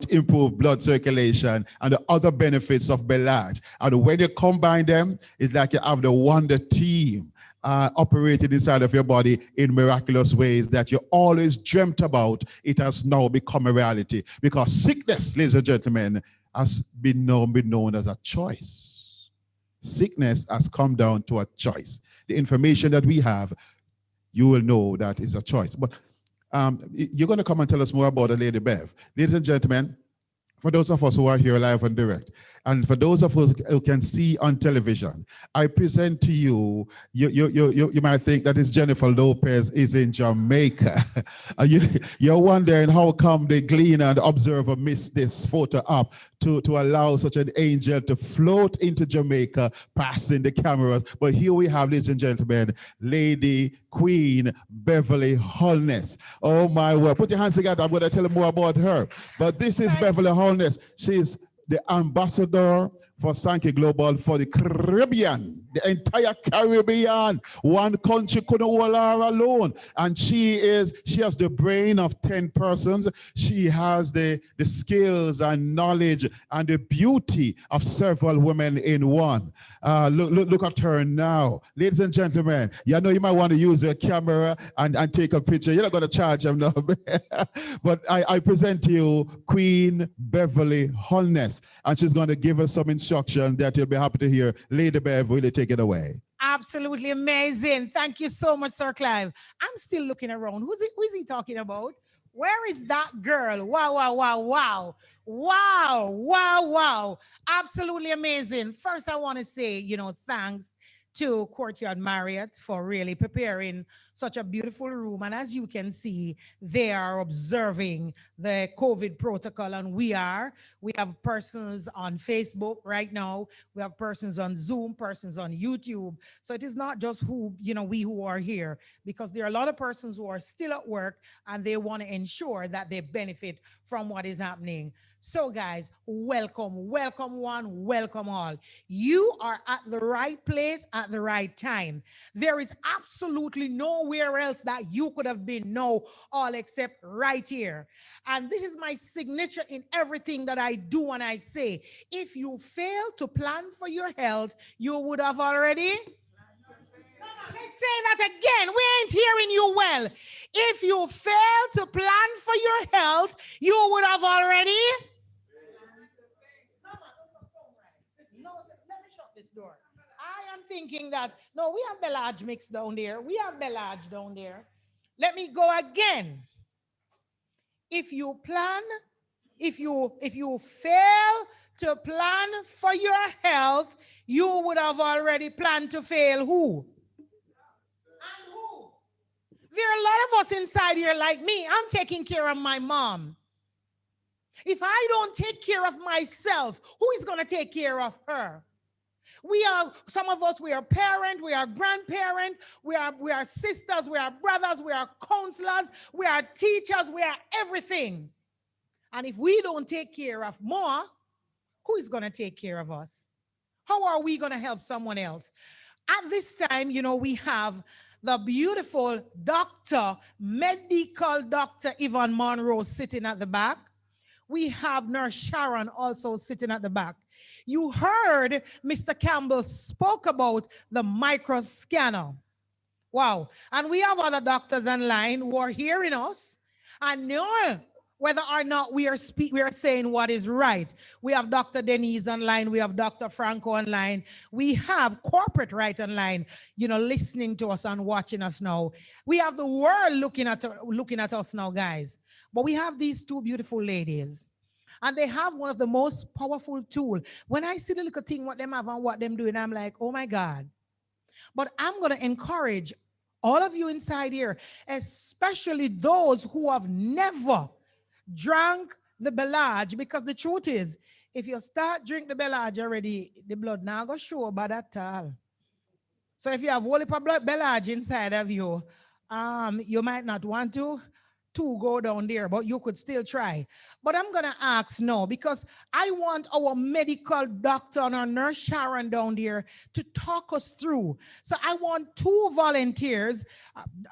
improve blood circulation and the other benefits of Belage. And when you combine them, it's like you have the wonder team operated inside of your body in miraculous ways that you always dreamt about. It has now become a reality, because sickness, ladies and gentlemen, has been known as a choice. Sickness has come down to a choice. The information that we have, you will know that is a choice. But you're going to come and tell us more about it, Lady Bev. Ladies and gentlemen, for those of us who are here live and direct, and for those of us who can see on television, I present to you, you might think that this Jennifer Lopez is in Jamaica. You're wondering how come the Gleaner and the Observer missed this photo up to allow such an angel to float into Jamaica, passing the cameras. But here we have, ladies and gentlemen, Lady Queen Beverly Holness. Oh my word. Put your hands together. I'm going to tell you more about her. But this is Beverly Holness. She's the ambassador for Sankey Global for the Caribbean, the entire Caribbean. One country couldn't hold her alone. And she has the brain of 10 persons. She has the skills and knowledge and the beauty of several women in one. Look at her now. Ladies and gentlemen, you know you might want to use your camera and take a picture. You're not going to charge them now. But I present to you Queen Beverly Holness, and she's going to give us some instructions that you'll be happy to hear. Lady Bev, will you take it away? Absolutely amazing. Thank you so much, Sir Clive. I'm still looking around. Who is he talking about? Where is that girl? Wow, wow, wow, wow. Wow, wow, wow. Absolutely amazing. First, I want to say, thanks to Courtyard Marriott for really preparing such a beautiful room. And as you can see, they are observing the COVID protocol, and we have persons on Facebook right now. We have persons on Zoom, persons on YouTube. So it is not just we who are here, because there are a lot of persons who are still at work and they want to ensure that they benefit from what is happening. So guys, welcome, welcome one, welcome all. You are at the right place at the right time. There is absolutely nowhere else that you could have been, all except right here. And this is my signature in everything that I do and I say. If you fail to plan for your health, you would have already... Let's say that again. We ain't hearing you well. If you fail to plan for your health, you would have already... This door. I am thinking that, no, we have Belage mix down there. We have Belage down there. Let me go again. If you fail to plan for your health, you would have already planned to fail who? And who? There are a lot of us inside here like me. I'm taking care of my mom. If I don't take care of myself, who is going to take care of her? Some of us, we are parent, we are grandparent, we are sisters, we are brothers, we are counselors, we are teachers, we are everything. And if we don't take care of more, who is going to take care of us? How are we going to help someone else? At this time, we have the beautiful medical doctor Yvonne Monroe sitting at the back. We have Nurse Sharon also sitting at the back. You heard Mr. Campbell spoke about the micro scanner. Wow. And we have other doctors online who are hearing us and know whether or not we are saying what is right. We have Dr. Denise online. We have Dr. Franco online. We have corporate right online, listening to us and watching us now. We have the world looking at us now, guys. But we have these two beautiful ladies. And they have one of the most powerful tools. When I see the little thing, what them have and what them doing, I'm like, oh my God. But I'm going to encourage all of you inside here, especially those who have never drank the Belage, because the truth is, if you start drink the Belage already, the blood now go show about that all. So if you have whole heap of Belage inside of you, you might not want to go down there, but you could still try. But I'm going to ask now, because I want our medical doctor and our nurse Sharon down there to talk us through. So I want two volunteers.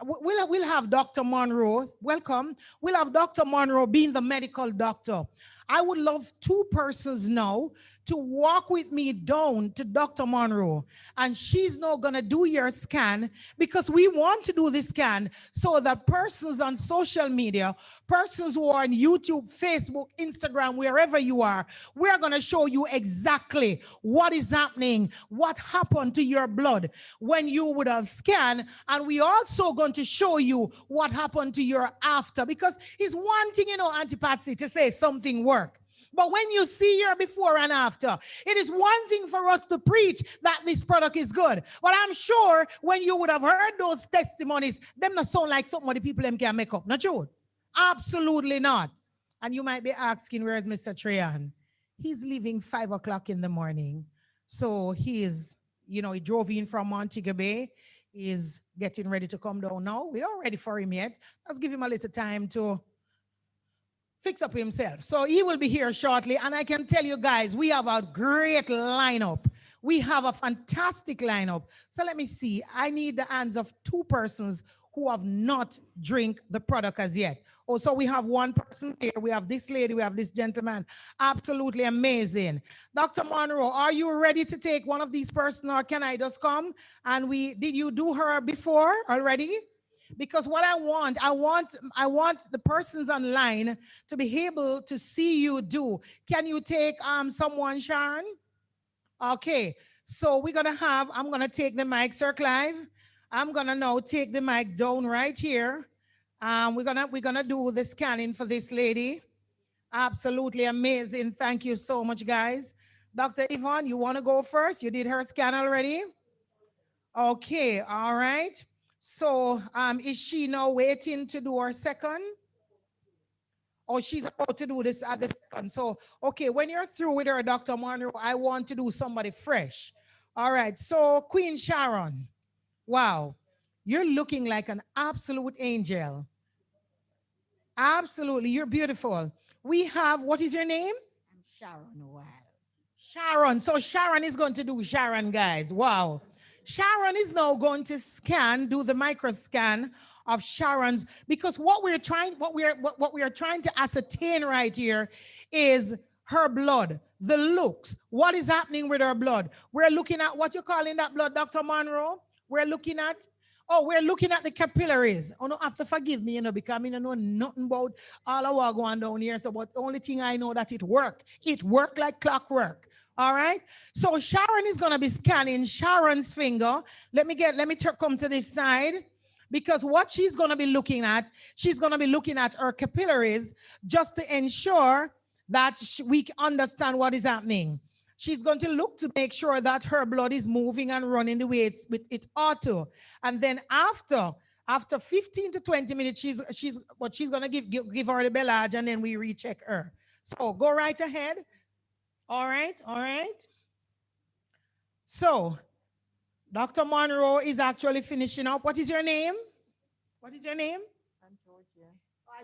We'll have Dr. Monroe. Welcome. We'll have Dr. Monroe being the medical doctor. I would love 2 persons now to walk with me down to Dr. Monroe. And she's now going to do your scan because we want to do this scan so that persons on social media, persons who are on YouTube, Facebook, Instagram, wherever you are, we're going to show you exactly what is happening, what happened to your blood when you would have scanned. And we also going to show you what happened to your after, because it's one thing, Auntie Patsy, to say something work. But when you see your before and after, it is one thing for us to preach that this product is good. But I'm sure when you would have heard those testimonies, them not sound like something the people them can make up. Not true? Absolutely not. And you might be asking, where's Mr. Trahan? He's leaving 5 o'clock in the morning. So he is, he drove in from Montego Bay. He's getting ready to come down now. We're not ready for him yet. Let's give him a little time to fix up himself. So he will be here shortly. And I can tell you guys, we have a great lineup. We have a fantastic lineup. So let me see. I need the hands of 2 persons who have not drink the product as yet. Oh, so we have 1 person here. We have this lady. We have this gentleman. Absolutely amazing. Dr. Monroe, are you ready to take one of these persons, or can I just come? And did you do her before already? Because what I want the persons online to be able to see you do. Can you take someone, Sharon? Okay, so I'm gonna take the mic, Sir Clive. I'm gonna now take the mic down right here. We're gonna do the scanning for this lady. Absolutely amazing. Thank you so much, guys. Dr. Yvonne, you want to go first? You did her scan already? Okay, all right. So is she now waiting to do her second? Or she's about to do this at the second. So, okay, when you're through with her, Dr. Monroe, I want to do somebody fresh. All right, so Queen Sharon, wow, you're looking like an absolute angel. Absolutely, you're beautiful. We have, what is your name? I'm Sharon Wild. Sharon. So Sharon is going to do Sharon, guys. Wow. Sharon is now going to do the micro scan of Sharon's, because what we are trying to ascertain right here is her blood, the looks. What is happening with her blood? We're looking at what you calling that blood, Dr. Monroe? We're looking at the capillaries. Oh, no, have to forgive me, because I mean, I know nothing about all of what going down here. So, but the only thing I know that it worked. It worked like clockwork. All right. So Sharon is going to be scanning Sharon's finger. Let me come to this side, because what she's going to be looking at her capillaries, just to ensure that we understand what is happening. She's going to look to make sure that her blood is moving and running the way it ought to. And then after 15 to 20 minutes, she's going to give her the Bellage, and then we recheck her. So go right ahead. All right. So Dr. Monroe is actually finishing up. What is your name? I'm Georgia.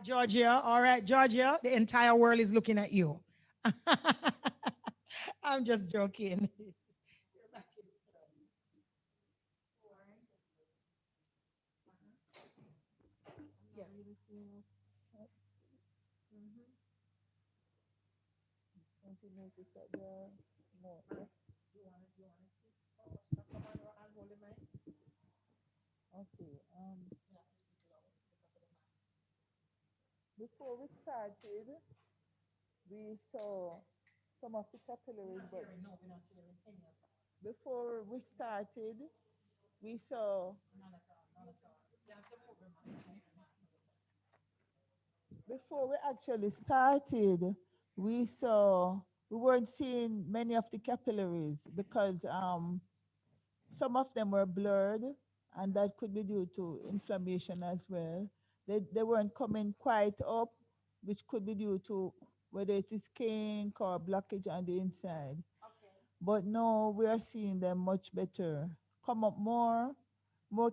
Georgia. All right, Georgia. The entire world is looking at you. I'm just joking. Yes. Okay. Before we started, we saw some of the capillaries, but before we started, we saw before we actually started, we weren't seeing many of the capillaries because some of them were blurred, and that could be due to inflammation as well. They weren't coming quite up, which could be due to whether it is kink or blockage on the inside. But now we are seeing them much better. Come up more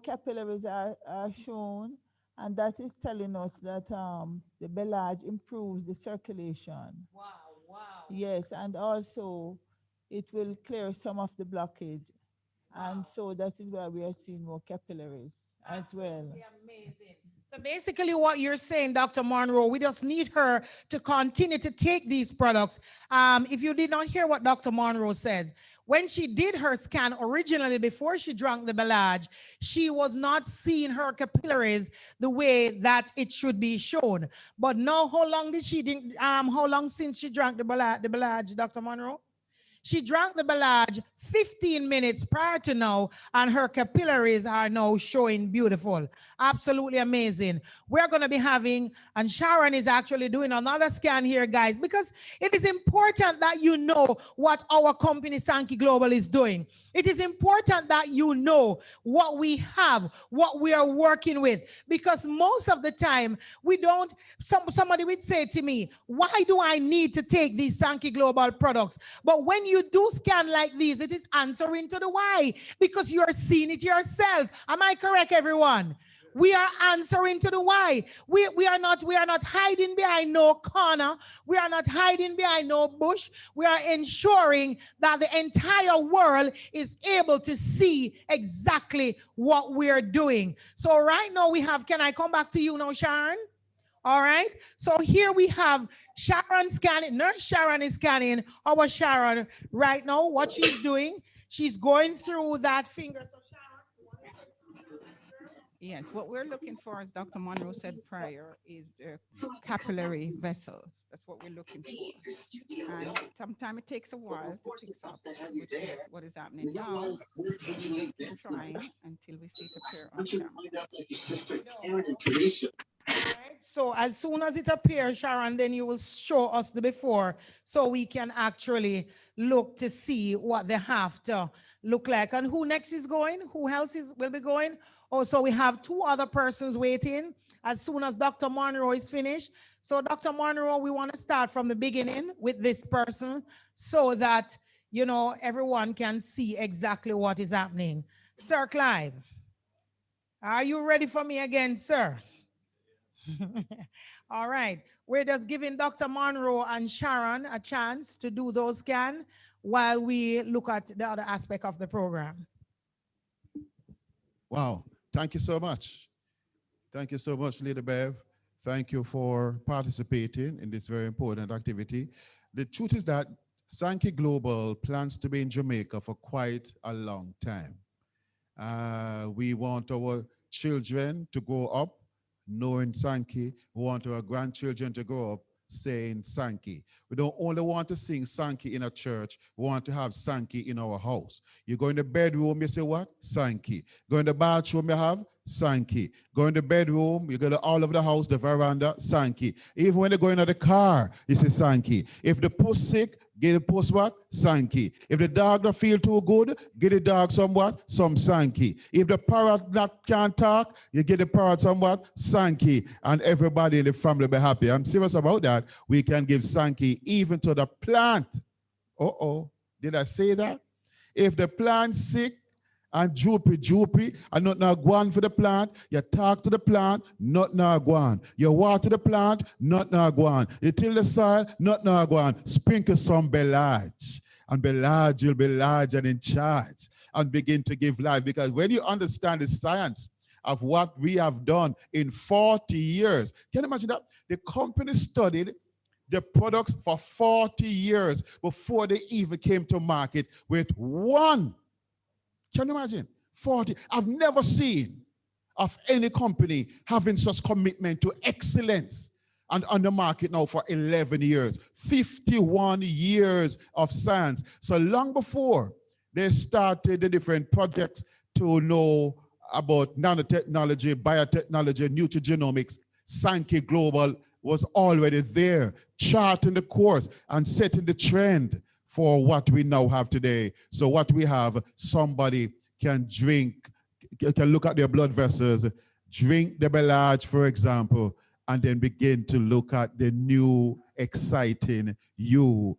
capillaries are shown, and that is telling us that the Bellage improves the circulation. Wow, wow. Yes, and also it will clear some of the blockage. And so that is why we are seeing more capillaries as well. Amazing. So basically what you're saying, Dr. Monroe, we just need her to continue to take these products. If you did not hear what Dr. Monroe says, when she did her scan originally before she drank the Belage, she was not seeing her capillaries the way that it should be shown. But now, how long did she how long since she drank the Belage, Dr. Monroe? She drank the Belage 15 minutes prior to now, and her capillaries are now showing beautiful. Absolutely amazing. We're going to be having, and Sharon is actually doing another scan here, guys, because it is important that you know what our company, Sankey Global, is doing. It is important that you know what we have, what we are working with, because most of the time, we don't, somebody would say to me, why do I need to take these Sankey Global products? But when you do scan like these, it is answering to the why, because you are seeing it yourself. Am I correct, everyone? We are answering to the why. We are not hiding behind no corner. We are not hiding behind no bush. We are ensuring that the entire world is able to see exactly what we are doing. So right now we have, can I come back to you now, Sharon? All right. So here we have Sharon scanning. Nurse Sharon is scanning our Sharon right now. What she's doing, she's going through that finger. So yes, what we're looking for, as Dr. Monroe said prior, is the capillary vessels. That's what we're looking for. And sometimes it takes a while to fix up, which is what is happening now. We've been trying until we see it appear on camera. right, so as soon as it appears, Sharon, then you will show us the before so we can actually look to see what they have to look like. And who next is going? Who else will be going? Oh, so we have two other persons waiting as soon as Dr. Monroe is finished. So Dr. Monroe, we want to start from the beginning with this person so that, you know, everyone can see exactly what is happening. Sir Clive, are you ready for me again, sir? All right, we're just giving Dr. Monroe and Sharon a chance to do those scans while we look at the other aspect of the program. Wow, thank you so much. Thank you so much, Lady Bev. Thank you for participating in this very important activity. The truth is that Sankey Global plans to be in Jamaica for quite a long time. We want our children to grow up knowing Sankey. We want our grandchildren to grow up saying Sankey. We don't only want to sing Sankey in a church, we want to have Sankey in our house. You go in the bedroom, you say what? Sankey. Go in the bathroom, you have Sankey. Go in the bedroom, you go to all over the house, the veranda, Sankey. Even when you go into the car, you say Sankey. If the puss sick, get the puss what? Sankey. If the dog don't feel too good, get the dog somewhat? Some Sankey. If the parrot can't talk, you get the parrot somewhat? Sankey. And everybody in the family be happy. I'm serious about that. We can give Sankey even to the plant. Uh-oh. Did I say that? If the plant's sick, and droopy, and not now go on for the plant. You talk to the plant, not now go on. You water the plant, not now go on. You till the soil, not now go on. Sprinkle some Belage, and Belage will be large and in charge and begin to give life. Because when you understand the science of what we have done in 40 years, can you imagine that? The company studied the products for 40 years before they even came to market with one. Can you imagine? 40. I've never seen of any company having such commitment to excellence and on the market now for 11 years. 51 years of science. So long before they started the different projects to know about nanotechnology, biotechnology, nutrigenomics, Sankey Global was already there, charting the course and setting the trend for what we now have today. So what we have, somebody can drink, can look at their blood vessels, drink the Belage, for example, and then begin to look at the new, exciting you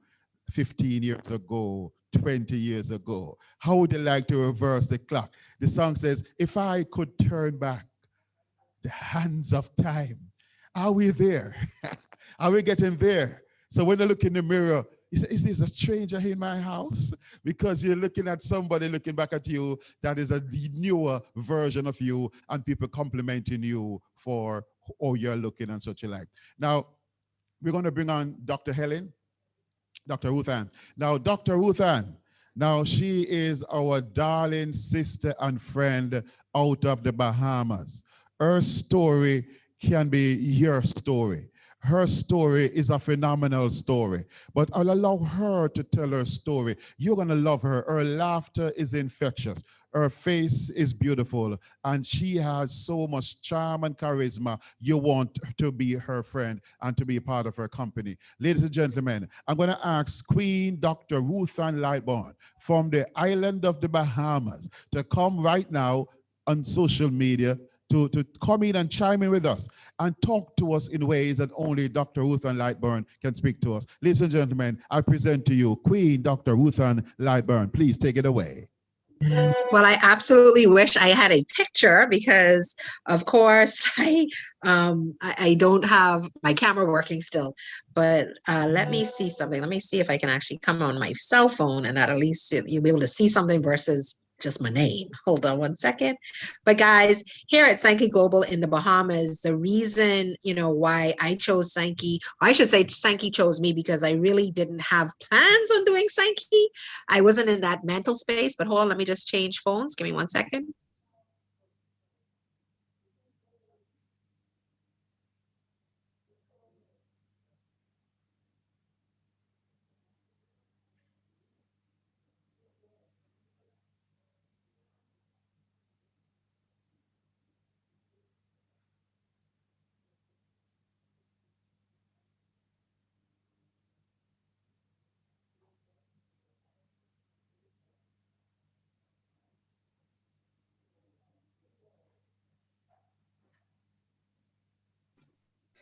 15 years ago, 20 years ago. How would they like to reverse the clock? The song says, if I could turn back the hands of time. Are we there? Are we getting there? So when they look in the mirror, Is this a stranger in my house? Because you're looking at somebody looking back at you that is a newer version of you, and people complimenting you for how you're looking and such like. Now, we're going to bring on Dr. Helen, Dr. Ruthann. Now, Dr. Ruthann, now she is our darling sister and friend out of the Bahamas. Her story can be your story. Her story is a phenomenal story, but I'll allow her to tell her story. You're going to love her. Her laughter is infectious. Her face is beautiful, and she has so much charm and charisma. You want to be her friend and to be part of her company. Ladies and gentlemen, I'm going to ask Queen Dr. Ruthann Lightburn from the island of the Bahamas to come right now on social media to come in and chime in with us and talk to us in ways that only Dr. Ruthann Lightburn can speak to us. Ladies and gentlemen, I present to you Queen Dr. Ruthann Lightburn. Please take it away. Well, I absolutely wish I had a picture because, of course, I don't have my camera working still. But let me see something. Let me see if I can actually come on my cell phone, and that at least you'll be able to see something versus just my name. Hold on one second. But guys, here at Sankey Global in the Bahamas, the reason, why I chose Sankey, I should say Sankey chose me because I really didn't have plans on doing Sankey. I wasn't in that mental space, but hold on, let me just change phones. Give me 1 second.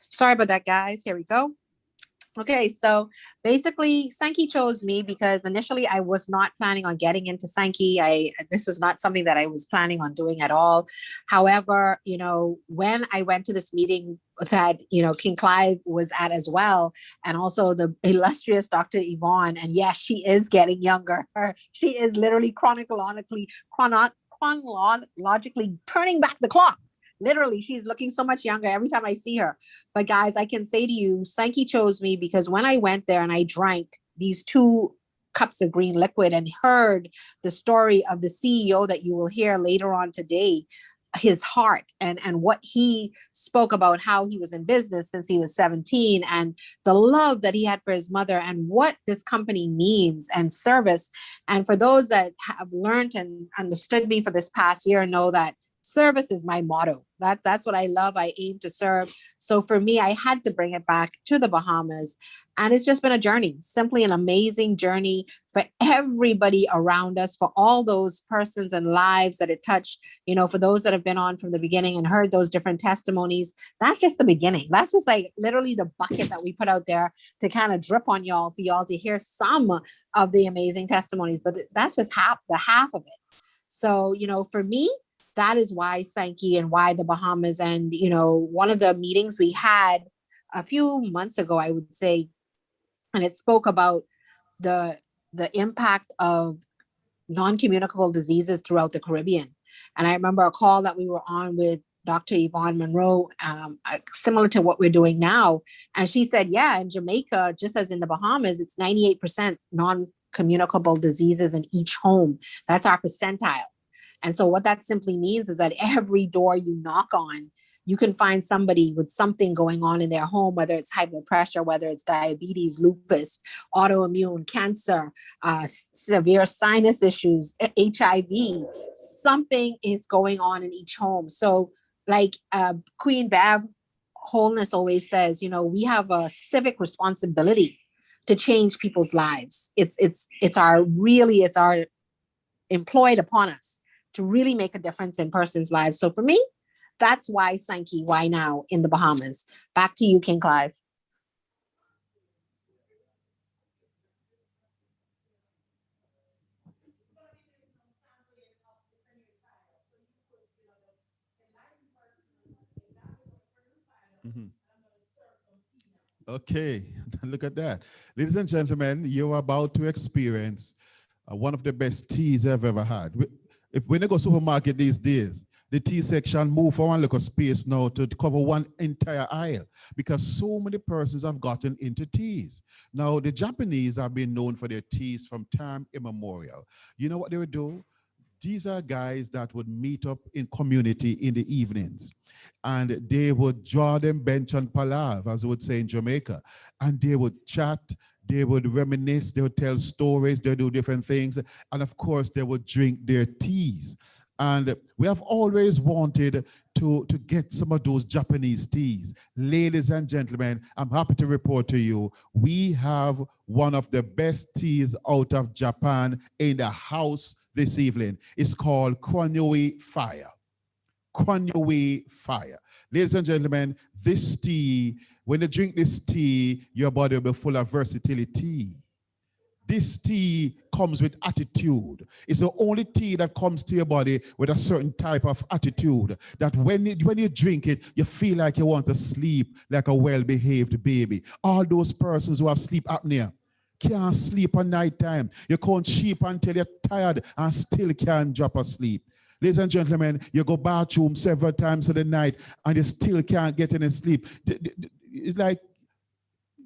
Sorry about that, guys. Here we go. Okay, so basically, Sankey chose me because initially I was not planning on getting into Sankey. This was not something that I was planning on doing at all. However, when I went to this meeting that King Clive was at as well, and also the illustrious Dr. Yvonne, and yes, she is getting younger. She is literally chronologically turning back the clock. Literally, she's looking so much younger every time I see her. But guys, I can say to you, Sankey chose me because when I went there and I drank these 2 cups of green liquid and heard the story of the CEO that you will hear later on today, his heart and what he spoke about, how he was in business since he was 17 and the love that he had for his mother and what this company means and service. And for those that have learned and understood me for this past year, know that service is my motto. That's what I love. I aim to serve. So for me, I had to bring it back to the Bahamas. And it's just been a journey, simply an amazing journey for everybody around us, for all those persons and lives that it touched, for those that have been on from the beginning and heard those different testimonies. That's just the beginning. That's just like literally the bucket that we put out there to kind of drip on y'all for y'all to hear some of the amazing testimonies. But that's just half of it. So, for me, that is why Sankey and why the Bahamas. And, one of the meetings we had a few months ago, I would say, and it spoke about the impact of non-communicable diseases throughout the Caribbean. And I remember a call that we were on with Dr. Yvonne Monroe, similar to what we're doing now. And she said, yeah, in Jamaica, just as in the Bahamas, it's 98% non-communicable diseases in each home. That's our percentile. And so what that simply means is that every door you knock on, you can find somebody with something going on in their home, whether it's high blood pressure, whether it's diabetes, lupus, autoimmune, cancer, severe sinus issues, HIV. Something is going on in each home. So like Queen Bev Holness always says, we have a civic responsibility to change people's lives. It's our employed upon us to really make a difference in persons' lives. So for me, that's why Sankey, why now in the Bahamas. Back to you, King Clive. Mm-hmm. Okay, look at that. Ladies and gentlemen, you're about to experience one of the best teas I've ever had. If when you go supermarket these days, the tea section move from one little space now to cover one entire aisle because so many persons have gotten into teas. Now, the Japanese have been known for their teas from time immemorial. You know what they would do? These are guys that would meet up in community in the evenings, and they would draw them bench and palaver, as we would say in Jamaica, and they would chat, they would reminisce, they would tell stories, they would do different things, and of course they would drink their teas. And we have always wanted to get some of those Japanese teas. Ladies and gentlemen, I'm happy to report to you, we have one of the best teas out of Japan in the house this evening. It's called Kwanui Fire. Kwanui Fire. Ladies and gentlemen, this tea, when you drink this tea, your body will be full of versatility. This tea comes with attitude. It's the only tea that comes to your body with a certain type of attitude that when you drink it, you feel like you want to sleep like a well-behaved baby. All those persons who have sleep apnea can't sleep at night time. You can't sleep until you're tired and still can't drop asleep. Ladies and gentlemen, you go bathroom several times in the night and you still can't get any sleep. It's like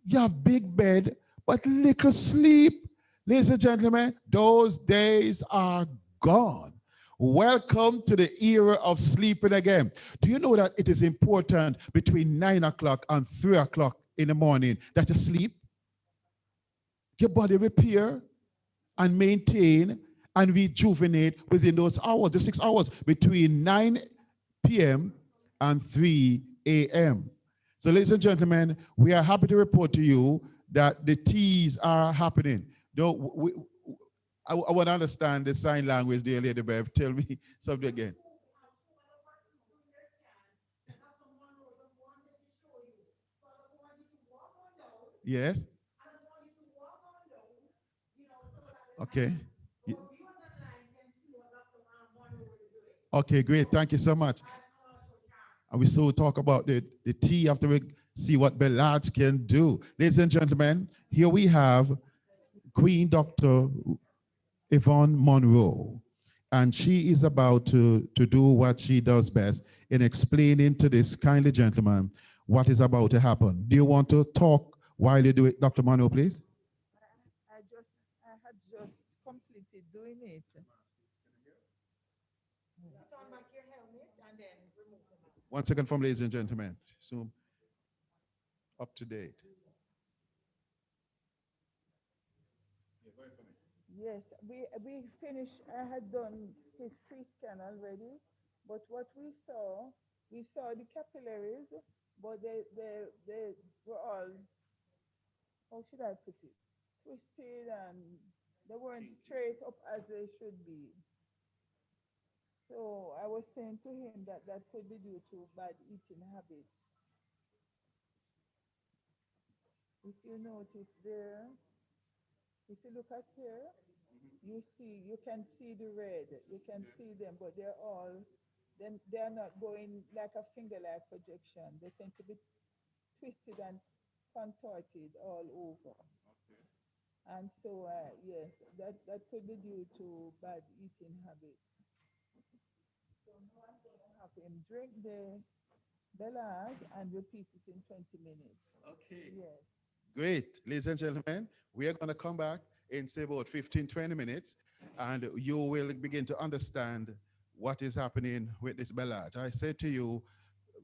you have big bed, but little sleep. Ladies and gentlemen, those days are gone. Welcome to the era of sleeping again. Do you know that it is important between 9 o'clock and 3 o'clock in the morning that you sleep? Your body repair and maintain and rejuvenate within those hours, the 6 hours between 9 p.m. and 3 a.m. So ladies and gentlemen, we are happy to report to you that the teas are happening. Though I want to understand the sign language, dear Lady Bev. Tell me something again. Yes. Okay. Okay, great. Thank you so much. And we still talk about the tea after we see what Bellage can do. Ladies and gentlemen, here we have Queen Dr. Yvonne Monroe. And she is about to do what she does best in explaining to this kindly gentleman what is about to happen. Do you want to talk while you do it, Dr. Monroe, please? I had just completed doing it. One second from ladies and gentlemen. So up to date. Yes, we finished. I had done his pre-scan already, but what we saw the capillaries, but they were all, how should I put it, twisted, and they weren't straight up as they should be. So I was saying to him that that could be due to bad eating habits. If you notice there, if you look at here, you can see the red, you can see them, but then they're not going like a finger-like projection. They tend to be twisted and contorted all over. And so, yes, that could be due to bad eating habits. So now I'm going to have him drink the Bellage and repeat it in 20 minutes. Okay. Yes. Great. Ladies and gentlemen, we are going to come back in say about 15, 20 minutes, and you will begin to understand what is happening with this Bellage. I said to you,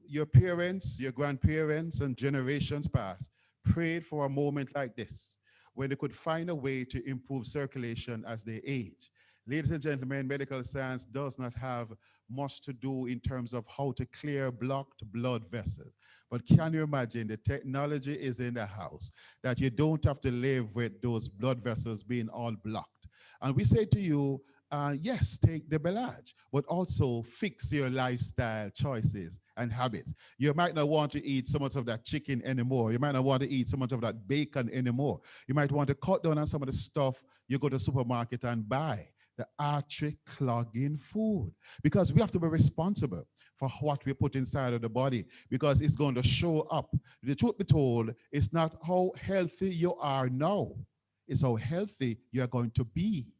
your parents, your grandparents, and generations past prayed for a moment like this, where they could find a way to improve circulation as they age. Ladies and gentlemen, medical science does not have much to do in terms of how to clear blocked blood vessels. But can you imagine the technology is in the house that you don't have to live with those blood vessels being all blocked. And we say to you, yes, take the Bellage, but also fix your lifestyle choices and habits. You might not want to eat so much of that chicken anymore. You might not want to eat so much of that bacon anymore. You might want to cut down on some of the stuff you go to the supermarket and buy. the artery clogging food. Because we have to be responsible for what we put inside of the body, because it's going to show up. The truth be told, it's not how healthy you are now, it's how healthy you're going to be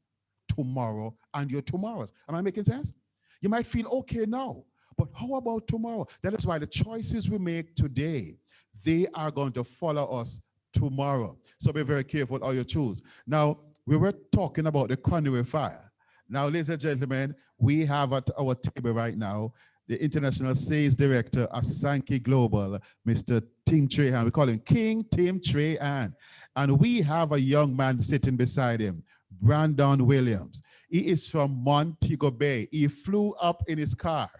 tomorrow and your tomorrows. Am I making sense? You might feel okay now, but how about tomorrow? That is why the choices we make today, they are going to follow us tomorrow. So be very careful how you choose. Now, we were talking about the coronary fire. Now, ladies and gentlemen, we have at our table right now the International Sales Director of Sankey Global, Mr. Tim Trahan. We call him King Tim Trahan. And we have a young man sitting beside him, Brandon Williams. He is from Montego Bay. He flew up in his car.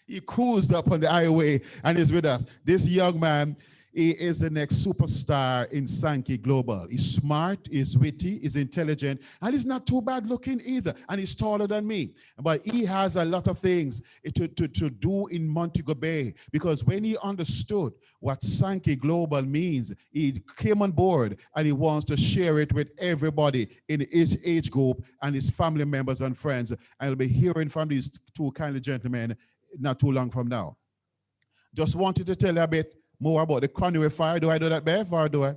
He cruised up on the highway and is with us. This young man, he is the next superstar in Sankey Global. He's smart, he's witty, he's intelligent, and he's not too bad looking either. And he's taller than me. But he has a lot of things to do in Montego Bay, because when he understood what Sankey Global means, he came on board and he wants to share it with everybody in his age group and his family members and friends. And I'll be hearing from these two kindly gentlemen not too long from now. Just wanted to tell you a bit more about the coronary fire. Do I do that, Bev, or do I?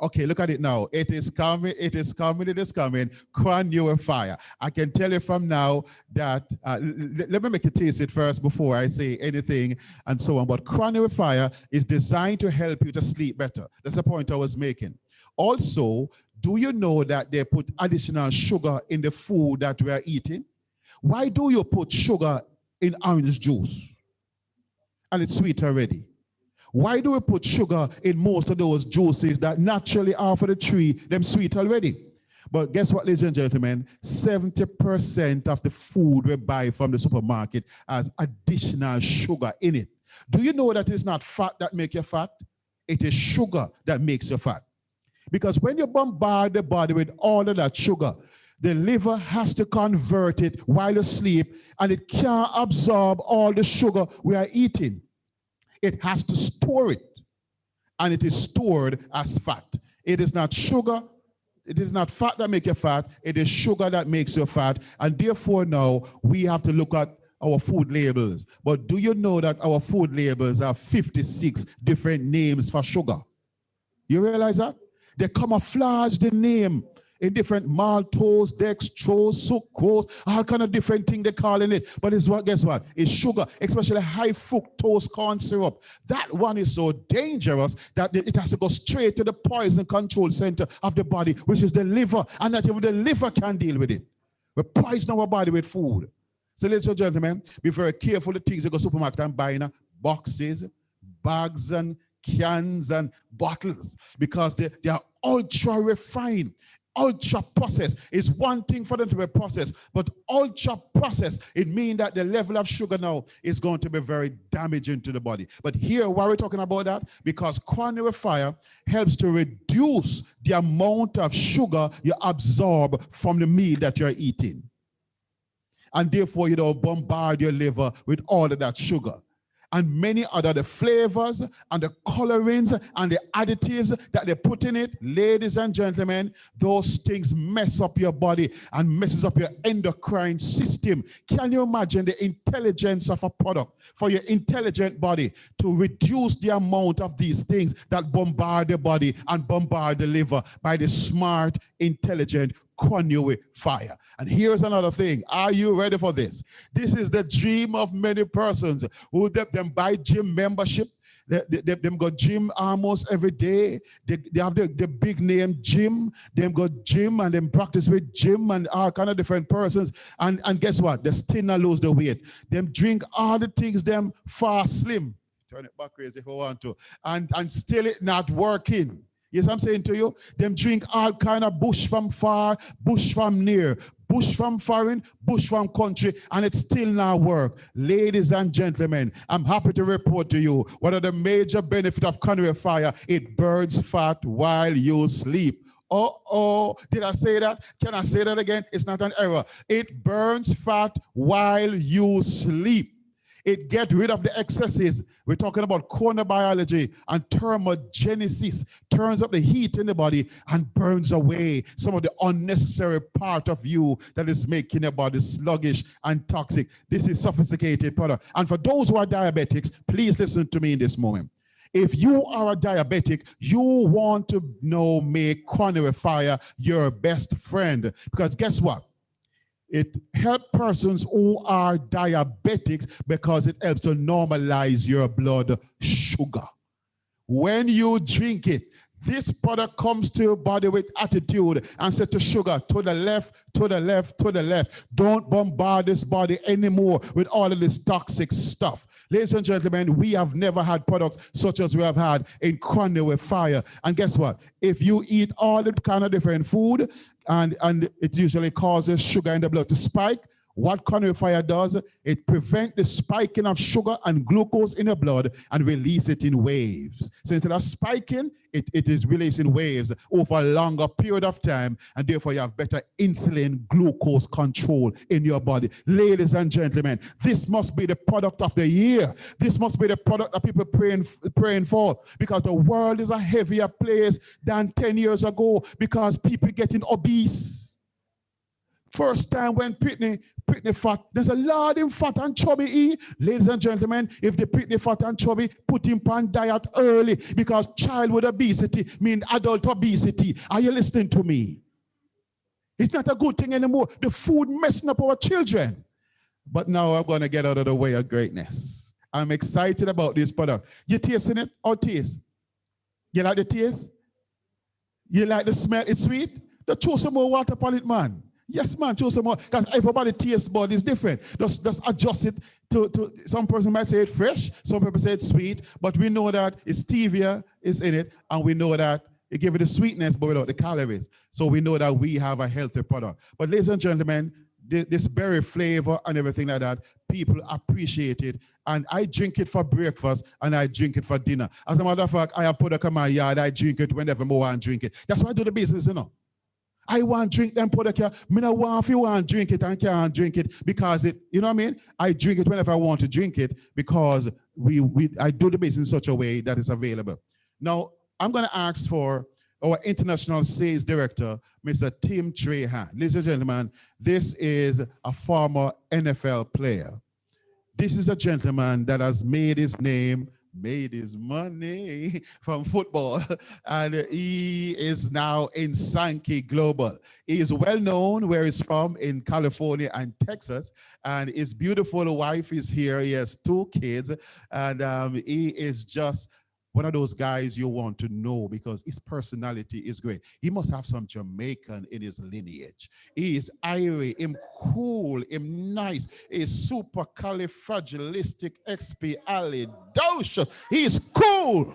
Okay, look at it now. It is coming, it is coming, it is coming. Coronary fire. I can tell you from now that, let me make you taste it first before I say anything and so on. But coronary fire is designed to help you to sleep better. That's the point I was making. Also, do you know that they put additional sugar in the food that we are eating? Why do you put sugar in orange juice and it's sweet already? Why do we put sugar in most of those juices that naturally are for the tree, them sweet already? But guess what, ladies and gentlemen? 70% of the food we buy from the supermarket has additional sugar in it. Do you know that it's not fat that makes you fat? It is sugar that makes you fat. Because when you bombard the body with all of that sugar, the liver has to convert it while you sleep, and it can't absorb all the sugar we are eating. It has to store it, and it is stored as fat. It is not sugar, it is not fat that makes you fat, it is sugar that makes you fat, and therefore now we have to look at our food labels. But do you know that our food labels have 56 different names for sugar? You realize that? They camouflage the name in different maltose, dextrose, sucrose, all kind of different things they're calling it. But it's what, guess what? It's sugar, especially high fructose corn syrup. That one is so dangerous that it has to go straight to the poison control center of the body, which is the liver, and not even the liver can deal with it. We poison our body with food. So ladies and gentlemen, be very careful the things you go to the supermarket and buy in boxes, bags, and cans and bottles, because they are ultra refined. Ultra processed is one thing for them to be processed, but ultra processed, it means that the level of sugar now is going to be very damaging to the body. But here, why are we talking about that? Because coronary fire helps to reduce the amount of sugar you absorb from the meal that you're eating. And therefore, you don't bombard your liver with all of that sugar. And many other the flavors and the colorings and the additives that they put in it, ladies and gentlemen, those things mess up your body and messes up your endocrine system. Can you imagine the intelligence of a product for your intelligent body to reduce the amount of these things that bombard the body and bombard the liver by the smart, intelligent coronary fire? And here's another thing. Are you ready for this? This is the dream of many persons who them buy gym membership. Them go gym almost every day. They have the big name gym. Them go gym and them practice with gym and all kind of different persons. And guess what? They still not lose the weight. Them drink all the things them fast slim. Turn it back crazy if you want to. And still it not working. Yes, I'm saying to you, them drink all kind of bush from far, bush from near, bush from foreign, bush from country, and it still not work. Ladies and gentlemen, I'm happy to report to you one of the major benefits of coronary fire: it burns fat while you sleep. Oh, did I say that? Can I say that again? It's not an error. It burns fat while you sleep. It gets rid of the excesses. We're talking about chronobiology and thermogenesis. Turns up the heat in the body and burns away some of the unnecessary part of you that is making your body sluggish and toxic. This is sophisticated product. And for those who are diabetics, please listen to me in this moment. If you are a diabetic, you want to make coronary fire your best friend. Because guess what? It helps persons who are diabetics because it helps to normalize your blood sugar. When you drink it, this product comes to your body with attitude and said to sugar, to the left, to the left, to the left. Don't bombard this body anymore with all of this toxic stuff. Ladies and gentlemen, we have never had products such as we have had in coronary fire. And guess what? If you eat all the kind of different food, and it usually causes sugar in the blood to spike, what coronary fire does, it prevents the spiking of sugar and glucose in the blood and release it in waves. So instead of spiking, it is releasing waves over a longer period of time, and therefore you have better insulin glucose control in your body. Ladies and gentlemen, this must be the product of the year. This must be the product that people praying for, because the world is a heavier place than 10 years ago because people getting obese. First time when Pitney fat, there's a lot in fat and chubby. Ladies and gentlemen, if the Pitney fat and chubby, put him on diet early, because childhood obesity means adult obesity. Are you listening to me? It's not a good thing anymore. The food messing up our children. But now I'm going to get out of the way of greatness. I'm excited about this product. You tasting it or taste? You like the taste? You like the smell? It's sweet? Just throw some more water upon it, man. Yes, man, choose some more. Because everybody's taste bud is different. Just adjust it to some person might say it fresh, some people say it's sweet, but we know that it's stevia is in it, and we know that it gives it the sweetness but without the calories. So we know that we have a healthy product. But ladies and gentlemen, this berry flavor and everything like that, people appreciate it. And I drink it for breakfast and I drink it for dinner. As a matter of fact, I have product in my yard. I drink it whenever I want to drink it. That's why I do the business, you know. I want to drink them product here. I don't want if you want to drink it and can't drink it because it, you know what I mean? I drink it whenever I want to drink it because I do the business in such a way that it's available. Now, I'm going to ask for our international sales director, Mr. Tim Trahan. Ladies and gentlemen, this is a former NFL player. This is a gentleman that has made his name, made his money from football, and he is now in Sankey Global. He is well known where he's from in California and Texas, and his beautiful wife is here. He has 2 kids, and he is just one of those guys you want to know because his personality is great. He must have some Jamaican in his lineage. He is airy, him cool, him nice. He is supercalifragilisticexpialidocious. He is cool.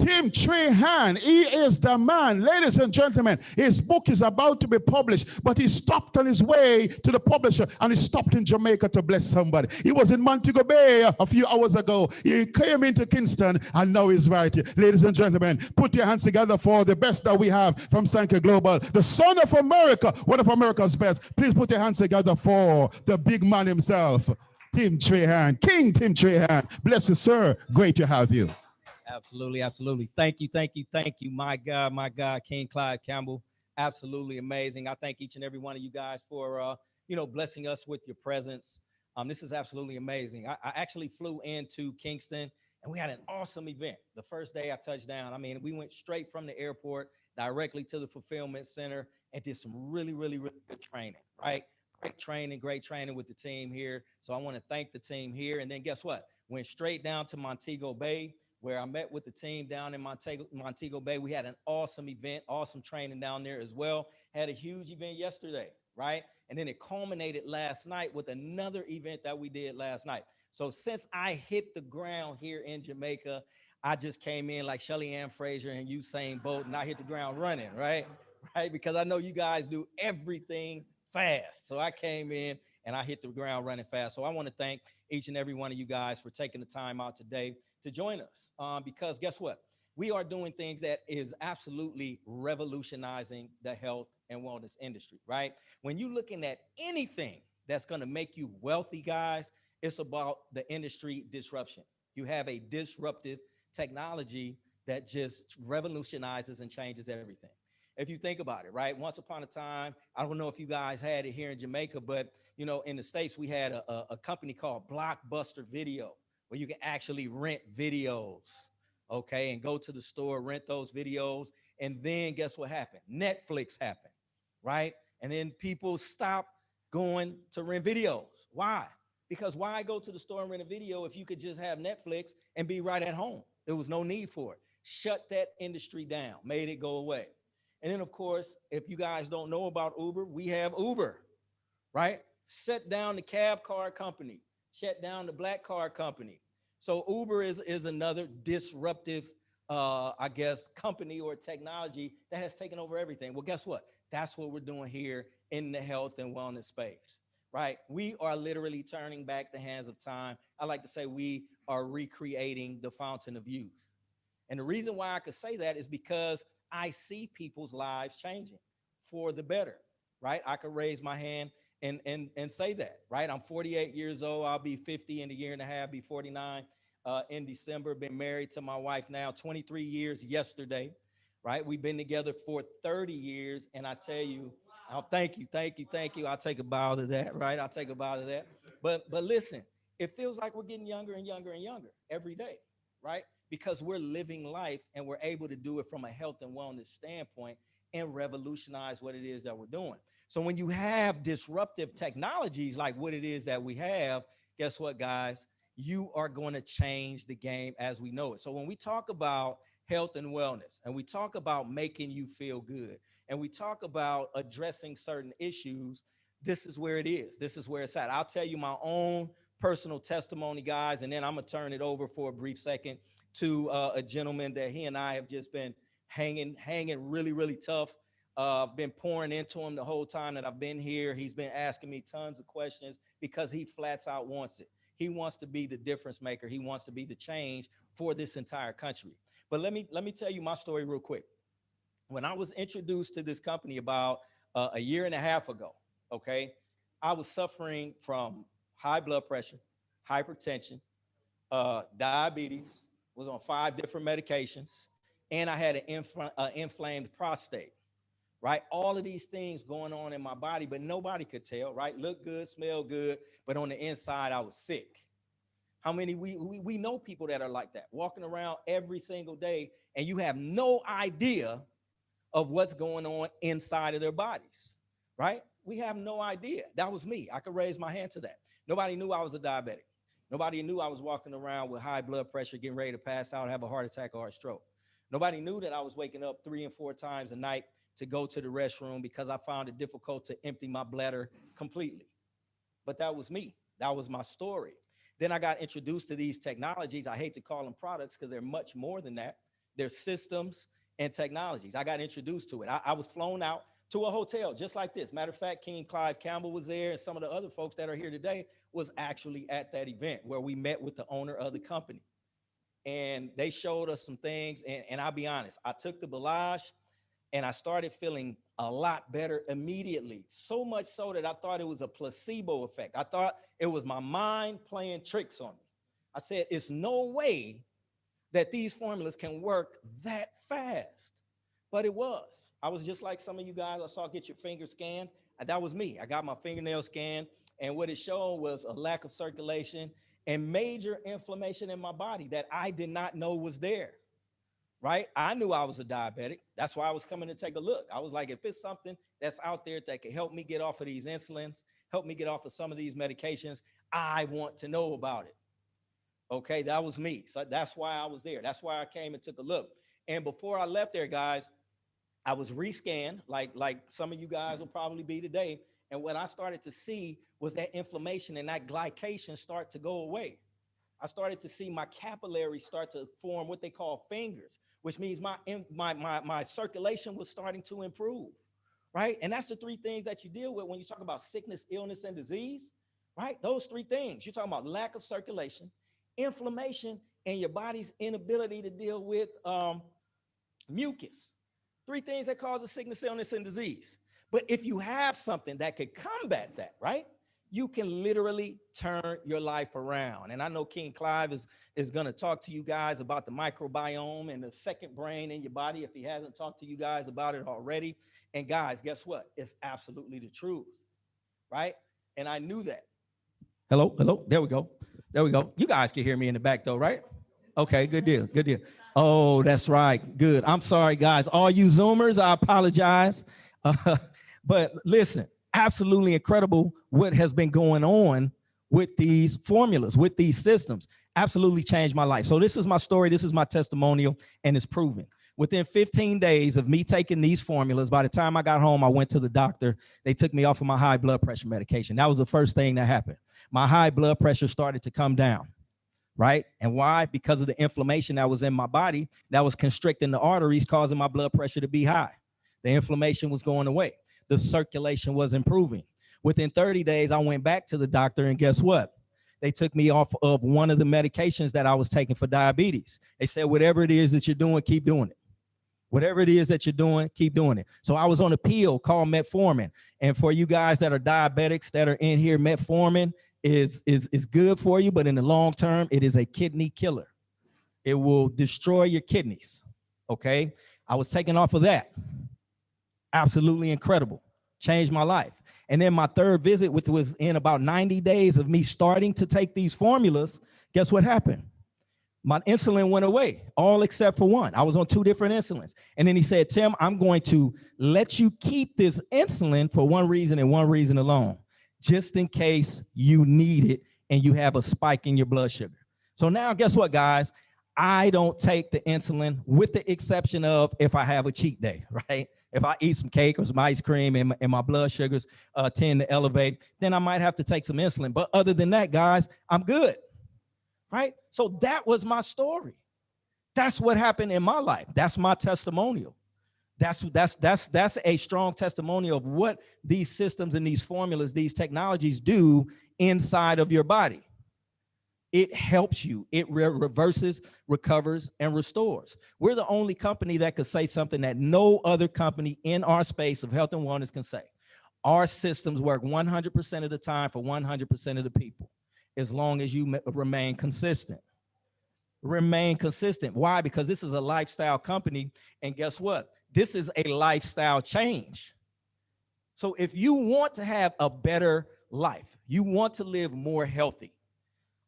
Tim Trahan, he is the man. Ladies and gentlemen, his book is about to be published, but he stopped on his way to the publisher and he stopped in Jamaica to bless somebody. He was in Montego Bay a few hours ago. He came into Kingston and now he's right here. Ladies and gentlemen, put your hands together for the best that we have from Sankey Global, the son of America, one of America's best. Please put your hands together for the big man himself, Tim Trahan. King Tim Trahan. Bless you, sir. Great to have you. Absolutely, absolutely. Thank you, thank you, thank you. My God, King Clyde Campbell. Absolutely amazing. I thank each and every one of you guys for, blessing us with your presence. This is absolutely amazing. I actually flew into Kingston and we had an awesome event. The first day I touched down, I mean, we went straight from the airport directly to the fulfillment center and did some really, really, really good training, right? Great training with the team here. So I want to thank the team here. And then guess what? Went straight down to Montego Bay, where I met with the team down in Montego Bay. We had an awesome event, awesome training down there as well. Had a huge event yesterday, right? And then it culminated last night with another event that we did last night. So since I hit the ground here in Jamaica, I just came in like Shelly Ann Fraser and Usain Bolt, and I hit the ground running, right? Because I know you guys do everything fast. So I came in and I hit the ground running fast. So I want to thank each and every one of you guys for taking the time out today to join us, because guess what? We are doing things that is absolutely revolutionizing the health and wellness industry, right? When you're looking at anything that's going to make you wealthy, guys, It's about the industry disruption. You have a disruptive technology that just revolutionizes and changes everything. If you think about it, right? Once upon a time, I don't know if you guys had it here in Jamaica, but you know, in the States, we had a company called Blockbuster Video, where you can actually rent videos, okay, and go to the store, rent those videos, and then guess what happened? Netflix happened, right? And then people stopped going to rent videos. Why? Because why go to the store and rent a video if you could just have Netflix and be right at home? There was no need for it. Shut that industry down, made it go away. And then, of course, if you guys don't know about Uber, we have Uber, right? Shut down the cab car company, shut down the black car company. So Uber is another disruptive, I guess, company or technology that has taken over everything. Well, guess what? That's what we're doing here in the health and wellness space, right? We are literally turning back the hands of time. I like to say we are recreating the fountain of youth. And the reason why I could say that is because I see people's lives changing for the better, right? I could raise my hand and say that, right? I'm 48 years old. I'll be 50 in a year and a half, be 49 in December. Been married to my wife now 23 years yesterday, right? We've been together for 30 years. And I tell you, oh, thank you. I'll take a bow to that, right? I'll take a bow to that. But listen, it feels like we're getting younger and younger and younger every day, right? Because we're living life and we're able to do it from a health and wellness standpoint and revolutionize what it is that we're doing. So when you have disruptive technologies like what it is that we have, guess what, guys? You are going to change the game as we know it. So when we talk about health and wellness, and we talk about making you feel good, and we talk about addressing certain issues, this is where it is. This is where it's at. I'll tell you my own personal testimony, guys, and then I'm going to turn it over for a brief second to a gentleman that he and I have just been hanging really, really tough. Been pouring into him the whole time that I've been here. He's been asking me tons of questions because he flats out wants it. He wants to be the difference maker. He wants to be the change for this entire country. But let me tell you my story real quick. When I was introduced to this company about a year and a half ago, okay, I was suffering from high blood pressure, hypertension, diabetes, was on 5 different medications, and I had an inflamed prostate, right? All of these things going on in my body, but nobody could tell, right? Look good, smell good, but on the inside, I was sick. How many, we know people that are like that, walking around every single day, and you have no idea of what's going on inside of their bodies, right? We have no idea. That was me. I could raise my hand to that. Nobody knew I was a diabetic. Nobody knew I was walking around with high blood pressure, getting ready to pass out, have a heart attack or a stroke. Nobody knew that I was waking up 3 and 4 times a night to go to the restroom because I found it difficult to empty my bladder completely. But that was me. That was my story. Then I got introduced to these technologies. I hate to call them products because they're much more than that. They're systems and technologies. I got introduced to it. I was flown out to a hotel just like this. Matter of fact, King Clive Campbell was there, and some of the other folks that are here today was actually at that event where we met with the owner of the company. And they showed us some things, and I'll be honest, I took the Balage and I started feeling a lot better immediately. So much so that I thought it was a placebo effect. I thought it was my mind playing tricks on me. I said, it's no way that these formulas can work that fast. But it was. I was just like some of you guys. I saw get your finger scanned. That was me. I got my fingernail scanned, and what it showed was a lack of circulation and major inflammation in my body that I did not know was there, right? I knew I was a diabetic. That's why I was coming to take a look. I was like, if it's something that's out there that can help me get off of these insulins, help me get off of some of these medications, I want to know about it. Okay, that was me. So that's why I was there. That's why I came and took a look. And before I left there, guys, I was rescanned like some of you guys will probably be today. And what I started to see was that inflammation and that glycation start to go away. I started to see my capillaries start to form what they call fingers, which means my circulation was starting to improve, right? And that's the 3 things that you deal with when you talk about sickness, illness, and disease, right? Those 3 things. You're talking about lack of circulation, inflammation, and your body's inability to deal with mucus. 3 things that cause sickness, illness, and disease. But if you have something that could combat that, right? you can literally turn your life around. And I know King Clive is going to talk to you guys about the microbiome and the second brain in your body if he hasn't talked to you guys about it already. And guys, guess what? It's absolutely the truth, right? And I knew that. Hello, hello, there we go. There we go. You guys can hear me in the back though, right? Okay, good deal, good deal. Oh, that's right, good. I'm sorry, guys. All you Zoomers, I apologize. But listen, absolutely incredible what has been going on with these formulas, with these systems. Absolutely changed my life. So this is my story. This is my testimonial, and it's proven. Within 15 days of me taking these formulas, by the time I got home, I went to the doctor. They took me off of my high blood pressure medication. That was the first thing that happened. My high blood pressure started to come down, right? And why? Because of the inflammation that was in my body that was constricting the arteries, causing my blood pressure to be high. The inflammation was going away. The circulation was improving. Within 30 days, I went back to the doctor, and guess what? They took me off of one of the medications that I was taking for diabetes. They said, whatever it is that you're doing, keep doing it. Whatever it is that you're doing, keep doing it. So I was on a pill called metformin. And for you guys that are diabetics that are in here, metformin is good for you, but in the long term, it is a kidney killer. It will destroy your kidneys, okay? I was taken off of that. Absolutely incredible. Changed my life. And then my third visit, which was in about 90 days of me starting to take these formulas, guess what happened? My insulin went away, all except for one. I was on 2 different insulins. And then he said, Tim, I'm going to let you keep this insulin for one reason and one reason alone, just in case you need it and you have a spike in your blood sugar. So now guess what, guys? I don't take the insulin with the exception of if I have a cheat day, right? If I eat some cake or some ice cream and my blood sugars tend to elevate, then I might have to take some insulin. But other than that, guys, I'm good, right? So that was my story. That's what happened in my life. That's my testimonial. That's a strong testimonial of what these systems and these formulas, these technologies do inside of your body. It helps you. It reverses, recovers, and restores. We're the only company that could say something that no other company in our space of health and wellness can say. Our systems work 100% of the time for 100% of the people, as long as you remain consistent. Remain consistent. Why? Because this is a lifestyle company, and guess what? This is a lifestyle change. So if you want to have a better life, you want to live more healthy,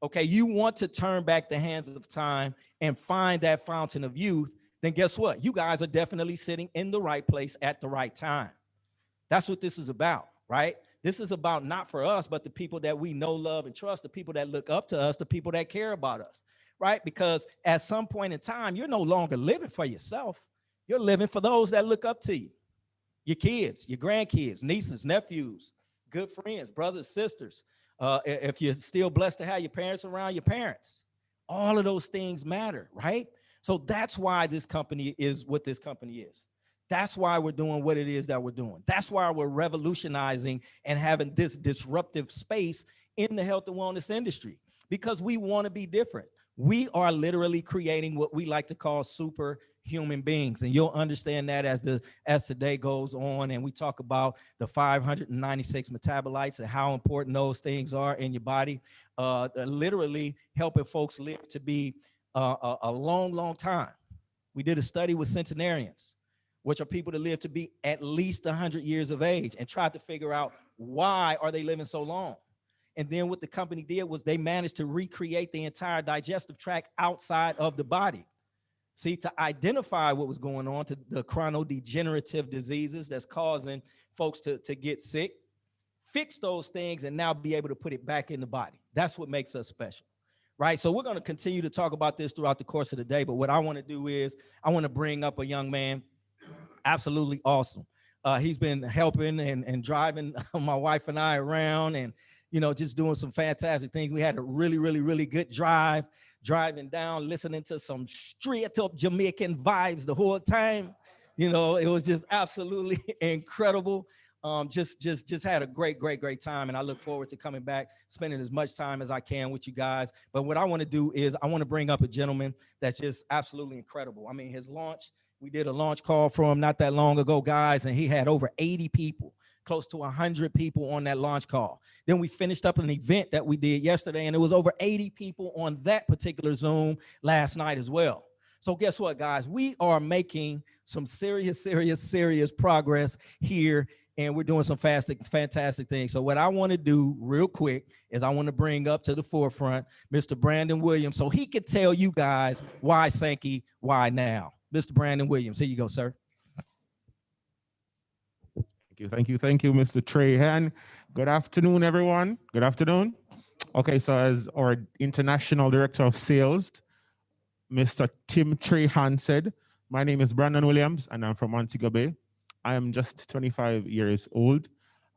okay, you want to turn back the hands of time and find that fountain of youth, then guess what? You guys are definitely sitting in the right place at the right time. That's what this is about, right? This is about not for us, but the people that we know, love, and trust, the people that look up to us, the people that care about us, right? Because at some point in time, you're no longer living for yourself. You're living for those that look up to you, your kids, your grandkids, nieces, nephews, good friends, brothers, sisters. If you're still blessed to have your parents around, your parents, all of those things matter, right? So that's why this company is what this company is. That's why we're doing what it is that we're doing. That's why we're revolutionizing and having this disruptive space in the health and wellness industry, because we want to be different. We are literally creating what we like to call superhuman beings. And you'll understand that as today goes on and we talk about the 596 metabolites and how important those things are in your body, literally helping folks live to be a long, long time. We did a study with centenarians, which are people that live to be at least 100 years of age, and tried to figure out why are they living so long. And then what the company did was they managed to recreate the entire digestive tract outside of the body. See, to identify what was going on, to the chronodegenerative diseases that's causing folks to get sick, fix those things, and now be able to put it back in the body. That's what makes us special, right? So we're going to continue to talk about this throughout the course of the day. But what I want to do is I want to bring up a young man, absolutely awesome. He's been helping and driving my wife and I around, and just doing some fantastic things. We had a really, really, really good drive, driving down, listening to some straight up Jamaican vibes the whole time. It was just absolutely incredible. Just had a great time. And I look forward to coming back, spending as much time as I can with you guys. But what I want to do is I want to bring up a gentleman that's just absolutely incredible. I mean, his launch, we did a launch call for him not that long ago, guys, and he had over 80 people close to 100 people on that launch call. Then we finished up an event that we did yesterday, and it was over 80 people on that particular Zoom last night as well. So guess what, guys? We are making some serious progress here, and we're doing some fantastic things. So what I want to do real quick is I want to bring up to the forefront Mr. Brandon Williams so he could tell you guys why Sankey, why now. Mr. Brandon Williams, here you go, sir. Thank you, Mr. Trahan. Good afternoon, everyone. Good afternoon. Okay, so as our International Director of Sales, Mr. Tim Trahan said, my name is Brandon Williams, and I'm from Montego Bay. I am just 25 years old,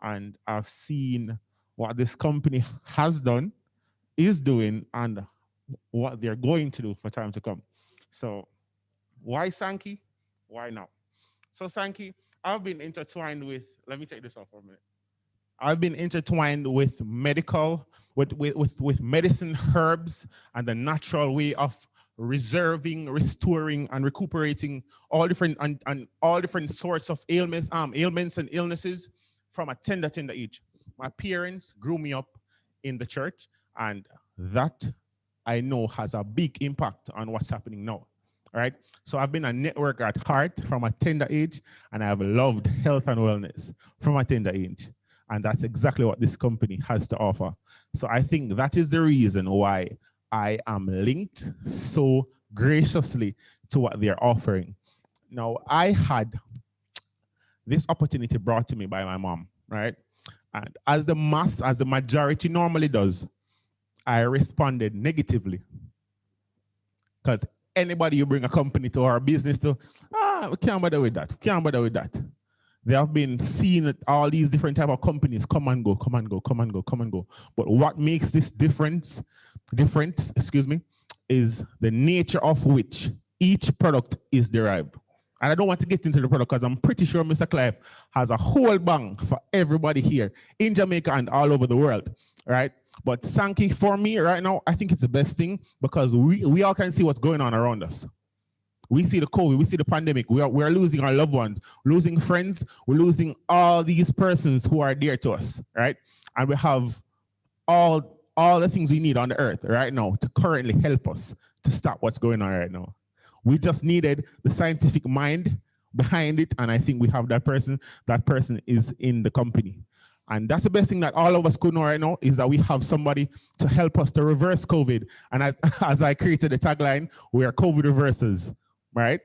and I've seen what this company has done, is doing, and what they're going to do for time to come. So why Sankey? Why now? So Sankey, I've been intertwined with, let me take this off for a minute. I've been intertwined with medical, with medicine, herbs, and the natural way of reserving, restoring, and recuperating all different and all different sorts of ailments and illnesses from a tender age. My parents grew me up in the church, and that I know has a big impact on what's happening now. All right. So I've been a networker at heart from a tender age, and I've loved health and wellness from a tender age. And that's exactly what this company has to offer. So I think that is the reason why I am linked so graciously to what they're offering. Now, I had this opportunity brought to me by my mom, right? And as the majority normally does, I responded negatively. Because anybody you bring a company to or a business to, we can't bother with that. We can't bother with that. They have been seeing all these different type of companies come and go. But what makes this different, is the nature of which each product is derived. And I don't want to get into the product because I'm pretty sure Mr. Clive has a whole bang for everybody here in Jamaica and all over the world, right? But Sankey, for me right now, I think it's the best thing because we all can see what's going on around us. We see the COVID, we see the pandemic, we are losing our loved ones, losing friends, we're losing all these persons who are dear to us, right? And we have all the things we need on the earth right now to currently help us to stop what's going on right now. We just needed the scientific mind behind it, and I think we have that person. That person is in the company. And that's the best thing that all of us could know right now is that we have somebody to help us to reverse COVID. And as I created the tagline, we are COVID reversers, right?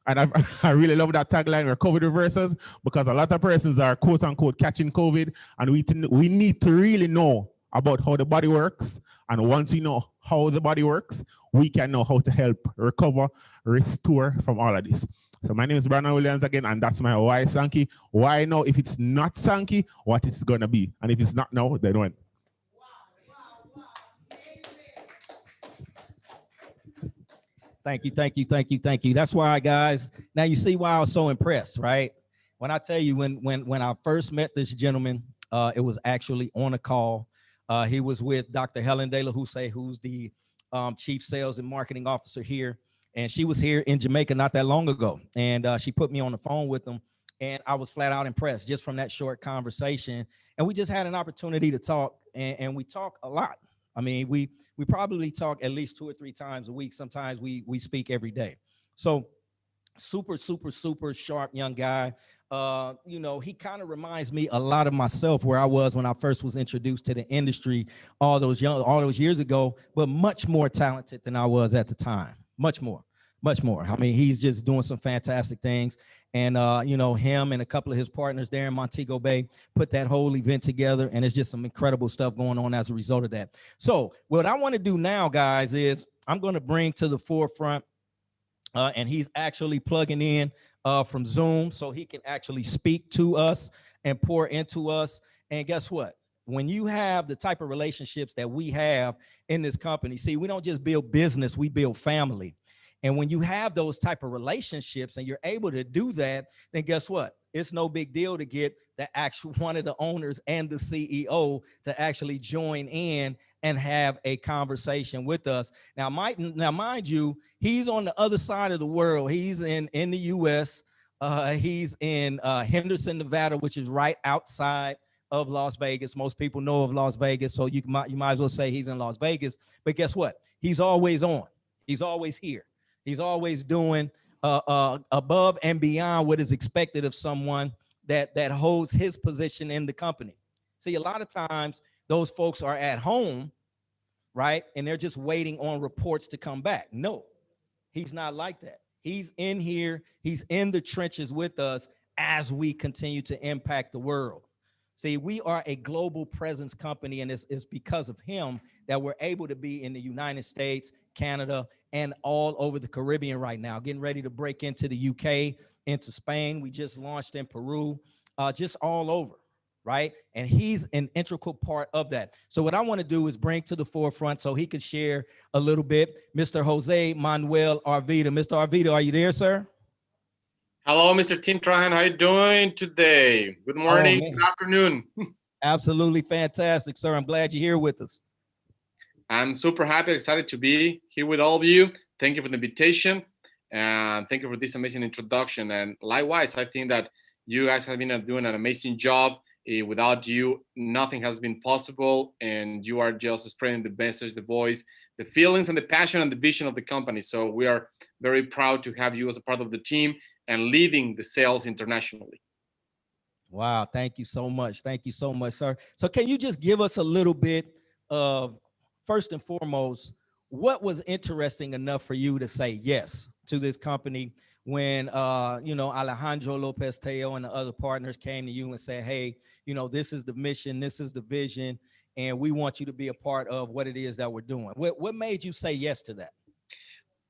And I really love that tagline, we're COVID reversers, because a lot of persons are quote unquote catching COVID, and we need to really know about how the body works. And once we know how the body works, we can know how to help recover, restore from all of this. So my name is Brandon Williams again, and that's my why Sankey. Why now? If it's not Sankey, what it's gonna be? And if it's not now, then when? Thank you. That's why, guys. Now you see why I was so impressed, right? When I tell you, when I first met this gentleman, it was actually on a call. He was with Dr. Helen Taylor, who's the Chief Sales and Marketing Officer here. And she was here in Jamaica not that long ago. And she put me on the phone with them. And I was flat out impressed just from that short conversation. And we just had an opportunity to talk. And we talk a lot. I mean, we probably talk at least 2 or 3 times a week. Sometimes we speak every day. So super sharp young guy. You know, he kind of reminds me a lot of myself where I was when I first was introduced to the industry all those years ago, but much more talented than I was at the time. Much more. I mean, he's just doing some fantastic things. And, you know, him and a couple of his partners there in Montego Bay put that whole event together. And it's just some incredible stuff going on as a result of that. So what I want to do now, guys, is I'm going to bring to the forefront, and he's actually plugging in from Zoom so he can actually speak to us and pour into us. And guess what? When you have the type of relationships that we have in this company, see, we don't just build business, we build family. And when you have those type of relationships and you're able to do that, then guess what? It's no big deal to get the actual one of the owners and the CEO to actually join in and have a conversation with us. Now, mind you, he's on the other side of the world. He's in the US. He's in Henderson, Nevada, which is right outside of Las Vegas. Most people know of Las Vegas, so you might as well say he's in Las Vegas. But guess what? He's always on. He's always here. He's always doing above and beyond what is expected of someone that holds his position in the company. See, a lot of times those folks are at home, right? And they're just waiting on reports to come back. No, he's not like that. He's in here. He's in the trenches with us as we continue to impact the world. See, we are a global presence company, and it's because of him that we're able to be in the United States, Canada, and all over the Caribbean right now, getting ready to break into the UK, into Spain. We just launched in Peru, just all over, right? And he's an integral part of that. So what I want to do is bring to the forefront so he can share a little bit, Mr. Jose Manuel Arvida. Mr. Arvida, are you there, sir? Hello, Mr. Tim Trahan. How are you doing today? Good morning, good afternoon. Absolutely fantastic, sir. I'm glad you're here with us. I'm super happy, excited to be here with all of you. Thank you for the invitation, and thank you for this amazing introduction. And likewise, I think that you guys have been doing an amazing job. Without you, nothing has been possible, and you are just spreading the message, the voice, the feelings, and the passion and the vision of the company. So we are very proud to have you as a part of the team and leading the sales internationally. Wow, thank you so much. Thank you so much, sir. So can you just give us a little bit of, first and foremost, what was interesting enough for you to say yes to this company when, you know, Alejandro Lopez Teo and the other partners came to you and said, hey, you know, this is the mission, this is the vision, and we want you to be a part of what it is that we're doing. What made you say yes to that?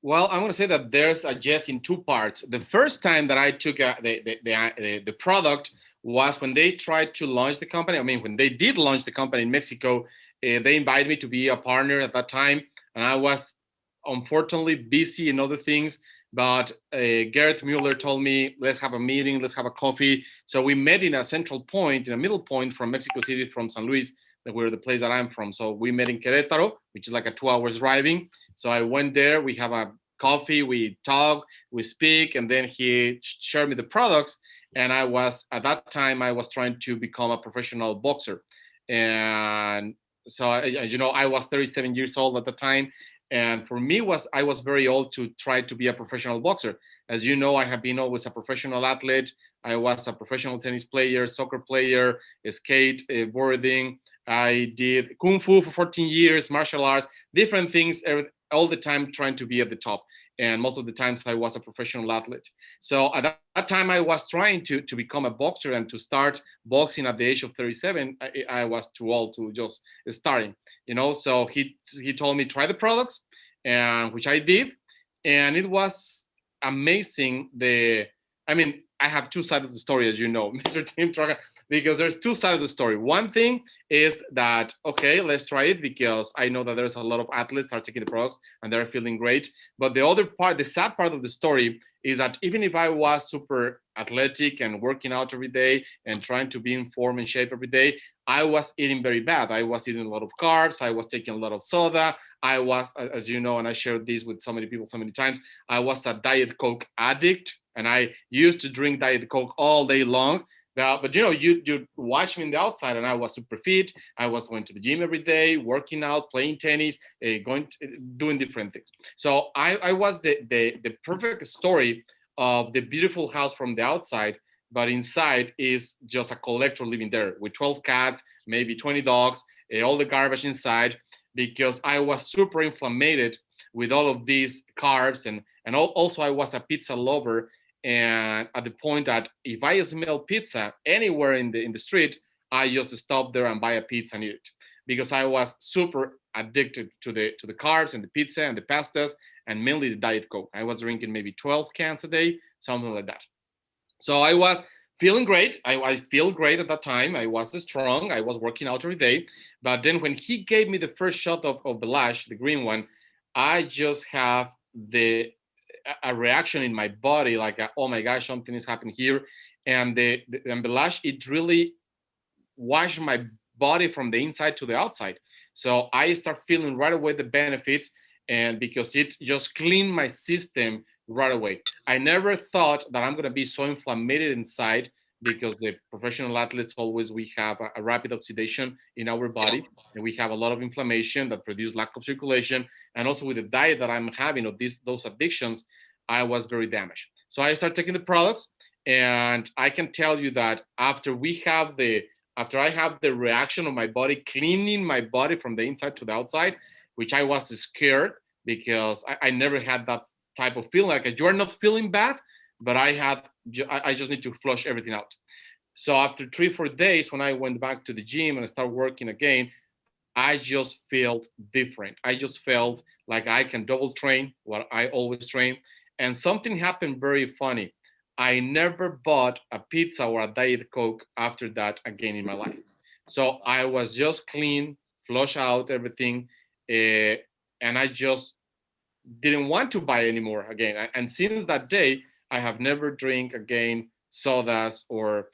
Well, I want to say that there's a yes in two parts. The first time that I took the product was when they tried to launch the company. I mean, when they did launch the company in Mexico, they invited me to be a partner at that time. And I was unfortunately busy in other things. But Gareth Mueller told me, let's have a meeting, let's have a coffee. So we met in a central point, in a middle point from Mexico City, from San Luis, that were the place that I'm from. So we met in Querétaro, which is like a 2 hours driving. So I went there, we have a coffee, we talk, we speak, and then he shared me the products. And I was, at that time, I was trying to become a professional boxer. And so, you know, I was 37 years old at the time. And for me, I was very old to try to be a professional boxer. As you know, I have been always a professional athlete. I was a professional tennis player, soccer player, skateboarding. I did Kung Fu for 14 years, martial arts, different things, all the time trying to be at the top. And most of the times I was a professional athlete. So at that time I was trying to become a boxer and to start boxing at the age of 37. I was too old to just starting, you know. So he told me, try the products, and which I did. And it was amazing. I mean, I have two sides of the story, as you know, Mr. Tim Trahan, because there's two sides of the story. One thing is that, okay, let's try it, because I know that there's a lot of athletes are taking the products and they're feeling great. But the other part, the sad part of the story, is that even if I was super athletic and working out every day and trying to be in form and shape every day, I was eating very bad. I was eating a lot of carbs. I was taking a lot of soda. I was, as you know, and I shared this with so many people so many times, I was a Diet Coke addict, and I used to drink Diet Coke all day long. But you know, you watch me in the outside, and I was super fit. I was going to the gym every day, working out, playing tennis, doing different things. So I was the perfect story of the beautiful house from the outside, but inside is just a collector living there with 12 cats, maybe 20 dogs, all the garbage inside, because I was super inflamed with all of these carbs, and also I was a pizza lover. And at the point that if I smell pizza anywhere in the street, I just stop there and buy a pizza and eat it, because I was super addicted to the carbs and the pizza and the pastas, and mainly the Diet Coke. I was drinking maybe 12 cans a day, something like that. So I was feeling great. I feel great at that time. I was strong. I was working out every day. But then when he gave me the first shot of Belash, the green one, I just have a reaction in my body, like, oh my gosh, something is happening here. And the Belash, it really washed my body from the inside to the outside. So I start feeling right away the benefits, and because it just cleaned my system right away. I never thought that I'm going to be so inflamed inside, because the professional athletes always, we have a rapid oxidation in our body, and we have a lot of inflammation that produce lack of circulation. And also with the diet that I'm having of those addictions, I was very damaged. So I started taking the products, and I can tell you that after I have the reaction of my body cleaning my body from the inside to the outside, which I was scared, because I never had that type of feeling, like you're not feeling bad, but I just need to flush everything out. So after 3-4 days, when I went back to the gym and I started working again, I just felt different. I just felt like I can double train what I always train. And something happened very funny. I never bought a pizza or a Diet Coke after that again in my life. So I was just clean, flush out everything, and I just didn't want to buy anymore again. And since that day, I have never drank again sodas, or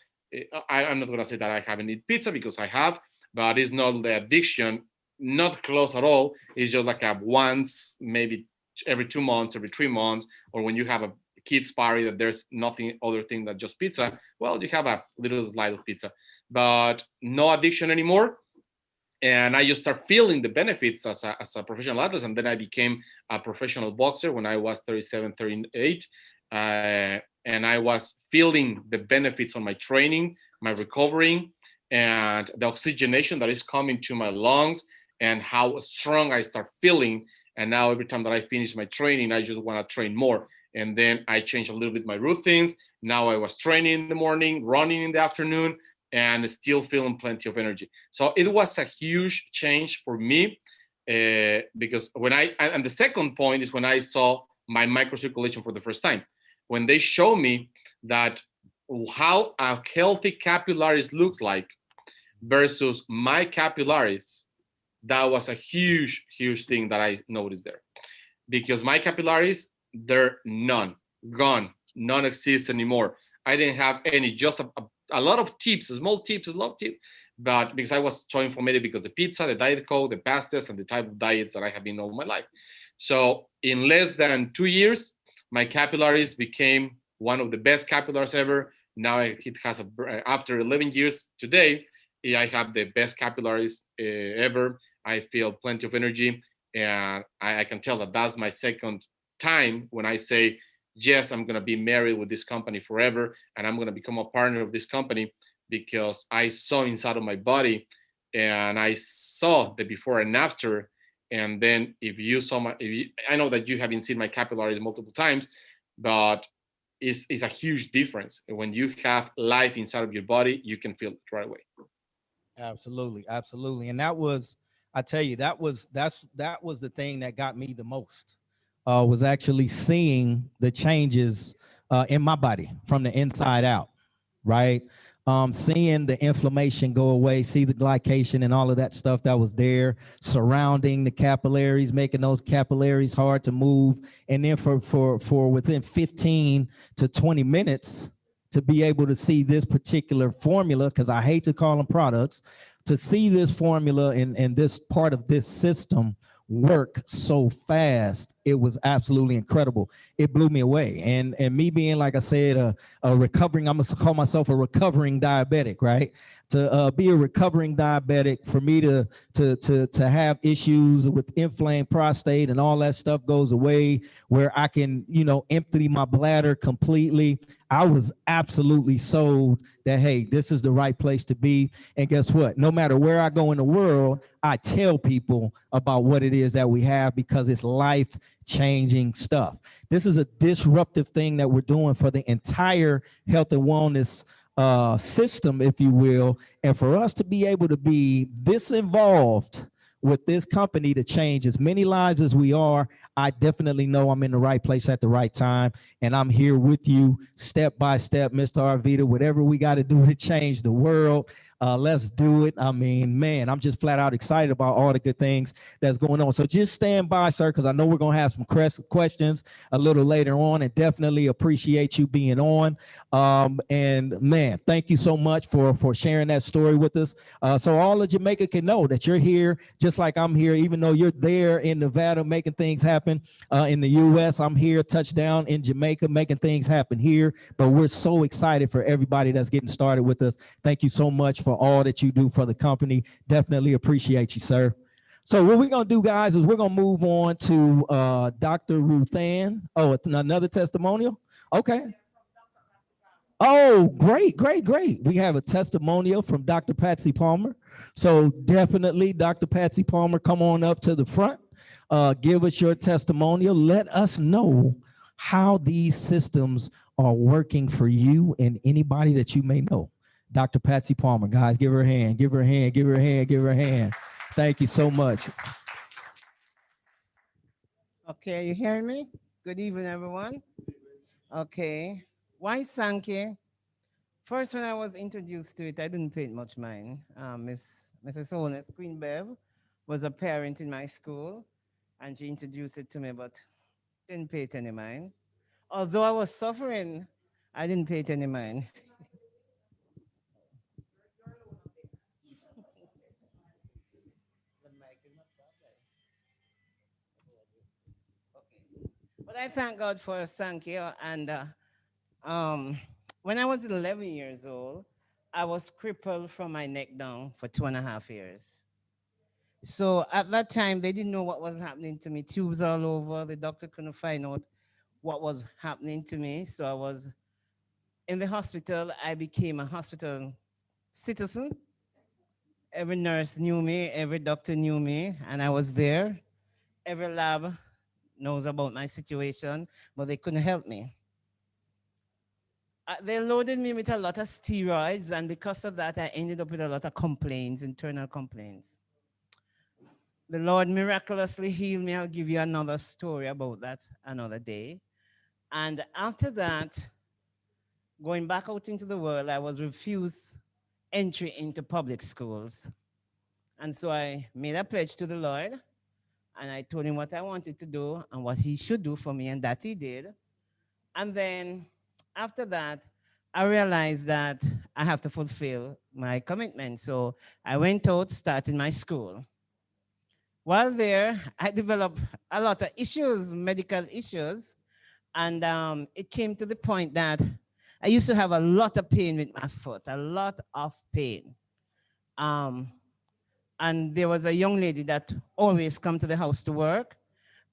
I'm not gonna say that I haven't eaten pizza, because I have, but it's not the addiction, not close at all. It's just like a once, maybe every 2 months, every 3 months, or when you have a kids party that there's nothing other thing than just pizza, well, you have a little slide of pizza, but no addiction anymore. And I just start feeling the benefits as a professional athlete. And then I became a professional boxer when I was 37, 38. And I was feeling the benefits on my training, my recovering, and the oxygenation that is coming to my lungs, and how strong I start feeling. And now every time that I finish my training, I just want to train more. And then I changed a little bit my routines. Now I was training in the morning, running in the afternoon, and still feeling plenty of energy. So it was a huge change for me, because and the second point is when I saw my microcirculation for the first time, when they show me that how a healthy capillaries looks like versus my capillaries, that was a huge, huge thing that I noticed there, because my capillaries, they're gone, none exist anymore. I didn't have any, just a lot of tips, small tips, but because I was so inflamed because the pizza, the Diet Coke, the pastas, and the type of diets that I have been all my life. So in less than 2 years, my capillaries became one of the best capillaries ever. Now it has after 11 years today, I have the best capillaries ever. I feel plenty of energy, and I can tell that that's my second time when I say, yes, I'm going to be married with this company forever, and I'm going to become a partner of this company, because I saw inside of my body, and I saw the before and after. And then if you saw I know that you haven't seen my capillaries multiple times, but it's a huge difference. When you have life inside of your body, you can feel it right away. Absolutely, absolutely. And that was, I tell you, that was the thing that got me the most, was actually seeing the changes in my body from the inside out, right? Seeing the inflammation go away, see the glycation and all of that stuff that was there surrounding the capillaries, making those capillaries hard to move. And then for within 15 to 20 minutes to be able to see this particular formula, because I hate to call them products, to see this formula and this part of this system work so fast, it was absolutely incredible. It blew me away. And me being, like I said, a recovering, I'm gonna call myself a recovering diabetic, right? To be a recovering diabetic, for me to have issues with inflamed prostate and all that stuff goes away, where I can, empty my bladder completely. I was absolutely sold that, hey, this is the right place to be. And guess what? No matter where I go in the world, I tell people about what it is that we have, because it's life-changing stuff. This is a disruptive thing that we're doing for the entire health and wellness system, if you will. And for us to be able to be this involved with this company to change as many lives as we are, I definitely know I'm in the right place at the right time. And I'm here with you step by step, Mr. Arvita, whatever we got to do to change the world. Let's do it. I mean, man, I'm just flat out excited about all the good things that's going on. So just stand by, sir, because I know we're going to have some questions a little later on, and definitely appreciate you being on. And man, thank you so much for sharing that story with us. So all of Jamaica can know that you're here just like I'm here, even though you're there in Nevada making things happen in the U.S. I'm here, touchdown in Jamaica, making things happen here. But we're so excited for everybody that's getting started with us. Thank you so much for all that you do for the company. Definitely appreciate you, sir. So what we're going to do, guys, is we're going to move on to Dr. Ruthann. Oh, another testimonial? Okay. Oh, great, great, great. We have a testimonial from Dr. Patsy Palmer. So definitely, Dr. Patsy Palmer, come on up to the front. Give us your testimonial. Let us know how these systems are working for you and anybody that you may know. Dr. Patsy Palmer, guys, give her a hand, give her a hand, give her a hand, give her a hand. Thank you so much. Okay, are you hearing me? Good evening, everyone. Okay, why Sankey? First, when I was introduced to it, I didn't pay it much mind. Mrs. Holness, Queen Bev, was a parent in my school, and she introduced it to me, but didn't pay it any mind. Although I was suffering, I didn't pay it any mind. But I thank God for Sankey. And when I was 11 years old, I was crippled from my neck down for 2.5 years. So at that time, they didn't know what was happening to me. Tubes all over. The doctor couldn't find out what was happening to me. So I was in the hospital. I became a hospital citizen. Every nurse knew me. Every doctor knew me. And I was there. Every lab knows about my situation, but they couldn't help me. They loaded me with a lot of steroids, and because of that, I ended up with a lot of complaints, internal complaints. The Lord miraculously healed me. I'll give you another story about that another day. And after that, going back out into the world, I was refused entry into public schools. And so I made a pledge to the Lord, and I told him what I wanted to do and what he should do for me, and that he did. And then after that, I realized that I have to fulfill my commitment. So I went out, started my school. While there, I developed a lot of issues, medical issues. And it came to the point that I used to have a lot of pain with my foot, a lot of pain. And there was a young lady that always come to the house to work,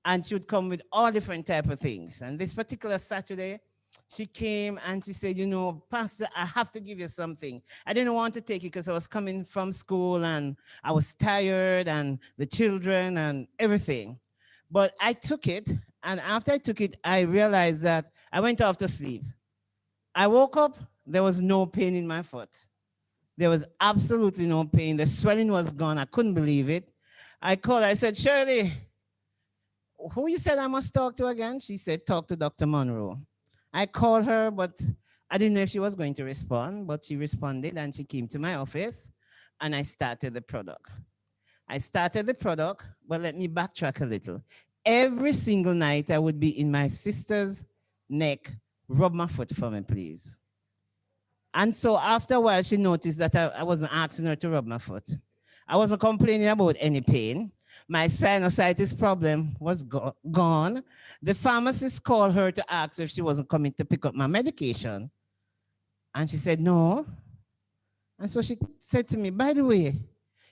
and she would come with all different type of things. And this particular Saturday, she came and she said, you know, Pastor, I have to give you something. I didn't want to take it because I was coming from school and I was tired, and the children and everything. But I took it, and after I took it, I realized that I went off to sleep. I woke up, there was no pain in my foot. There was absolutely no pain. The swelling was gone. I couldn't believe it. I called, I said, Shirley, who you said I must talk to again? She said, talk to Dr. Monroe. I called her, but I didn't know if she was going to respond, but she responded, and she came to my office, and I started the product. I started the product, but let me backtrack a little. Every single night, I would be in my sister's neck, rub my foot for me, please. And so after a while, she noticed that I wasn't asking her to rub my foot. I wasn't complaining about any pain. My sinusitis problem was gone. The pharmacist called her to ask if she wasn't coming to pick up my medication. And she said, no. And so she said to me, by the way,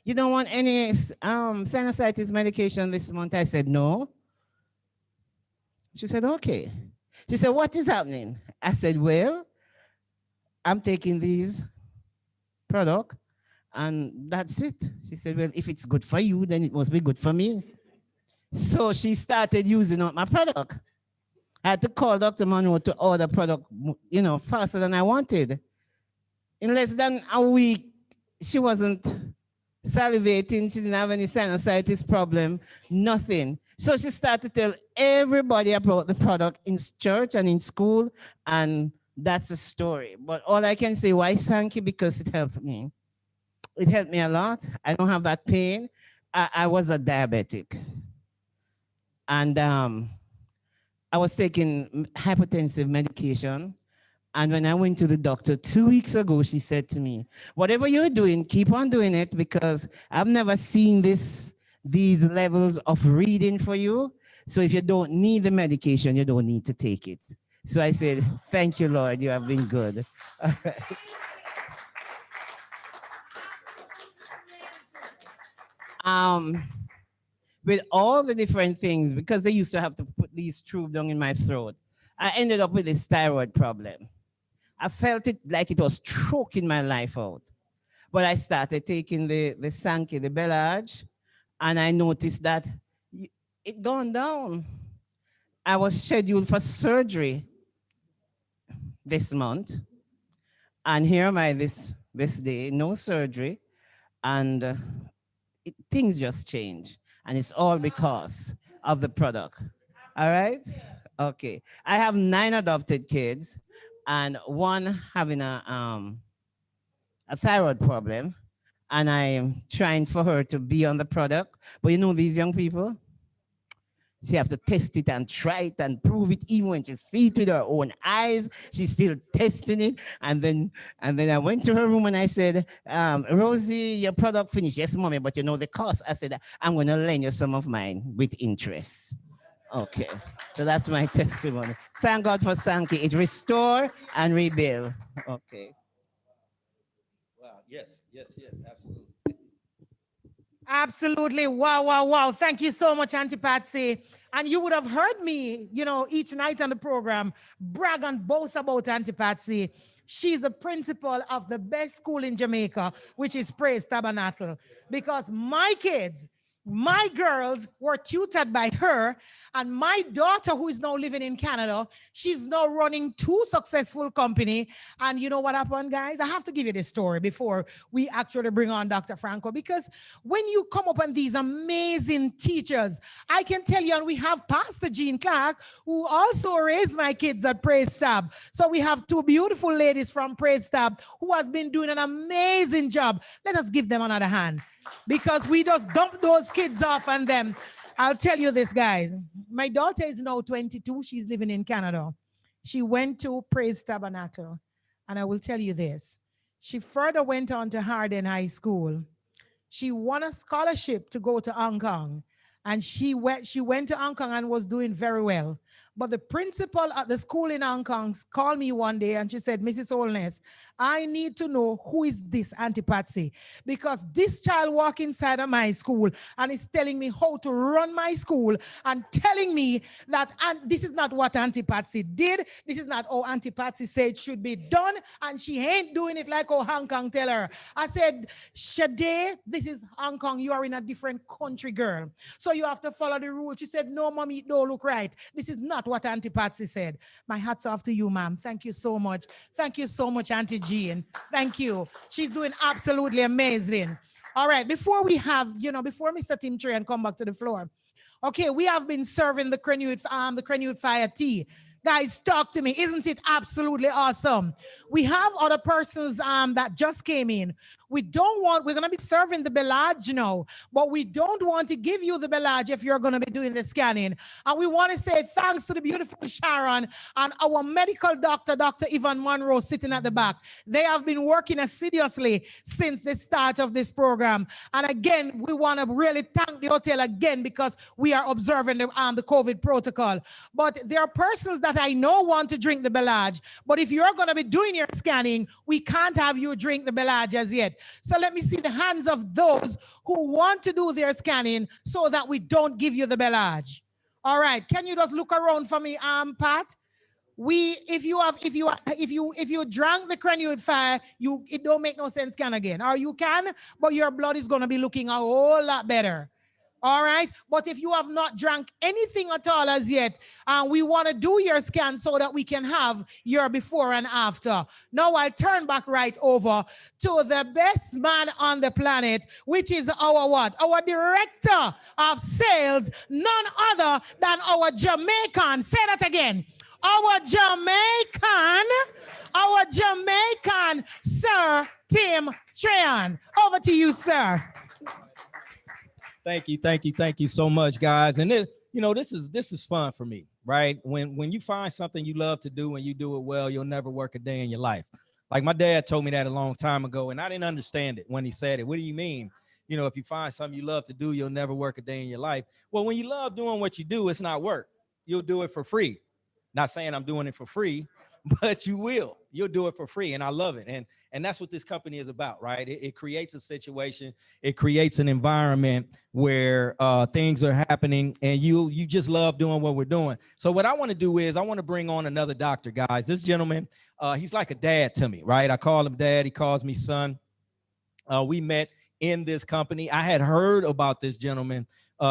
you don't want any sinusitis medication this month? I said, no. She said, okay. She said, what is happening? I said, well, I'm taking these products, and that's it. She said, well, if it's good for you, then it must be good for me. So she started using up my product. I had to call Dr. Monroe to order product, you know, faster than I wanted. In less than a week, she wasn't salivating. She didn't have any sinusitis problem, nothing. So she started to tell everybody about the product in church and in school, and that's the story. But all I can say, why thank you? Because it helped me. It helped me a lot. I don't have that pain. I was a diabetic. And I was taking hypertensive medication. And when I went to the doctor 2 weeks ago, she said to me, whatever you're doing, keep on doing it, because I've never seen these levels of reading for you. So if you don't need the medication, you don't need to take it. So I said, thank you, Lord, you have been good. With all the different things, because they used to have to put these tubes down in my throat, I ended up with this thyroid problem. I felt it like it was choking my life out. But I started taking the Sankey, the Belage, and I noticed that it gone down. I was scheduled for surgery this month, and here am I this day, no surgery, and things just change, and it's all because of the product. All right? Okay. I have 9 adopted kids, and one having a thyroid problem, and I'm trying for her to be on the product. But you know these young people, she have to test it and try it and prove it. Even when she sees it with her own eyes, she's still testing it. And then I went to her room and I said, Rosie, your product finished. Yes, mommy, but you know the cost. I said, I'm going to lend you some of mine with interest. Okay, so that's my testimony. Thank God for Sankey. It restore and rebuild. Okay. Wow. Yes, absolutely. Absolutely. Wow, wow, wow. Thank you so much, Auntie Patsy. And you would have heard me, each night on the program, brag and boast about Auntie Patsy. She's a principal of the best school in Jamaica, which is Praise Tabernacle. Because my kids, my girls were tutored by her, and my daughter, who is now living in Canada, she's now running 2 successful companies. And you know what happened, guys? I have to give you this story before we actually bring on Dr. Franco, because when you come up on these amazing teachers, I can tell you, and we have Pastor Jean Clark, who also raised my kids at Praise Tab. So we have 2 beautiful ladies from Praise Tab who has been doing an amazing job. Let us give them another hand, because we just dump those kids off on them. I'll tell you this, guys. My daughter is now 22. She's living in Canada. She went to Praise Tabernacle. And I will tell you this. She further went on to Hardin High School. She won a scholarship to go to Hong Kong. And she went to Hong Kong and was doing very well. But the principal at the school in Hong Kong called me one day and she said, Mrs. Holness, I need to know who is this Auntie Patsy, because this child walked inside of my school and is telling me how to run my school and telling me that this is not what Auntie Patsy did. This is not how Auntie Patsy said it should be done, and she ain't doing it like how Hong Kong tell her. I said, Shade, this is Hong Kong. You are in a different country, girl. So you have to follow the rules. She said, no, mommy, it don't look right. This is not what Auntie Patsy said. My hat's off to you, ma'am. Thank you so much. Thank you so much, Auntie Jean. Thank you. She's doing absolutely amazing. All right, before we have, before Mr. Tim Trahan come back to the floor, okay, we have been serving the Crenewed Fire tea. Guys, talk to me. Isn't it absolutely awesome? We have other persons that just came in. We're going to be serving the Belage now, but we don't want to give you the Belage if you're going to be doing the scanning. And we want to say thanks to the beautiful Sharon and our medical doctor, Dr. Yvonne Monroe, sitting at the back. They have been working assiduously since the start of this program. And again, we want to really thank the hotel again, because we are observing the COVID protocol. But there are persons that I know want to drink the Belage, but if you're going to be doing your scanning, we can't have you drink the Belage as yet. So let me see the hands of those who want to do their scanning so that we don't give you the Belage. All right, can you just look around for me, Pat? If you drank the Crenewed Fire, it don't make no sense scan again. Or you can, but your blood is going to be looking a whole lot better. All right. But if you have not drank anything at all as yet, we want to do your scan so that we can have your before and after. Now I turn back right over to the best man on the planet, which is our what? Our director of sales, none other than our Jamaican. Say that again. our Jamaican, Sir Tim Trahan. Over to you, sir. Thank you so much, guys. And this is fun for me, right? When you find something you love to do and you do it well, you'll never work a day in your life. Like my dad told me that a long time ago, and I didn't understand it when he said it. What do you mean? If you find something you love to do, you'll never work a day in your life. Well, when you love doing what you do, it's not work. You'll do it for free. Not saying I'm doing it for free, but you'll do it for free. And I love it. And that's what this company is about, right? It creates a situation. It creates an environment where things are happening and you just love doing what we're doing. So what I want to do is I want to bring on another doctor, guys. This gentleman, he's like a dad to me, right? I call him dad. He calls me son. We met in this company. I had heard about this gentleman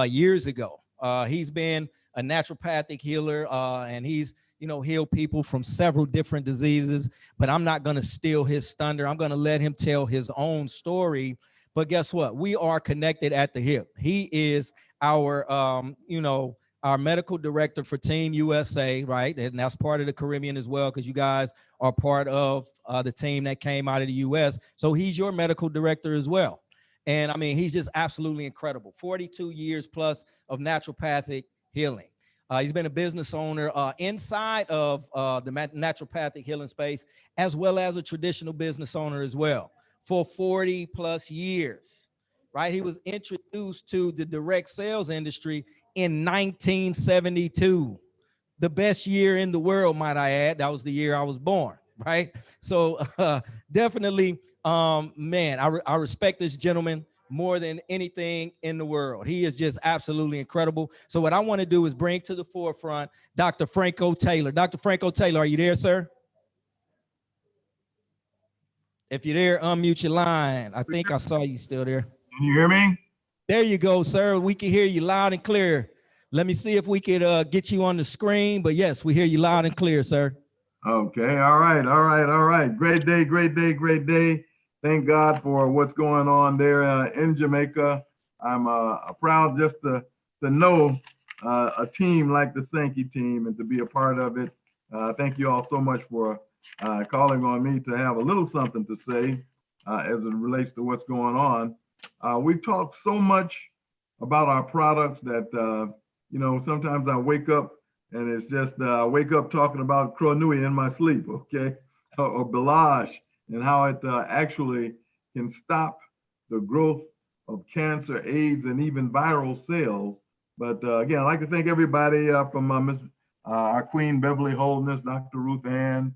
years ago. He's been a naturopathic healer, and he's healed people from several different diseases, but I'm not going to steal his thunder. I'm going to let him tell his own story. But guess what? We are connected at the hip. He is our, our medical director for Team USA, right? And that's part of the Caribbean as well, because you guys are part of the team that came out of the US. So he's your medical director as well. And I mean, he's just absolutely incredible. 42 years plus of naturopathic healing. He's been a business owner inside of the naturopathic healing space, as well as a traditional business owner as well for 40 plus years, right? He was introduced to the direct sales industry in 1972, the best year in the world, might I add. That was the year I was born, right? So definitely, man, I respect this gentleman more than anything in the world. He is just absolutely incredible. So what I want to do is bring to the forefront Dr. Franco Taylor. Dr. Franco Taylor, are you there, sir? If you're there, unmute your line. I think I saw you still there. Can you hear me? There you go, sir. We can hear you loud and clear. Let me see if we could get you on the screen. But yes, we hear you loud and clear, sir. Okay. All right. Great day. Thank God for what's going on there in Jamaica. I'm proud just to know a team like the Sankey team and to be a part of it. Thank you all so much for calling on me to have a little something to say as it relates to what's going on. We've talked so much about our products that, sometimes I wake up and it's just wake up talking about Cronui in my sleep, okay? Or Belage, and how it actually can stop the growth of cancer, AIDS, and even viral cells. But again, I'd like to thank everybody from our Queen Beverly Holness, Dr. Ruthann,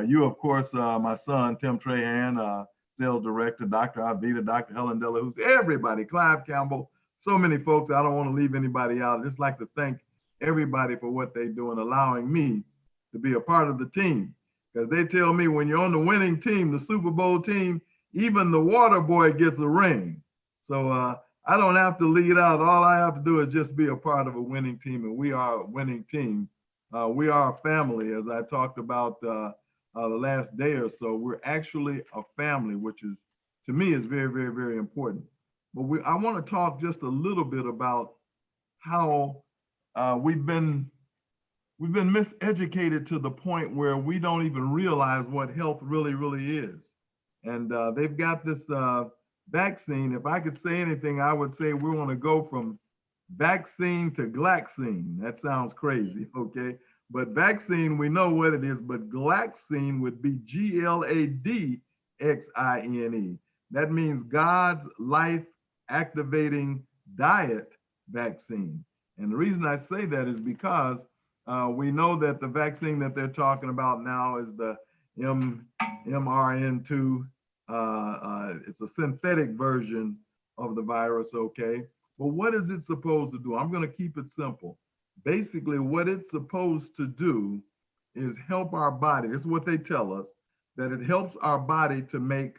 you, of course, my son, Tim Trahan, sales director, Dr. Avita, Dr. Helen Della, who's everybody, Clive Campbell, so many folks. I don't want to leave anybody out. I just like to thank everybody for what they do and allowing me to be a part of the team. Because they tell me when you're on the winning team, the Super Bowl team, even the water boy gets a ring. So I don't have to lead out. All I have to do is just be a part of a winning team, and we are a winning team. We are a family, as I talked about the last day or so. We're actually a family, which is, to me, is very, very, very important. But I want to talk just a little bit about how we've been miseducated to the point where we don't even realize what health really, really is. And they've got this vaccine. If I could say anything, I would say we want to go from vaccine to glaxine. That sounds crazy, okay? But vaccine, we know what it is, but glaxine would be GLADXINE. That means God's life activating diet vaccine. And the reason I say that is because we know that the vaccine that they're talking about now is the mRNA-2. It's a synthetic version of the virus, okay? But what is it supposed to do? I'm going to keep it simple. Basically, what it's supposed to do is help our body. This is what they tell us, that it helps our body to make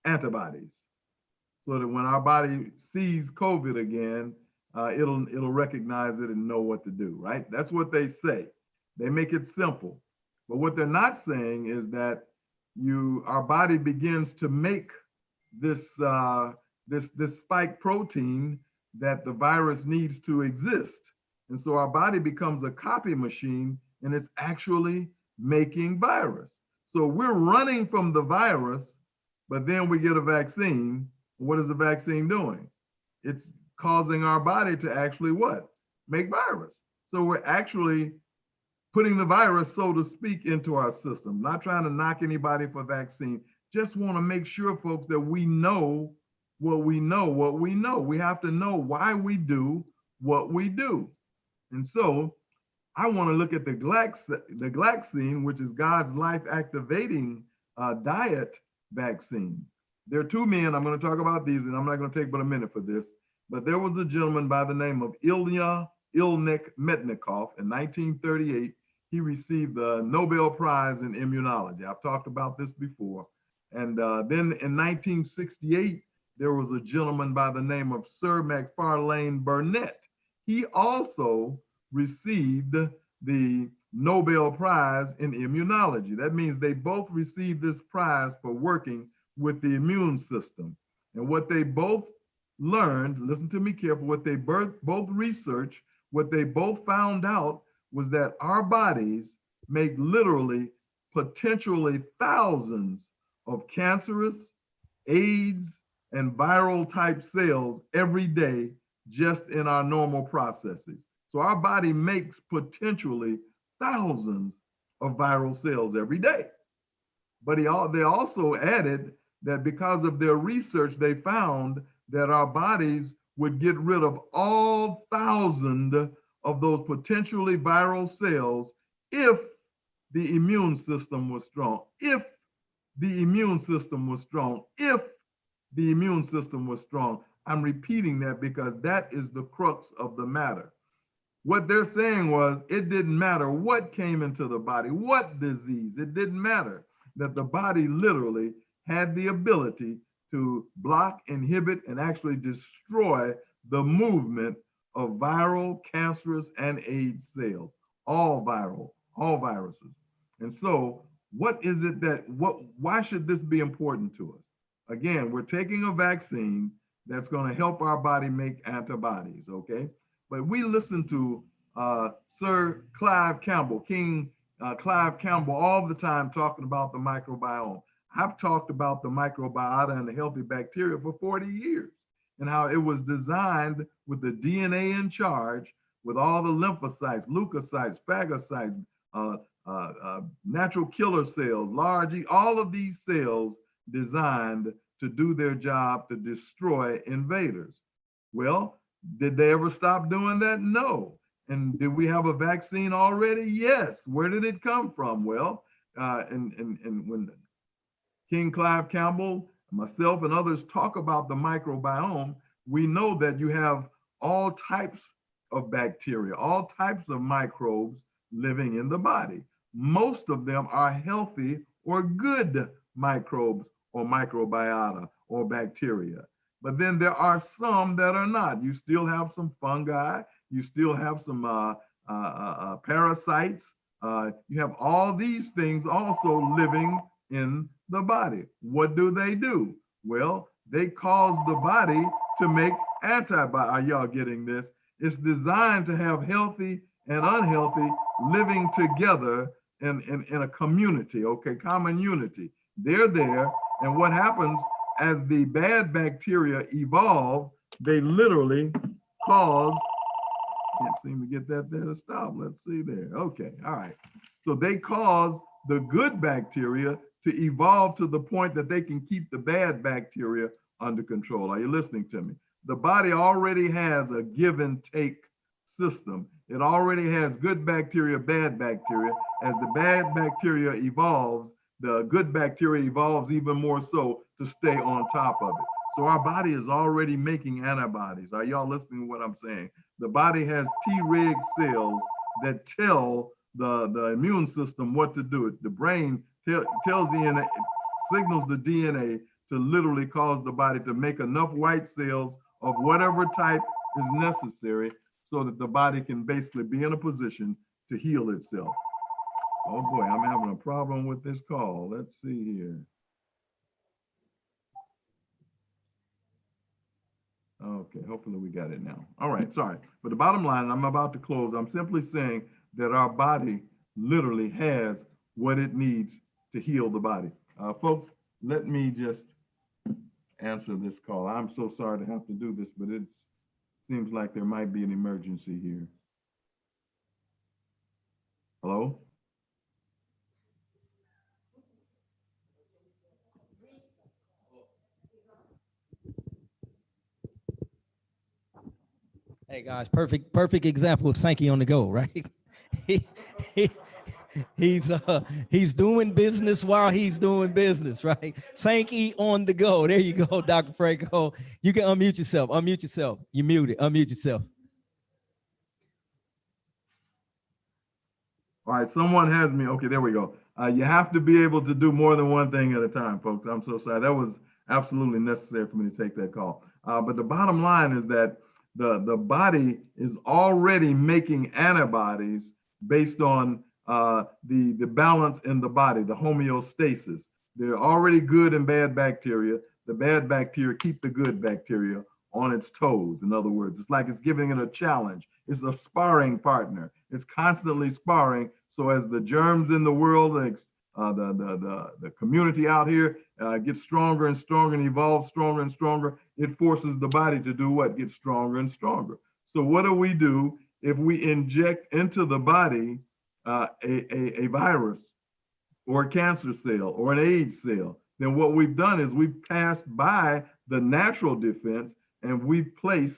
antibodies so that when our body sees COVID again, it'll recognize it and know what to do, right? That's what they say. They make it simple. But what they're not saying is that our body begins to make this spike protein that the virus needs to exist. And so our body becomes a copy machine and it's actually making virus. So we're running from the virus, but then we get a vaccine. What is the vaccine doing? It's causing our body to actually what? Make virus. So we're actually putting the virus, so to speak, into our system. Not trying to knock anybody for vaccine. Just want to make sure, folks, that we know what we know, what we know. We have to know why we do what we do. And so I want to look at the glycine, which is God's life activating diet vaccine. There are two men, I'm going to talk about these, and I'm not going to take but a minute for this, but there was a gentleman by the name of Ilya Ilnik Metnikov in 1938. He received the Nobel Prize in immunology. I've talked about this before. And then in 1968, there was a gentleman by the name of Sir Macfarlane Burnet. He also received the Nobel Prize in immunology. That means they both received this prize for working with the immune system. And what they both learned, listen to me carefully, what they both researched, what they both found out was that our bodies make literally potentially thousands of cancerous, AIDS, and viral type cells every day just in our normal processes. So our body makes potentially thousands of viral cells every day. But they also added that because of their research, they found that our bodies would get rid of all 1,000 of those potentially viral cells if the immune system was strong, if the immune system was strong, if the immune system was strong. I'm repeating that because that is the crux of the matter. What they're saying was it didn't matter what came into the body, what disease, it didn't matter, that the body literally had the ability to block, inhibit, and actually destroy the movement of viral, cancerous, and AIDS cells, all viral, all viruses. And so what is it that, why should this be important to us? Again, we're taking a vaccine that's going to help our body make antibodies, okay? But we listen to Sir Clive Campbell, King Clive Campbell, all the time talking about the microbiome. I've talked about the microbiota and the healthy bacteria for 40 years and how it was designed with the DNA in charge, with all the lymphocytes, leukocytes, phagocytes, natural killer cells, large E, all of these cells designed to do their job to destroy invaders. Well, did they ever stop doing that? No. And did we have a vaccine already? Yes. Where did it come from? Well, and when King Clive Campbell, myself, and others talk about the microbiome, we know that you have all types of bacteria, all types of microbes living in the body. Most of them are healthy or good microbes or microbiota or bacteria. But then there are some that are not. You still have some fungi, you still have some parasites. You have all these things also living in the body. What do? Well, they cause the body to make antibodies. Are y'all getting this? It's designed to have healthy and unhealthy living together in a community, okay, common unity. They're there, and what happens as the bad bacteria evolve, they literally cause, can't seem to get that there to stop. Let's see there. Okay, all right. So they cause the good bacteria to evolve to the point that they can keep the bad bacteria under control. Are you listening to me? The body already has a give and take system. It already has good bacteria, bad bacteria. As the bad bacteria evolves, the good bacteria evolves even more so to stay on top of it. So our body is already making antibodies. Are y'all listening to what I'm saying? The body has Treg cells that tell the immune system what to do. The brain tells DNA, signals the DNA to literally cause the body to make enough white cells of whatever type is necessary so that the body can basically be in a position to heal itself. Oh boy, I'm having a problem with this call. Let's see here. Okay, hopefully we got it now. All right, sorry. But the bottom line, I'm about to close. I'm simply saying that our body literally has what it needs to heal the body. Folks, let me just answer this call. I'm so sorry to have to do this, but it seems like there might be an emergency here. Hello? Hey guys, perfect example of Sankey on the go, right? He's doing business while he's doing business, right? Sankey on the go. There you go, Dr. Franco. You can unmute yourself. Unmute yourself. You muted. Unmute yourself. All right, someone has me. Okay, there we go. You have to be able to do more than one thing at a time, folks. I'm so sorry. That was absolutely necessary for me to take that call. But the bottom line is that the body is already making antibodies based on the balance in the body, the homeostasis. There are already good and bad bacteria. The bad bacteria keep the good bacteria on its toes. In other words, it's like it's giving it a challenge. It's a sparring partner. It's constantly sparring. So as the germs in the world, the community out here gets stronger and stronger and evolves stronger and stronger, it forces the body to do what? Get stronger and stronger. So what do we do if we inject into the body a virus or a cancer cell or an AIDS cell? Then what we've done is we've passed by the natural defense and we've placed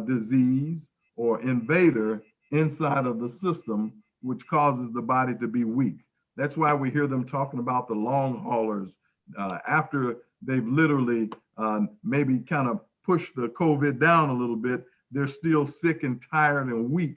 disease or invader inside of the system, which causes the body to be weak. That's why we hear them talking about the long haulers after they've literally maybe kind of pushed the COVID down a little bit. They're still sick and tired and weak.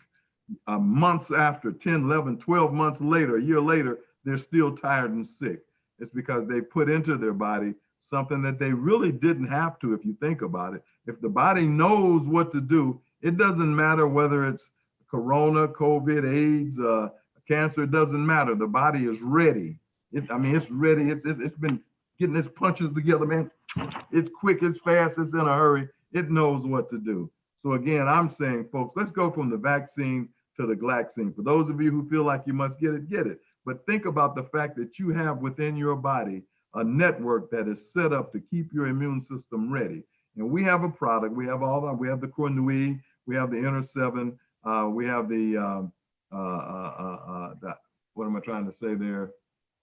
Months after, 10, 11, 12 months later, a year later, they're still tired and sick. It's because they put into their body something that they really didn't have to, if you think about it. If the body knows what to do, it doesn't matter whether it's corona, COVID, AIDS, cancer, it doesn't matter. The body is ready. It's ready. It's been getting its punches together, man. It's quick, it's fast, it's in a hurry. It knows what to do. So again, I'm saying, folks, let's go from the vaccine to the glaxine. For those of you who feel like you must get it, get it. But think about the fact that you have within your body a network that is set up to keep your immune system ready. And we have a product. We have we have the Cornui, we have the Inner 7, we have the what am I trying to say there?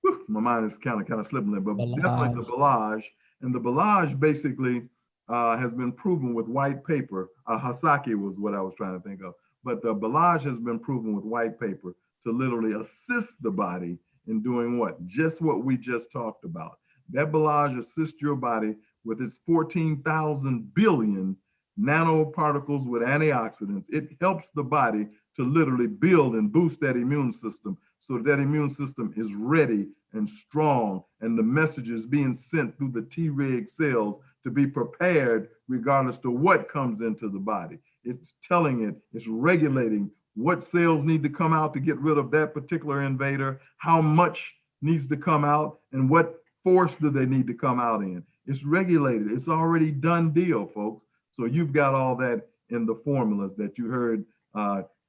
Whew, my mind is kind of slipping there, but definitely the Balage. And the Balage basically has been proven with white paper. Hasaki was what I was trying to think of. But the Balage has been proven with white paper to literally assist the body in doing what? Just what we just talked about. That Balage assists your body with its 14,000 billion nanoparticles with antioxidants. It helps the body to literally build and boost that immune system so that immune system is ready and strong, and the message is being sent through the Treg cells to be prepared regardless to what comes into the body. It's telling it, it's regulating what cells need to come out to get rid of that particular invader, how much needs to come out, and what force do they need to come out in. It's regulated. It's already done deal, folks. So you've got all that in the formulas that you heard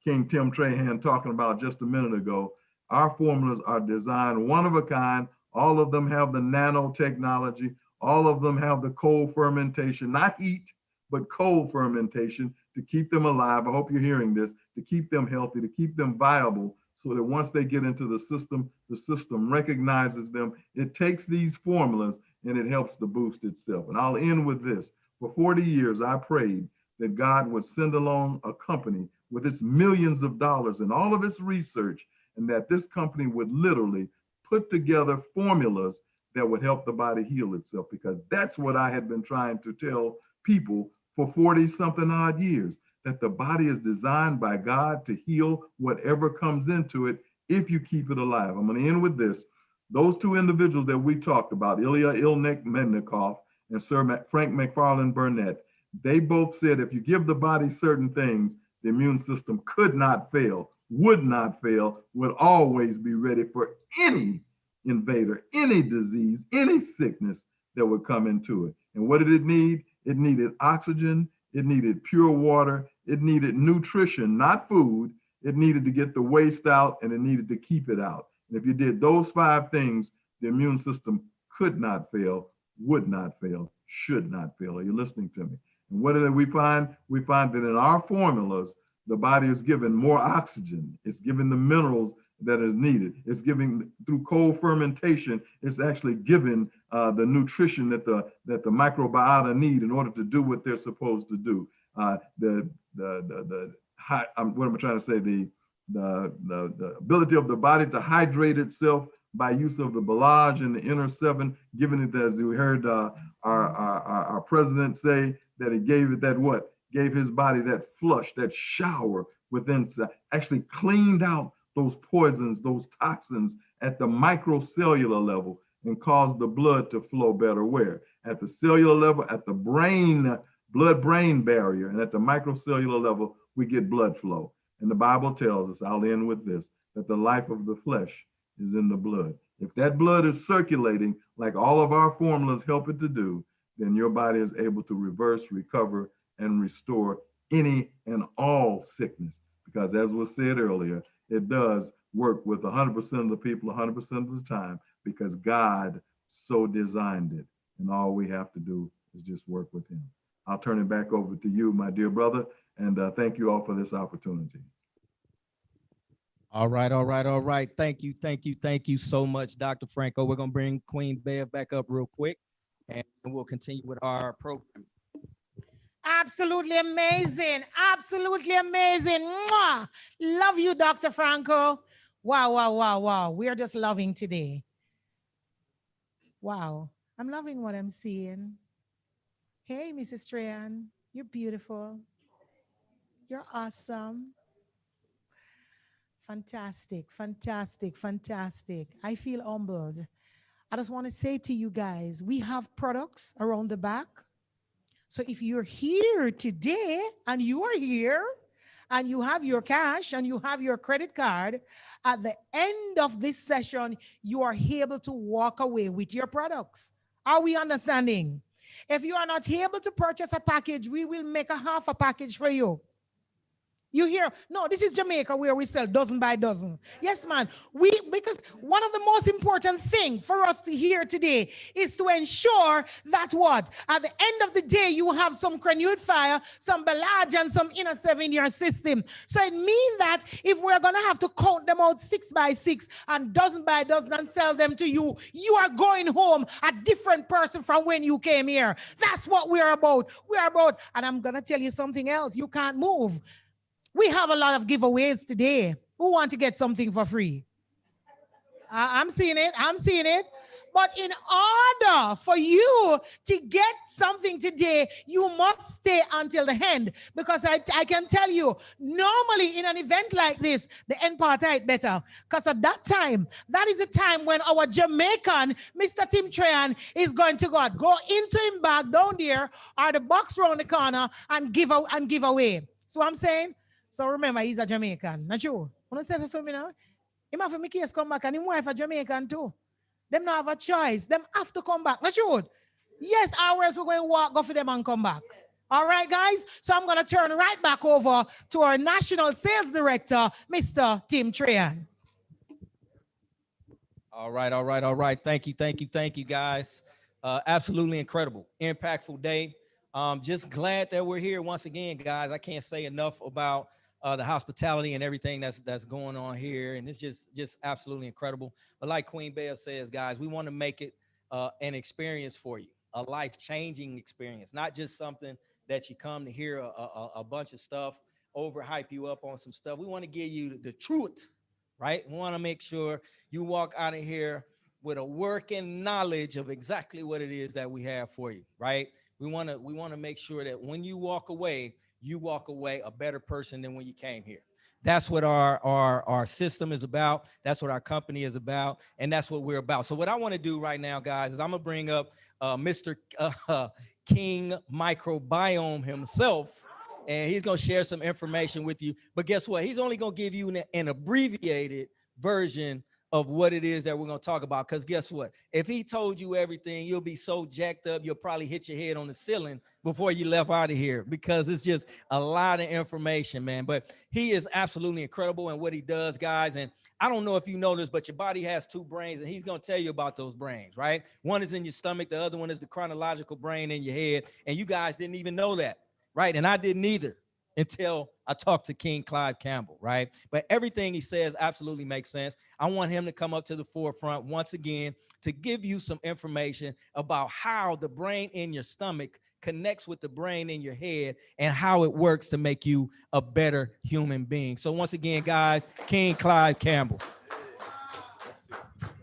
King Tim Trahan talking about just a minute ago. Our formulas are designed one of a kind. All of them have the nanotechnology. All of them have the cold fermentation, not heat, but cold fermentation to keep them alive. I hope you're hearing this, to keep them healthy, to keep them viable, so that once they get into the system recognizes them. It takes these formulas and it helps to boost itself. And I'll end with this. For 40 years, I prayed that God would send along a company with its millions of dollars and all of its research, and that this company would literally put together formulas that would help the body heal itself, because that's what I had been trying to tell people for 40 something odd years, that the body is designed by God to heal whatever comes into it if you keep it alive. I'm going to end with this. Those two individuals that we talked about, Ilya Ilnik-Mednikov and Sir Frank McFarland Burnett, they both said if you give the body certain things, the immune system could not fail, would not fail, would always be ready for any invader, any disease, any sickness that would come into it. And what did it need? It needed oxygen, it needed pure water, it needed nutrition, not food, It needed to get the waste out, and it needed to keep it out. And if you did those 5 things, the immune system could not fail, would not fail, should not fail. Are you listening to me? And what did we find? We find that in our formulas, the body is given more oxygen. It's given the minerals that is needed. It's giving, through cold fermentation, it's actually giving the nutrition that the microbiota need in order to do what they're supposed to do. What am I trying to say? The ability of the body to hydrate itself by use of the bilage and the inner 7, giving it, as we heard our president say, that he gave it that what? Gave his body that flush, that shower within, actually cleaned out those poisons, those toxins at the microcellular level, and caused the blood to flow better. Where? At the cellular level, at the brain, blood-brain barrier, and at the microcellular level, we get blood flow. And the Bible tells us, I'll end with this, that the life of the flesh is in the blood. If that blood is circulating like all of our formulas help it to do, then your body is able to reverse, recover, and restore any and all sickness. Because as was said earlier, it does work with 100% of the people 100% of the time, because God so designed it. And all we have to do is just work with him. I'll turn it back over to you, my dear brother, and thank you all for this opportunity. All right. Thank you so much, Dr. Franco. We're going to bring Queen Bev back up real quick, and we'll continue with our program. Absolutely amazing. Absolutely amazing. Mwah! Love you, Dr. Franco. Wow. We are just loving today. Wow. I'm loving what I'm seeing. Hey, Mrs. Trahan, you're beautiful. You're awesome. Fantastic. I feel humbled. I just want to say to you guys, we have products around the back. So if you're here today and you are here and you have your cash and you have your credit card, at the end of this session, you are able to walk away with your products. Are we understanding? If you are not able to purchase a package, we will make a half a package for you. You hear? No, this is Jamaica where we sell dozen by dozen. Yes, man. Because one of the most important things for us to hear today is to ensure that what? At the end of the day, you have some crenewed fire, some Balaj, and some inner 7 in your system. So it means that if we're going to have to count them out 6 by 6 and dozen by dozen and sell them to you, you are going home a different person from when you came here. That's what we're about. And I'm going to tell you something else. You can't move. We have a lot of giveaways today. Who want to get something for free? I'm seeing it. But in order for you to get something today, you must stay until the end. Because I can tell you, normally in an event like this, the end part is better. Because at that time, that is the time when our Jamaican, Mr. Tim Trahan, is going to go into him bag down there or the box around the corner and give away. So I'm saying, so remember, he's a Jamaican. Not you. When I say something now, him have to make his come back and his wife a Jamaican too. Them not have a choice. Them have to come back. Not you. Yes, or else we're going to go for them and come back. All right, guys. So I'm going to turn right back over to our National Sales Director, Mr. Tim Trahan. All right. Thank you, guys. Absolutely incredible, impactful day. Just glad that we're here once again, guys. I can't say enough about the hospitality and everything that's going on here, and it's just absolutely incredible. But like Queen Bev says, guys, we want to make it an experience for you, a life-changing experience, not just something that you come to hear a bunch of stuff, overhype you up on some stuff. We want to give you the truth, right? We want to make sure you walk out of here with a working knowledge of exactly what it is that we have for you, right? We want to make sure that when you walk away a better person than when you came here. That's what our system is about. That's what our company is about. And that's what we're about. So what I want to do right now, guys, is I'm going to bring up Mr. King Microbiome himself. And he's going to share some information with you. But guess what? He's only going to give you an abbreviated version of what it is that we're going to talk about. Because guess what? If he told you everything, you'll be so jacked up, you'll probably hit your head on the ceiling before you left out of here, because it's just a lot of information, man. But he is absolutely incredible in what he does, guys. And I don't know if you know this, but your body has two brains, and he's going to tell you about those brains, right? One is in your stomach. The other one is the chronological brain in your head. And you guys didn't even know that, right? And I didn't either until I talked to King Clyde Campbell, right? But everything he says absolutely makes sense. I want him to come up to the forefront once again to give you some information about how the brain in your stomach connects with the brain in your head and how it works to make you a better human being. So once again, guys, King Clyde Campbell.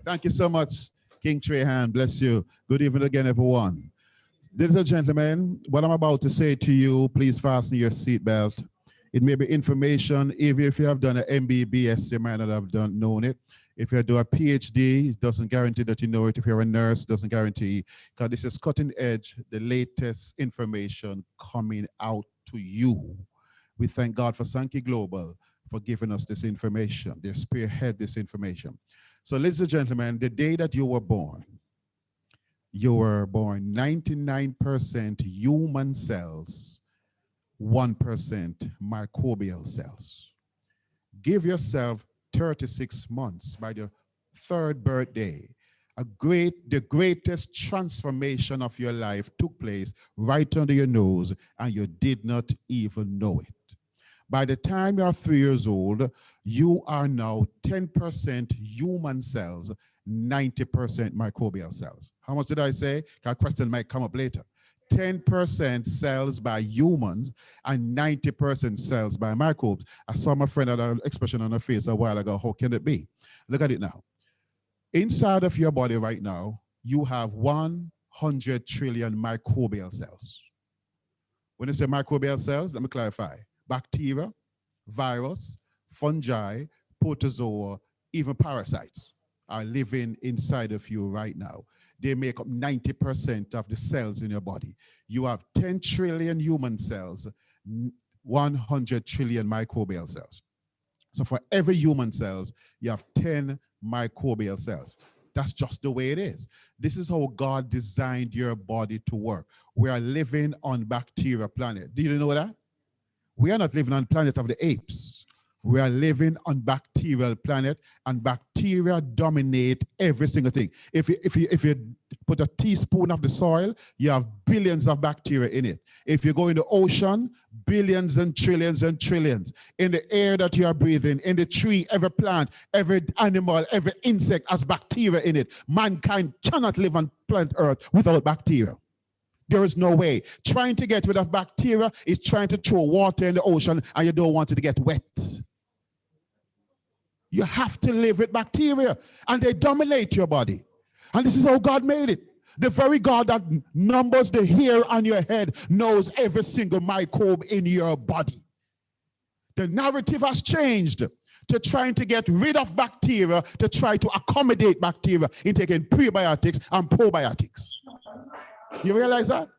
Thank you so much, King Trahan. Bless you. Good evening again, everyone. Ladies and gentlemen, what I'm about to say to you, please fasten your seatbelt. It may be information, even if you have done an MBBS, you might not have known it. If you do a PhD, it doesn't guarantee that you know it. If you're a nurse, it doesn't guarantee, because this is cutting edge, the latest information coming out to you. We thank God for Sankey Global for giving us this information. They spearhead this information. So ladies and gentlemen, the day that you were born 99% human cells, 1% microbial cells. Give yourself 36 months. By the third birthday, the greatest transformation of your life took place right under your nose, and you did not even know it. By the time you are 3 years old, you are now 10% human cells, 90% microbial cells. How much did I say? That question might come up later. 10% cells by humans and 90% cells by microbes. I saw my friend had an expression on her face a while ago. How can it be? Look at it now. Inside of your body right now, you have 100 trillion microbial cells. When I say microbial cells, let me clarify. Bacteria, virus, fungi, protozoa, even parasites are living inside of you right now. They make up 90% of the cells in your body. You have 10 trillion human cells, 100 trillion microbial cells. So for every human cells, you have 10 microbial cells. That's just the way it is. This is how God designed your body to work. We are living on bacteria planet. Do you know that? We are not living on the planet of the apes. We are living on bacterial planet, and bacteria dominate every single thing. If you put a teaspoon of the soil, you have billions of bacteria in it. If you go in the ocean, billions and trillions and trillions. In the air that you are breathing, in the tree, every plant, every animal, every insect has bacteria in it. Mankind cannot live on planet Earth without bacteria. There is no way. Trying to get rid of bacteria is trying to throw water in the ocean, and you don't want it to get wet. You have to live with bacteria, and they dominate your body. And this is how God made it. The very God that numbers the hair on your head knows every single microbe in your body. The narrative has changed to trying to get rid of bacteria, to try to accommodate bacteria in taking prebiotics and probiotics. You realize that?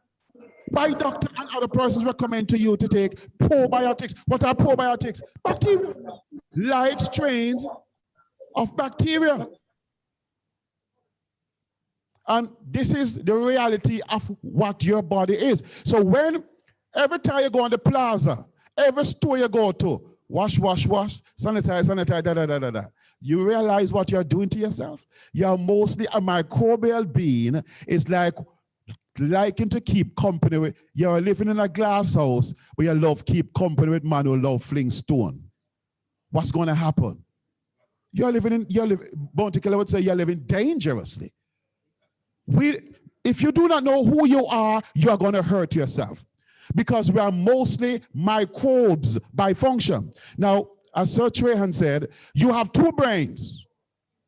Why doctor and other persons recommend to you to take probiotics? What are probiotics? Bacteria. Live strains of bacteria. And this is the reality of what your body is. So every time you go on the plaza, every store you go to, wash, sanitize, you realize what you're doing to yourself. You're mostly a microbial being. It's liking to keep company with, you're living in a glass house, but you love keep company with man who love fling stone. What's going to happen? Bounty Killer would say you're living dangerously. If you do not know who you are going to hurt yourself, because we are mostly microbes by function. Now, as Sir Trahan said, you have two brains.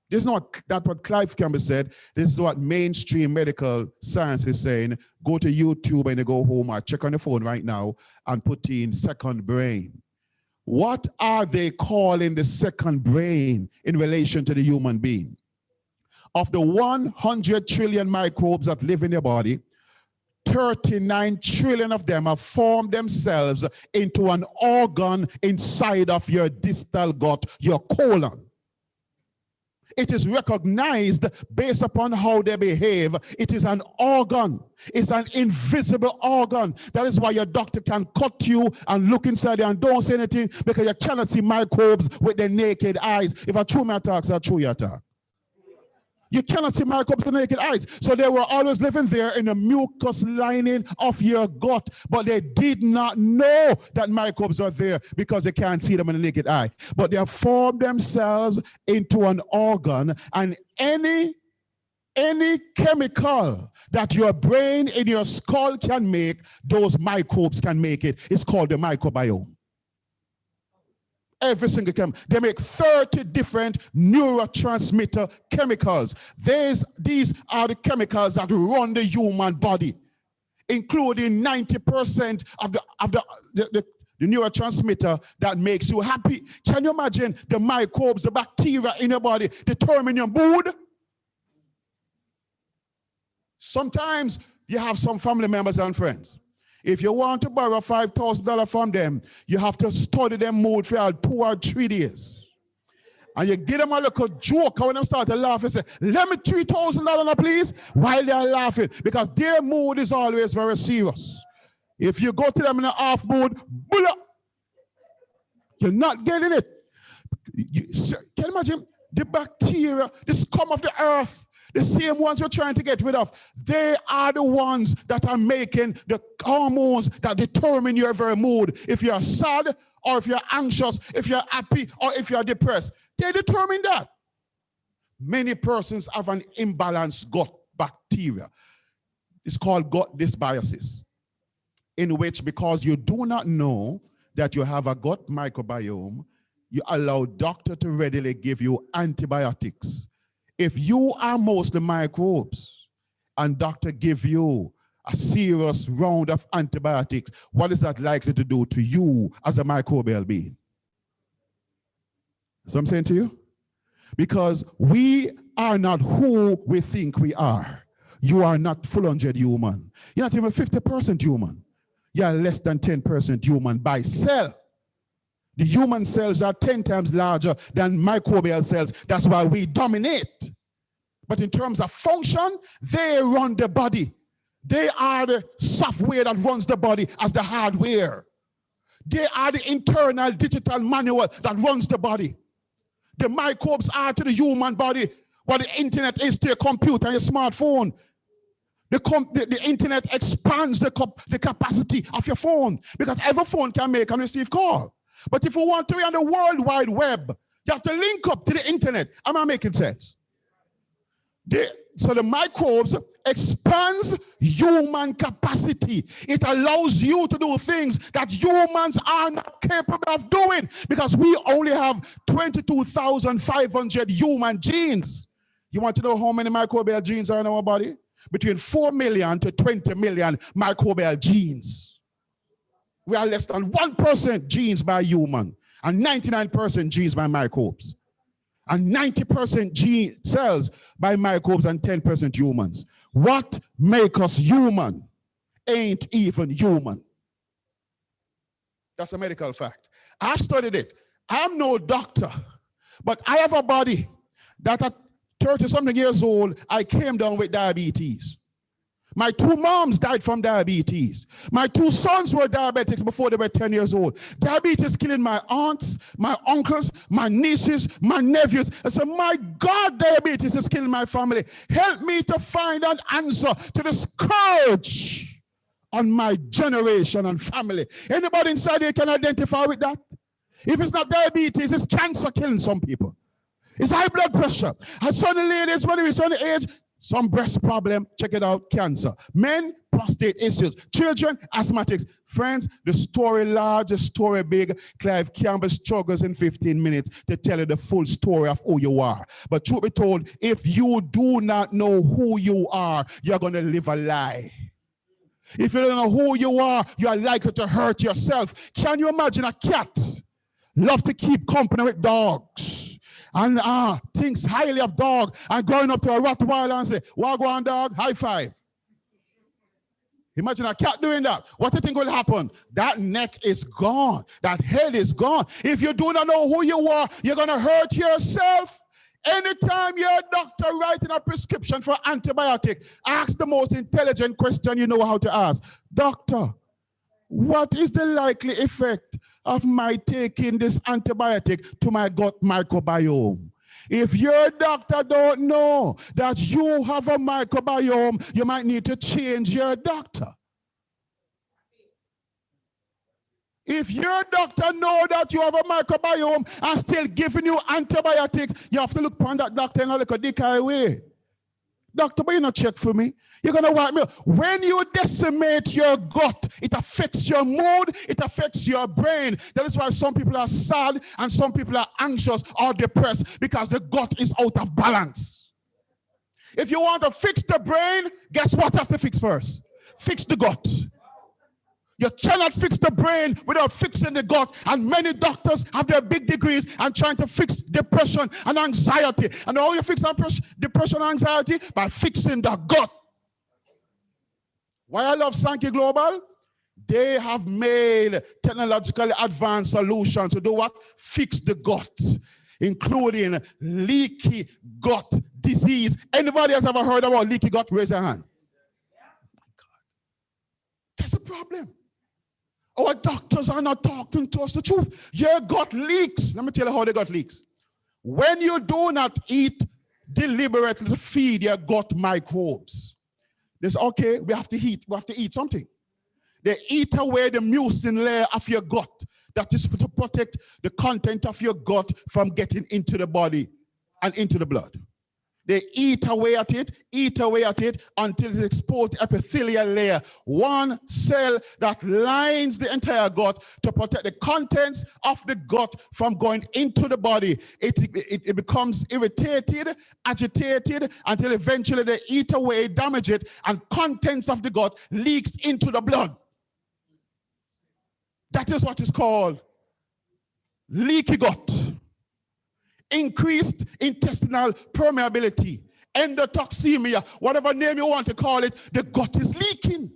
This is not what Clive Campbell said. This is what mainstream medical science is saying. Go to YouTube and you go home or check on the phone right now and put in second brain. What are they calling the second brain in relation to the human being? Of the 100 trillion microbes that live in your body, 39 trillion of them have formed themselves into an organ inside of your distal gut, your colon. it is recognized based upon how they behave. It is an organ. It's an invisible organ. That is why your doctor can cut you and look inside there and don't say anything, because you cannot see microbes with the naked eyes. If I chew my attacks, I chew your attack. You cannot see microbes with the naked eyes. So they were always living there in the mucus lining of your gut, but they did not know that microbes are there because they can't see them in the naked eye. But they have formed themselves into an organ, and any chemical that your brain in your skull can make, those microbes can make it. It's called the microbiome. Every single chemical. They make 30 different neurotransmitter chemicals. These are the chemicals that run the human body, including 90% of the neurotransmitter that makes you happy. Can you imagine the microbes, the bacteria in your body determine your mood? Sometimes you have some family members and friends. If you want to borrow $5,000 from them, you have to study their mood for 2 or 3 days. And you give them a little joke, when they start to laugh, and say, let me $3,000 please, while they're laughing, because their mood is always very serious. If you go to them in an off mood, you're not getting it. Can you imagine the bacteria, the scum of the earth, the same ones you're trying to get rid of? They are the ones that are making the hormones that determine your very mood. If you're sad, or if you're anxious, if you're happy, or if you're depressed, they determine that. Many persons have an imbalanced gut bacteria. It's called gut dysbiosis, in which, because you do not know that you have a gut microbiome, you allow doctor to readily give you antibiotics. If you are mostly microbes and doctor give you a serious round of antibiotics, what is that likely to do to you as a microbial being? So I'm saying to you, because we are not who we think we are. You are not full 100 human. You're not even 50% human. You're less than 10% human by cell. The human cells are 10 times larger than microbial cells. That's why we dominate. But in terms of function, they run the body. They are the software that runs the body as the hardware. They are the internal digital manual that runs the body. The microbes are to the human body what the internet is to your computer and your smartphone. The internet expands the capacity of your phone, because every phone can make and receive call. But if you want to be on the World Wide Web, you have to link up to the internet. Am I making sense? So the microbes expands human capacity. It allows you to do things that humans are not capable of doing, because we only have 22,500 human genes. You want to know how many microbial genes are in our body? Between 4 million to 20 million microbial genes. We are less than 1% genes by human, and 99% genes by microbes, and 90% gene cells by microbes, and 10% humans. What makes us human ain't even human. That's a medical fact. I studied it. I'm no doctor, but I have a body that at 30-something years old, I came down with diabetes. My 2 moms died from diabetes. My 2 sons were diabetics before they were 10 years old. Diabetes killing my aunts, my uncles, my nieces, my nephews. I said, my God, diabetes is killing my family. Help me to find an answer to the scourge on my generation and family. Anybody inside here can identify with that? If it's not diabetes, it's cancer killing some people. It's high blood pressure. And some ladies, when it's on the age, some breast problem, check it out, cancer. Men, prostate issues. Children, asthmatics. Friends, the story large, the story big. Clive Campbell struggles in 15 minutes to tell you the full story of who you are. But truth be told, if you do not know who you are, you're going to live a lie. If you don't know who you are, you are likely to hurt yourself. Can you imagine a cat love to keep company with dogs? And thinks highly of dog, and going up to a Rottweiler and say, "Wagwan dog, high five." Imagine a cat doing that. What do you think will happen? That neck is gone. That head is gone. If you do not know who you are, you're going to hurt yourself. Anytime you're a doctor writing a prescription for antibiotic, ask the most intelligent question you know how to ask. Doctor, what is the likely effect of my taking this antibiotic to my gut microbiome? If your doctor don't know that you have a microbiome, you might need to change your doctor. If your doctor know that you have a microbiome and still giving you antibiotics, you have to look upon that doctor and look a dick away. Doctor, but you not check for me. You're going to wipe me out. When you decimate your gut, it affects your mood, it affects your brain. That is why some people are sad and some people are anxious or depressed, because the gut is out of balance. If you want to fix the brain, guess what you have to fix first? Fix the gut. You cannot fix the brain without fixing the gut. And many doctors have their big degrees and trying to fix depression and anxiety. And how you fix depression and anxiety? By fixing the gut. Why I love Sankey Global? They have made technologically advanced solutions to do what? Fix the gut, including leaky gut disease. Anybody has ever heard about leaky gut? Raise your hand. Oh my God. That's a problem. Our doctors are not talking to us the truth. Your gut leaks. Let me tell you how the gut leaks. When you do not eat deliberately to feed your gut microbes, they say, okay, we have to eat something. They eat away the mucin layer of your gut that is to protect the content of your gut from getting into the body and into the blood. They eat away at it until it's exposed to epithelial layer, one cell that lines the entire gut to protect the contents of the gut from going into the body. It becomes irritated, agitated, until eventually they eat away, damage it, and contents of the gut leaks into the blood. That is what is called leaky gut. Increased intestinal permeability, endotoxemia, whatever name you want to call it, the gut is leaking.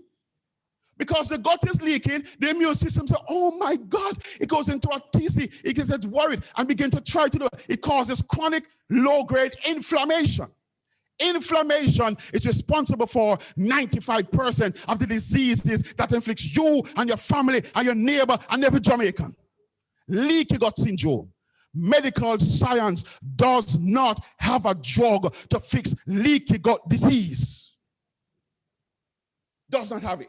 Because the gut is leaking, the immune system says, oh my God, it goes into a TC, it gets worried and begin to try to do it. It causes chronic low-grade inflammation. Inflammation is responsible for 95% of the diseases that inflicts you and your family and your neighbor and every Jamaican. Leaky gut syndrome. Medical science does not have a drug to fix leaky gut disease. Does not have it.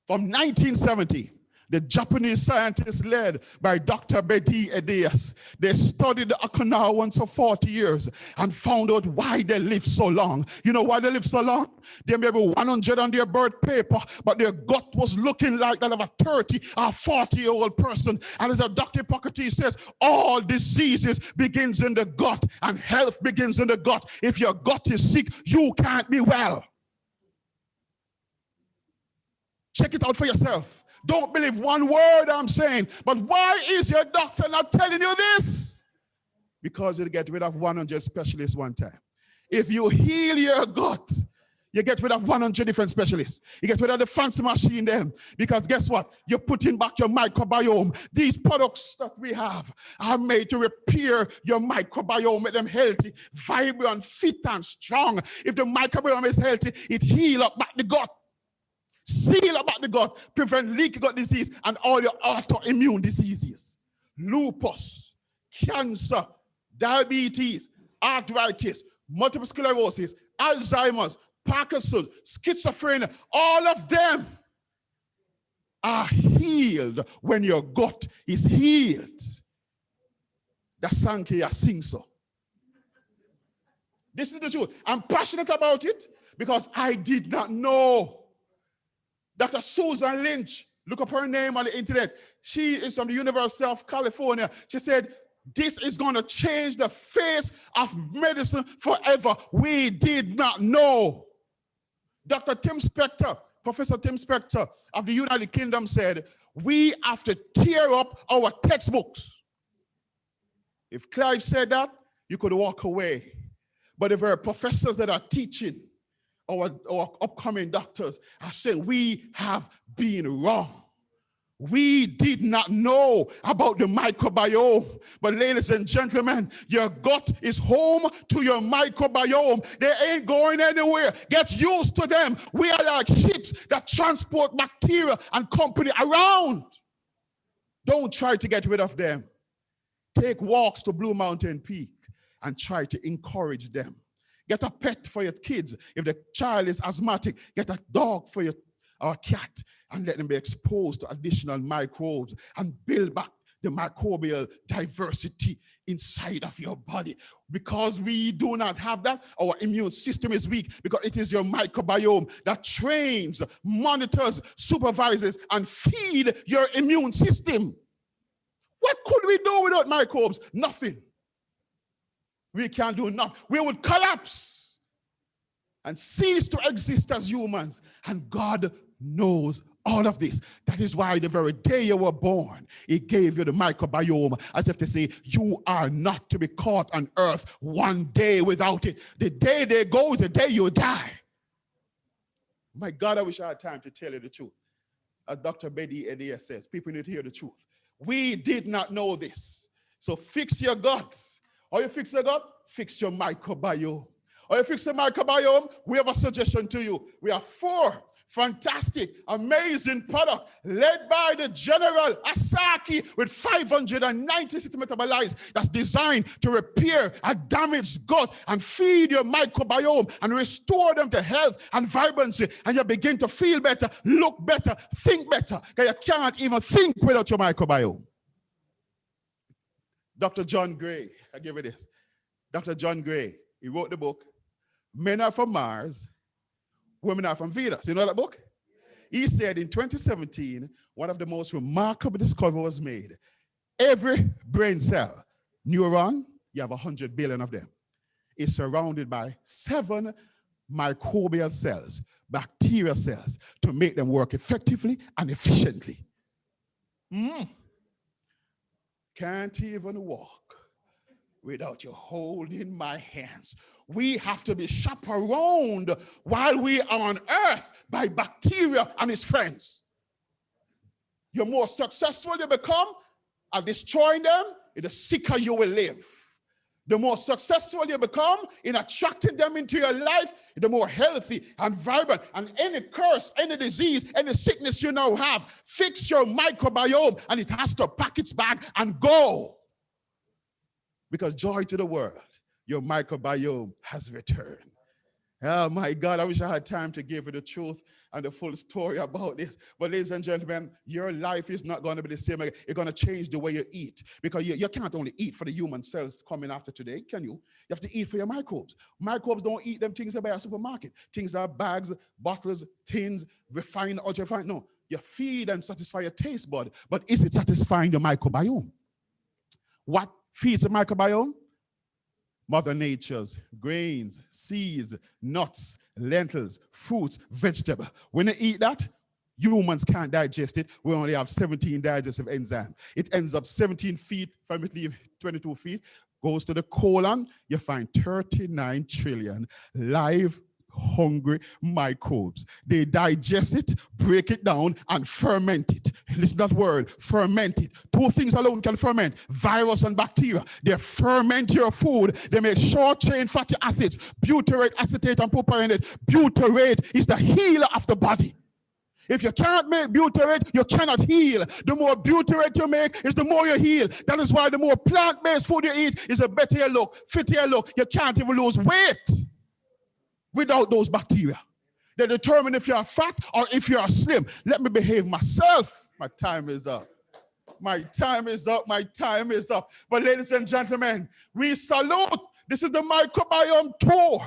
From 1970, the Japanese scientists led by Dr. Bedi Edias, they studied the Okinawan for 40 years and found out why they live so long. You know why they live so long? They may be 100 on their birth paper, but their gut was looking like that of a 30 or 40-year-old person. And as Dr. Hippocrates says, all diseases begins in the gut and health begins in the gut. If your gut is sick, you can't be well. Check it out for yourself. Don't believe one word I'm saying. But why is your doctor not telling you this? Because you'll get rid of 100 specialists one time. If you heal your gut, you get rid of 100 different specialists. You get rid of the fancy machine then. Because guess what? You're putting back your microbiome. These products that we have are made to repair your microbiome, make them healthy, vibrant, fit, and strong. If the microbiome is healthy, it heals up back the gut. Seal about the gut, prevent leaky gut disease and all your autoimmune diseases. Lupus, cancer, diabetes, arthritis, multiple sclerosis, Alzheimer's, Parkinson's, schizophrenia, all of them are healed when your gut is healed. The Sankey sings so. This is the truth. I'm passionate about it because I did not know. Dr. Susan Lynch, look up her name on the internet. She is from the University of California. She said, this is going to change the face of medicine forever. We did not know. Dr. Tim Spector, Professor Tim Spector of the United Kingdom said, we have to tear up our textbooks. If Clive said that, you could walk away. But if there are professors that are teaching, our upcoming doctors are saying we have been wrong. We did not know about the microbiome. But ladies and gentlemen, your gut is home to your microbiome. They ain't going anywhere. Get used to them. We are like ships that transport bacteria and company around. Don't try to get rid of them. Take walks to Blue Mountain Peak and try to encourage them. Get a pet for your kids. If the child is asthmatic, get a dog for your cat and let them be exposed to additional microbes and build back the microbial diversity inside of your body. Because we do not have that, our immune system is weak, because it is your microbiome that trains, monitors, supervises, and feed your immune system. What could we do without microbes? Nothing. We can't do nothing. We would collapse and cease to exist as humans. And God knows all of this. That is why the very day you were born, he gave you the microbiome, as if to say, you are not to be caught on earth one day without it. The day they go is the day you die. My God, I wish I had time to tell you the truth. As Dr. Betty Edia says, people need to hear the truth. We did not know this. So fix your guts. How you fix your gut? Fix your microbiome. How you fix the microbiome? We have a suggestion to you. We have 4 fantastic, amazing product led by the General Asaki with 596 metabolites that's designed to repair a damaged gut and feed your microbiome and restore them to health and vibrancy, and you begin to feel better, look better, think better, because you can't even think without your microbiome. Dr. John Gray, I give you this. Dr. John Gray, he wrote the book, Men Are From Mars, Women Are From Venus. You know that book? He said in 2017, one of the most remarkable discoveries was made. Every brain cell, neuron, you have 100 billion of them, is surrounded by 7 microbial cells, bacterial cells, to make them work effectively and efficiently. Can't even walk without you holding my hands. We have to be chaperoned while we are on earth by bacteria and its friends. The more successful you become at destroying them, the sicker you will live. The more successful you become in attracting them into your life, the more healthy and vibrant. And any curse, any disease, any sickness you now have, fix your microbiome and it has to pack its bag and go. Because joy to the world, your microbiome has returned. Oh my God, I wish I had time to give you the truth and the full story about this. But ladies and gentlemen, your life is not going to be the same again. It's going to change the way you eat. Because you can't only eat for the human cells coming after today, can you? You have to eat for your microbes. Microbes don't eat them things they buy at a supermarket. Things that are bags, bottles, tins, refined, ultra refined. No, you feed and satisfy your taste bud. But is it satisfying your microbiome? What feeds the microbiome? Mother Nature's grains, seeds, nuts, lentils, fruits, vegetables. When you eat that, humans can't digest it. We only have 17 digestive enzymes. It ends up 17 feet, from it leave 22 feet, goes to the colon. You find 39 trillion live hungry microbes. They digest it, break it down, and ferment it. Listen to that word, ferment it. 2 things alone can ferment, virus and bacteria. They ferment your food. They make short-chain fatty acids, butyrate, acetate, and propionate. Butyrate is the healer of the body. If you can't make butyrate, you cannot heal. The more butyrate you make, is the more you heal. That is why the more plant-based food you eat, is a better you look, fitter you look. You can't even lose weight without those bacteria. They determine if you're fat or if you're slim. Let me behave myself. My time is up. My time is up. My time is up. But ladies and gentlemen, we salute. This is the microbiome tour.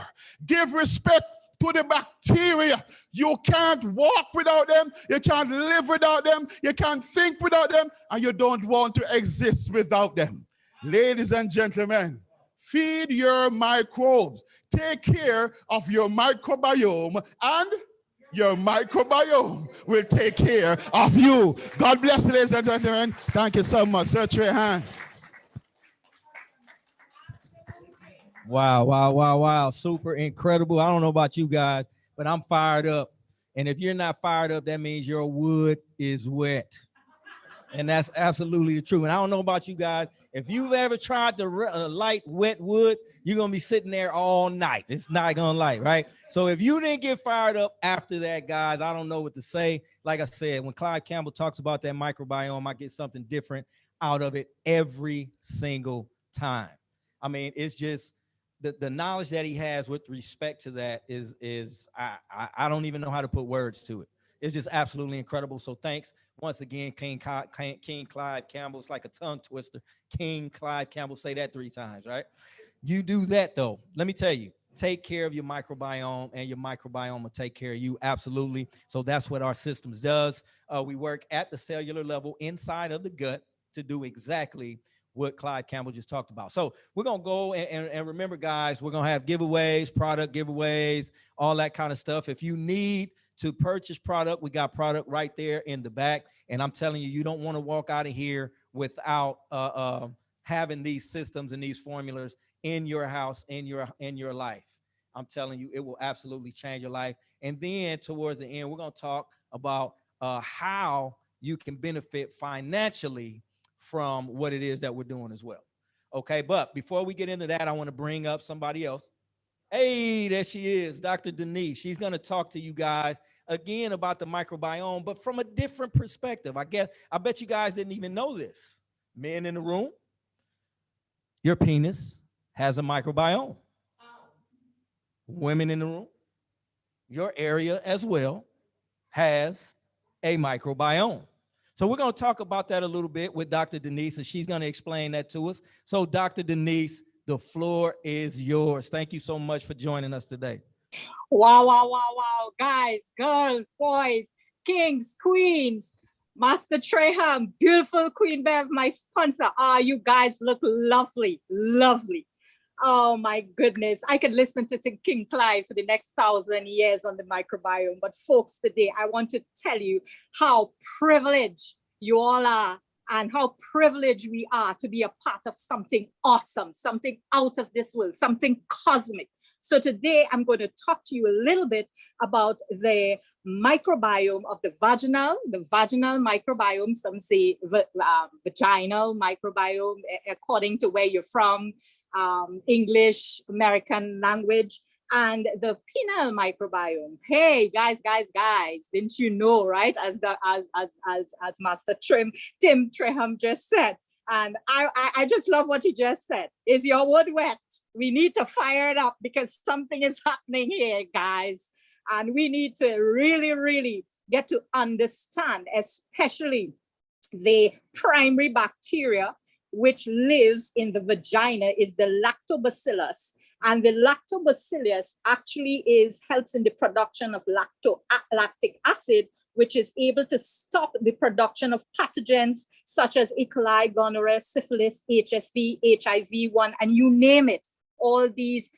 Give respect to the bacteria. You can't walk without them. You can't live without them. You can't think without them. And you don't want to exist without them. Ladies and gentlemen, feed your microbes. Take care of your microbiome, and your microbiome will take care of you. God bless you, ladies and gentlemen. Thank you so much. Sir Trahan. Wow, wow, wow, wow. Super incredible. I don't know about you guys, but I'm fired up. And if you're not fired up, that means your wood is wet. And that's absolutely the truth. And I don't know about you guys. If you've ever tried to light wet wood, you're going to be sitting there all night. It's not going to light, right? So if you didn't get fired up after that, guys, I don't know what to say. Like I said, when Clyde Campbell talks about that microbiome, I get something different out of it every single time. I mean, it's just the knowledge that he has with respect to that is I don't even know how to put words to it. It's just absolutely incredible. So thanks once again, King Clyde Campbell. It's like a tongue twister. King Clyde Campbell, say that 3 times, right? You do that though. Let me tell you, take care of your microbiome and your microbiome will take care of you. Absolutely. So that's what our systems does. We work at the cellular level inside of the gut to do exactly what Clyde Campbell just talked about. So we're going to go and remember, guys, we're going to have giveaways, product giveaways, all that kind of stuff. If you need to purchase product, we got product right there in the back. And I'm telling you, you don't want to walk out of here without having these systems and these formulas in your house, in your life. I'm telling you, it will absolutely change your life. And then towards the end, we're going to talk about how you can benefit financially from what it is that we're doing as well. Okay, but before we get into that, I want to bring up somebody else. Hey, there she is, Dr. Denise. She's going to talk to you guys again about the microbiome, but from a different perspective. I bet you guys didn't even know this. Men in the room, your penis has a microbiome. Women in the room, your area as well has a microbiome. So we're going to talk about that a little bit with Dr. Denise, and she's going to explain that to us. So Dr. Denise, the floor is yours. Thank you so much for joining us today. Wow, wow, wow, wow. Guys, girls, boys, kings, queens, Master Trahan, beautiful Queen Bev, my sponsor. You guys look lovely, lovely. Oh my goodness. I could listen to King Clyde for the next 1,000 years on the microbiome. But folks, today I want to tell you how privileged you all are and how privileged we are to be a part of something awesome, something out of this world, something cosmic. So today I'm going to talk to you a little bit about the microbiome of the vaginal microbiome. Some say vaginal microbiome, according to where you're from, English, American language, and the penile microbiome. Hey, guys, didn't you know, right? As Master Tim Trahan just said. And I just love what he just said. Is your wood wet? We need to fire it up because something is happening here, guys. And we need to really, really get to understand, especially the primary bacteria which lives in the vagina is the lactobacillus. And the lactobacillus actually helps in the production of lactic acid, which is able to stop the production of pathogens such as E. coli, gonorrhea, syphilis, HSV, HIV-1, and you name it. All these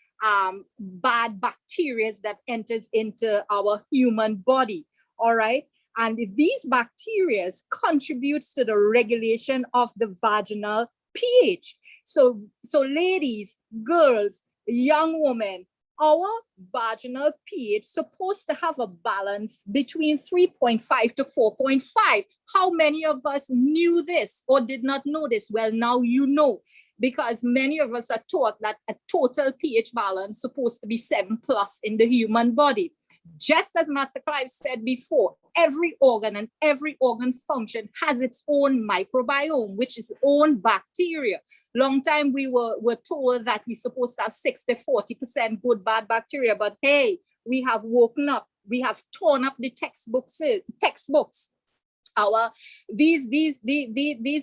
bad bacteria that enters into our human body, all right? And these bacteria contributes to the regulation of the vaginal pH. So ladies, girls, young women, our vaginal pH supposed to have a balance between 3.5 to 4.5. How many of us knew this or did not know this? Well, now you know, because many of us are taught that a total pH balance supposed to be 7+ in the human body. Just as Master Clive said before, every organ and every organ function has its own microbiome, which is own bacteria. Long time we were told that we're supposed to have 60-40% good, bad bacteria, but hey, we have woken up. We have torn up the textbooks. These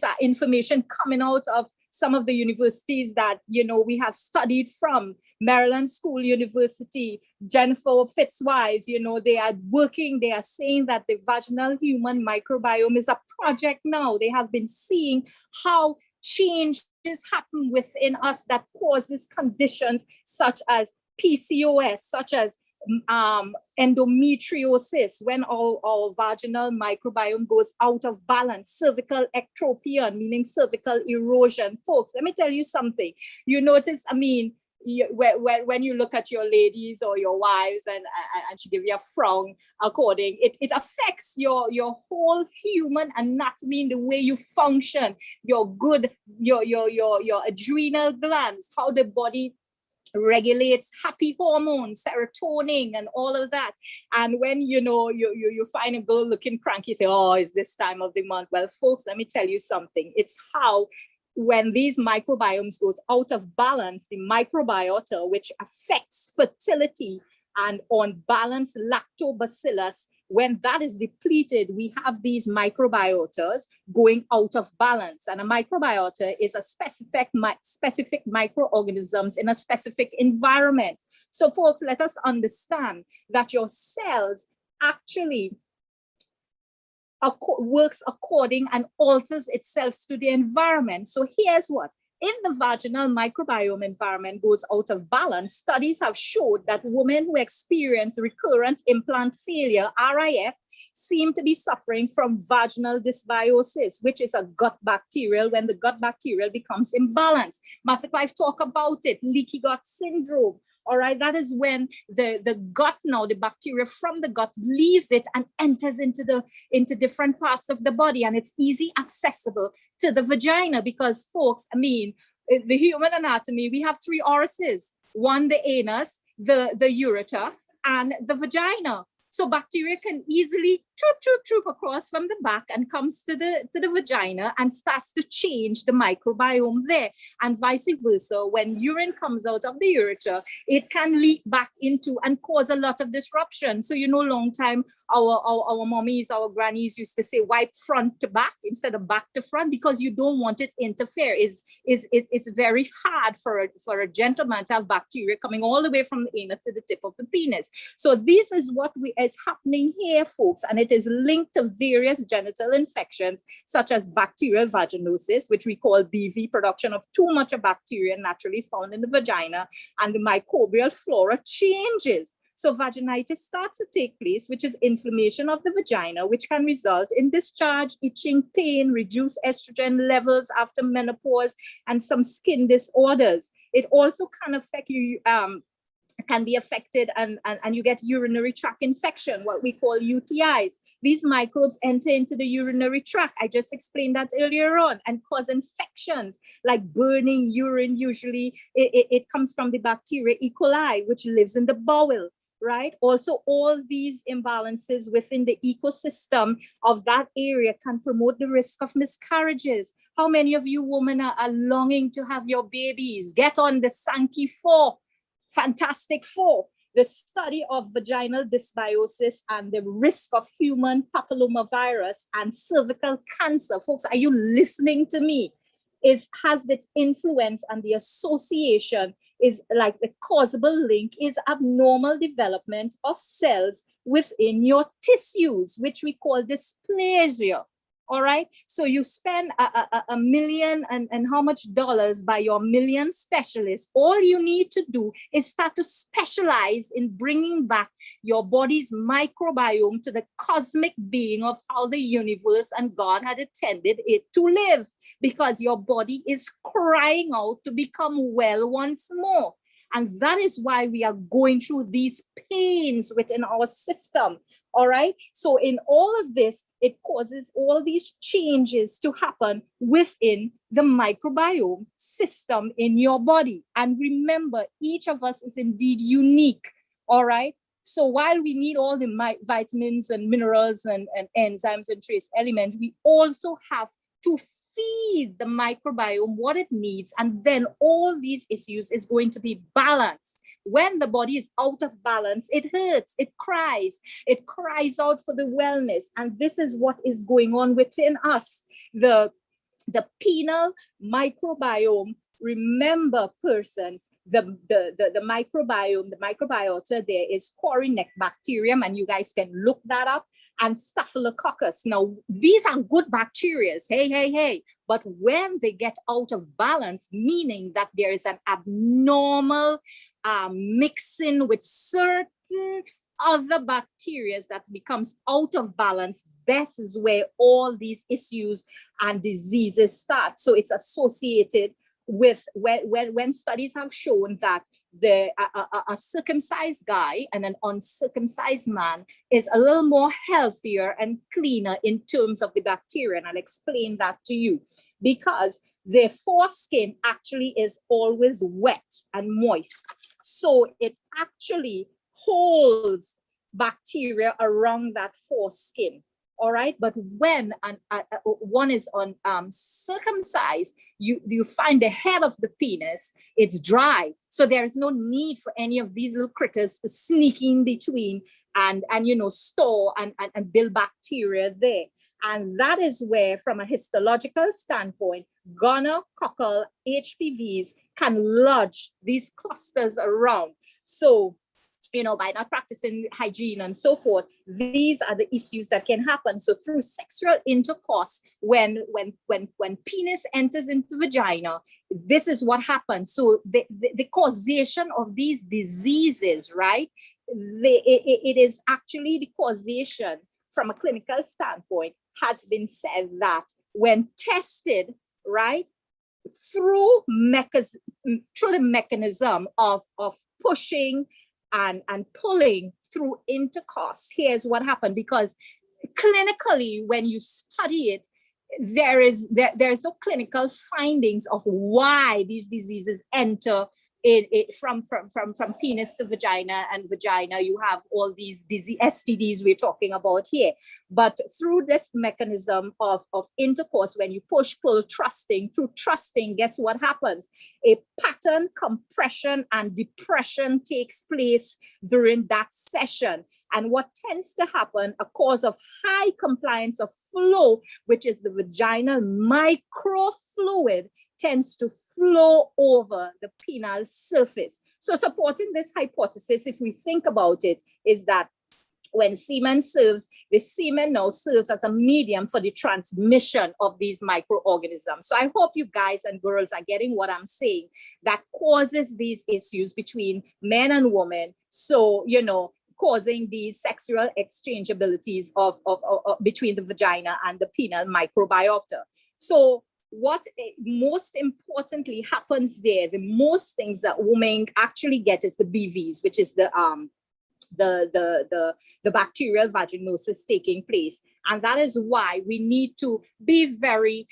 are information coming out of some of the universities that, we have studied from. Maryland School University, Jennifer Fitzwise, they are working, they are saying that the vaginal human microbiome is a project now. They have been seeing how changes happen within us that causes conditions such as PCOS, such as endometriosis, when our vaginal microbiome goes out of balance, cervical ectropion, meaning cervical erosion. Folks, let me tell you something. You notice, when you look at your ladies or your wives and she give you a frown according, it affects your whole human anatomy in the way you function, your adrenal glands, how the body regulates happy hormones, serotonin, and all of that. And when you find a girl looking cranky, you say, oh, it's this time of the month. Well, folks, let me tell you something. It's how when these microbiomes goes out of balance, the microbiota, which affects fertility and unbalanced lactobacillus, when that is depleted, we have these microbiotas going out of balance. And a microbiota is a specific microorganisms in a specific environment. So folks, let us understand that your cells actually works according and alters itself to the environment. So here's what. If the vaginal microbiome environment goes out of balance, studies have showed that women who experience recurrent implant failure, RIF, seem to be suffering from vaginal dysbiosis, which is a gut bacterial when the gut bacterial becomes imbalanced. Master Clive talk about it, leaky gut syndrome. All right, that is when the gut now, the bacteria from the gut leaves it and enters into different parts of the body, and it's easy accessible to the vagina because, folks, I mean, the human anatomy, we have 3 orifices: one, the anus, the ureter, and the vagina. So bacteria can easily troop across from the back and comes to the vagina and starts to change the microbiome there. And vice versa, when urine comes out of the ureter, it can leak back into and cause a lot of disruption. So, long time, our mommies, our grannies used to say, wipe front to back instead of back to front, because you don't want it to interfere. It's very hard for a gentleman to have bacteria coming all the way from the anus to the tip of the penis. So this is what is happening here, folks, and it is linked to various genital infections such as bacterial vaginosis, which we call BV, production of too much of bacteria naturally found in the vagina, and the microbial flora changes. So vaginitis starts to take place, which is inflammation of the vagina, which can result in discharge, itching, pain, reduced estrogen levels after menopause, and some skin disorders. It also can affect you, can be affected and you get urinary tract infection, what we call UTIs. These microbes enter into the urinary tract. I just explained that earlier on, and cause infections like burning urine. Usually it comes from the bacteria E. coli, which lives in the bowel, right? Also, all these imbalances within the ecosystem of that area can promote the risk of miscarriages. How many of you women are longing to have your babies? Get on the Sankey 4. Fantastic 4, the study of vaginal dysbiosis and the risk of human papillomavirus and cervical cancer. Folks, are you listening to me? Has its influence, and the association is like the causal link is abnormal development of cells within your tissues, which we call dysplasia. All right, so you spend a million and how much dollars by your million specialists. All you need to do is start to specialize in bringing back your body's microbiome to the cosmic being of how the universe and God had intended it to live, because your body is crying out to become well once more. And that is why we are going through these pains within our system. All right. So in all of this, it causes all these changes to happen within the microbiome system in your body. And remember, each of us is indeed unique. All right. So while we need all the vitamins and minerals and enzymes and trace elements, we also have to feed the microbiome what it needs. And then all these issues is going to be balanced. When the body is out of balance, it hurts, it cries out for the wellness. And this is what is going on within us. The penile microbiome, remember persons, the microbiome, the microbiota there is Corynebacterium, and you guys can look that up, and Staphylococcus. Now, these are good bacteria, hey. But when they get out of balance, meaning that there is an abnormal mixing with certain other bacteria that becomes out of balance, this is where all these issues and diseases start. So it's associated with when studies have shown that a circumcised guy and an uncircumcised man is a little more healthier and cleaner in terms of the bacteria. And I'll explain that to you, because their foreskin actually is always wet and moist. So it actually holds bacteria around that foreskin. All right, but when one is circumcised, you find the head of the penis, it's dry. So there is no need for any of these little critters to sneak in between and store and build bacteria there. And that is where, from a histological standpoint, gonococcal HPVs can lodge these clusters around. So, by not practicing hygiene and so forth, these are the issues that can happen. So through sexual intercourse, when penis enters into vagina, this is what happens. So the causation of these diseases, right? It is actually the causation from a clinical standpoint has been said that when tested, right, through the mechanism of pushing and pulling through intercourse, here's what happened. Because clinically, when you study it, there's no clinical findings of why these diseases enter from penis to vagina, and vagina, you have all these STDs we're talking about here. But through this mechanism of intercourse, when you push, pull, thrusting, through thrusting, guess what happens? A pattern compression and depression takes place during that session. And what tends to happen, a cause of high compliance of flow, which is the vaginal microfluid, tends to flow over the penile surface. So supporting this hypothesis, if we think about it, is that when semen serves, the semen now serves as a medium for the transmission of these microorganisms. So I hope you guys and girls are getting what I'm saying, that causes these issues between men and women. So, causing these sexual exchangeabilities of between the vagina and the penile microbiota. So what most importantly happens there, the most things that women actually get is the BVs, which is the bacterial vaginosis taking place. And that is why we need to be very,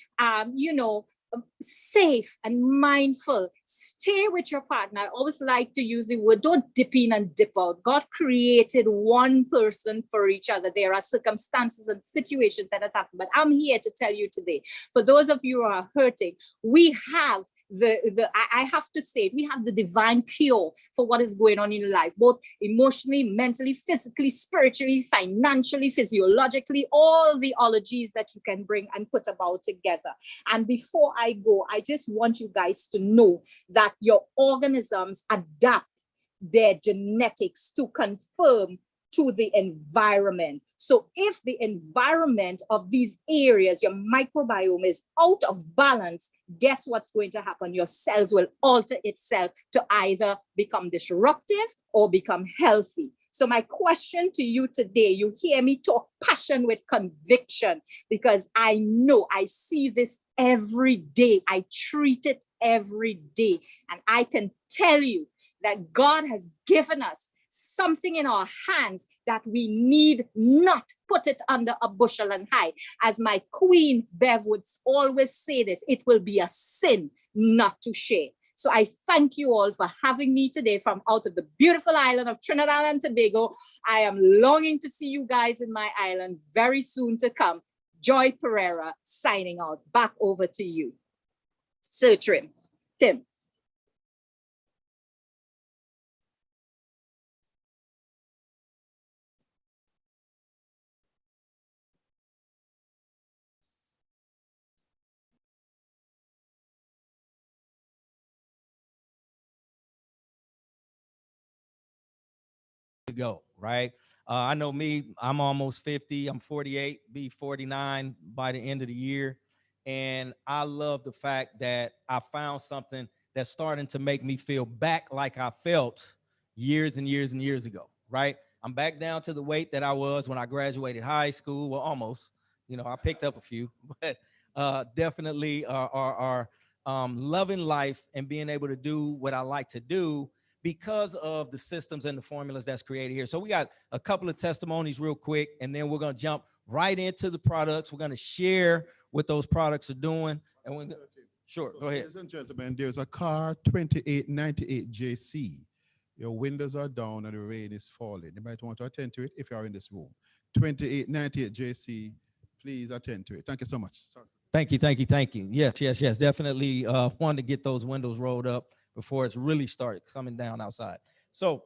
safe and mindful. Stay with your partner. I always like to use the word, don't dip in and dip out. God created one person for each other. There are circumstances and situations that has happened, but I'm here to tell you today, for those of you who are hurting, we have I have to say, we have the divine cure for what is going on in life, both emotionally, mentally, physically, spiritually, financially, physiologically, all the ologies that you can bring and put about together. And before I go, I just want you guys to know that your organisms adapt their genetics to conform to the environment. So if the environment of these areas, your microbiome, is out of balance, guess what's going to happen? Your cells will alter itself to either become disruptive or become healthy. So my question to you today, you hear me talk passion with conviction, because I know I see this every day. I treat it every day. And I can tell you that God has given us something in our hands that we need not put it under a bushel and hide. As my Queen Bev would always say this, it will be a sin not to share. So I thank you all for having me today from out of the beautiful island of Trinidad and Tobago. I am longing to see you guys in my island very soon to come. Joy Pereira signing out. Back over to you. Sir Tim. To go, right? I know me, I'm almost 50, I'm 48, be 49 by the end of the year. And I love the fact that I found something that's starting to make me feel back like I felt years and years and years ago, right? I'm back down to the weight that I was when I graduated high school. Well, almost, I picked up a few, but definitely are loving life and being able to do what I like to do because of the systems and the formulas that's created here. So we got a couple of testimonies real quick, and then we're going to jump right into the products. We're going to share what those products are doing. And we're sure, go ahead. Ladies and gentlemen, there's a car 2898 JC. Your windows are down and the rain is falling. You might want to attend to it if you are in this room. 2898 JC, please attend to it. Thank you so much. Sorry. Thank you, thank you, thank you. Yes, yes, yes. Definitely want to get those windows rolled up before it's really start coming down outside. So,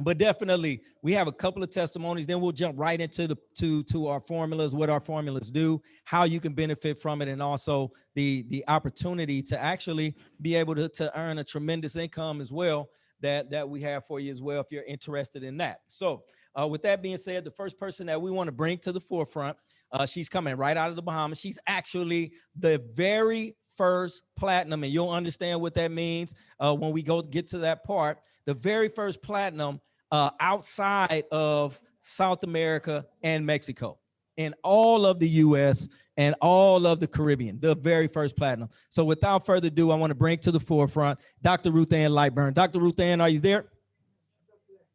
but definitely we have a couple of testimonies. Then we'll jump right into the to our formulas, what our formulas do, how you can benefit from it, and also the opportunity to actually be able to earn a tremendous income as well that we have for you as well if you're interested in that. So with that being said, the first person that we want to bring to the forefront, she's coming right out of the Bahamas. She's actually the very first platinum, and you'll understand what that means when we get to that part. The very first platinum outside of South America and Mexico, in all of the U.S. and all of the Caribbean, the very first platinum. So without further ado, I want to bring to the forefront Dr. Ruthann Lightburn. Dr. Ruthann, are you there?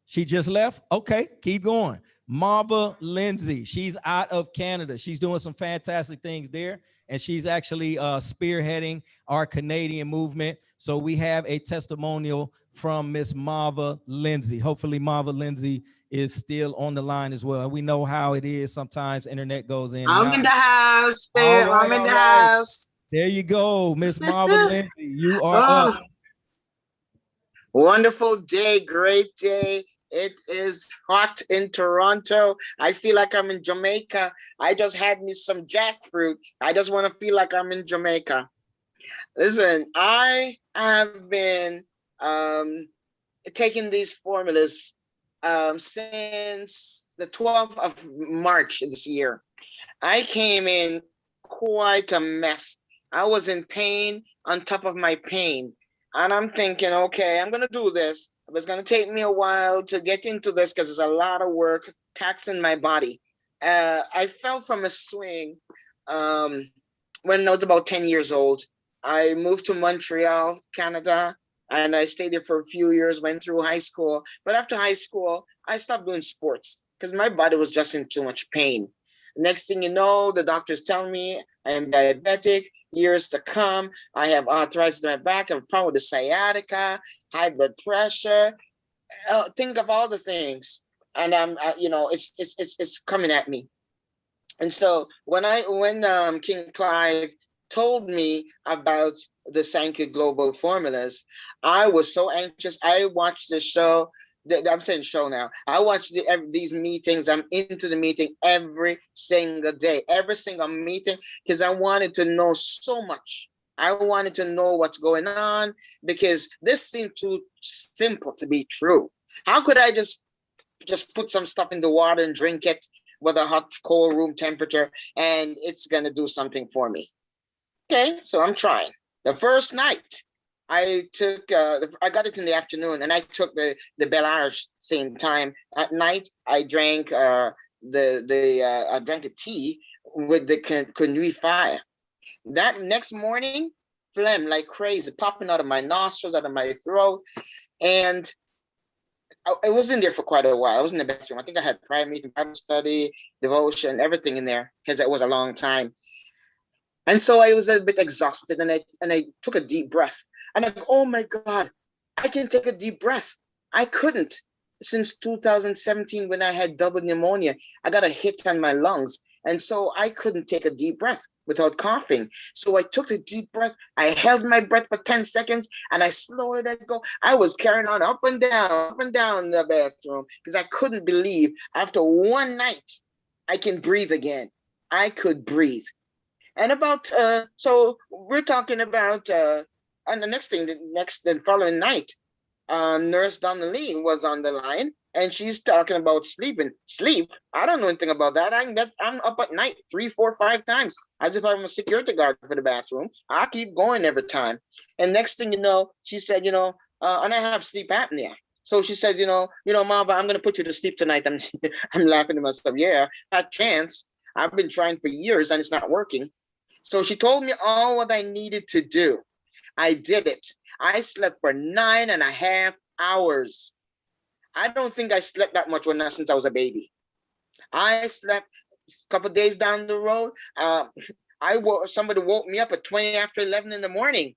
She just left? Okay, keep going. Marva Lindsay, she's out of Canada. She's doing some fantastic things there, and she's actually spearheading our Canadian movement. So we have a testimonial from Miss Marva Lindsay. Hopefully Marva Lindsay is still on the line as well. And we know how it is. Sometimes internet goes in. I'm in the house. There, I'm in the house. There you go, Miss Marva Lindsay. You are up. Wonderful day, great day. It is hot in Toronto. I feel like I'm in Jamaica. I just had me some jackfruit. I just want to feel like I'm in Jamaica. Listen, I have been taking these formulas since the 12th of March this year. I came in quite a mess. I was in pain on top of my pain. And I'm thinking, okay, I'm going to do this. It's going to take me a while to get into this because it's a lot of work taxing my body. I fell from a swing when I was about 10 years old. I moved to Montreal, Canada, and I stayed there for a few years, went through high school. But after high school, I stopped doing sports because my body was just in too much pain. Next thing you know, the doctors tell me I am diabetic. Years to come, I have arthritis in my back, I have a problem with the sciatica, high blood pressure. Think of all the things, and it's coming at me. And so when King Clive told me about the Sankey Global formulas, I was so anxious. I watched the show. I'm saying show now. I watch these meetings. I'm into the meeting every single day, every single meeting, because I wanted to know so much. I wanted to know what's going on because this seemed too simple to be true. How could I just put some stuff in the water and drink it with a hot, cold room temperature and it's going to do something for me? Okay, so I'm trying. The first night, I got it in the afternoon, and I took the Belage same time. At night, I drank I drank a tea with the Conduit Fire. That next morning, phlegm like crazy, popping out of my nostrils, out of my throat, and I was in there for quite a while. I was in the bathroom. I think I had prayer meeting, Bible study, devotion, everything in there because it was a long time. And so I was a bit exhausted, and I took a deep breath. And I go, oh my God, I can take a deep breath. I couldn't since 2017 when I had double pneumonia. I got a hit on my lungs. And so I couldn't take a deep breath without coughing. So I took a deep breath. I held my breath for 10 seconds and I slowly let go. I was carrying on up and down the bathroom because I couldn't believe after one night I can breathe again. I could breathe. And so we're talking about, and the following night, Nurse Donnelly was on the line, and she's talking about sleeping. Sleep? I don't know anything about that. I'm up at night 3, 4, 5 times, as if I'm a security guard for the bathroom. I keep going every time. And next thing you know, she said, and I have sleep apnea. So she says, Mama, I'm going to put you to sleep tonight. I'm laughing to myself. Yeah, that chance. I've been trying for years, and it's not working. So she told me all what I needed to do. I did it. I slept for 9.5 hours. I don't think I slept that much since I was a baby. I slept a couple days down the road. Somebody woke me up at 20 after 11 in the morning.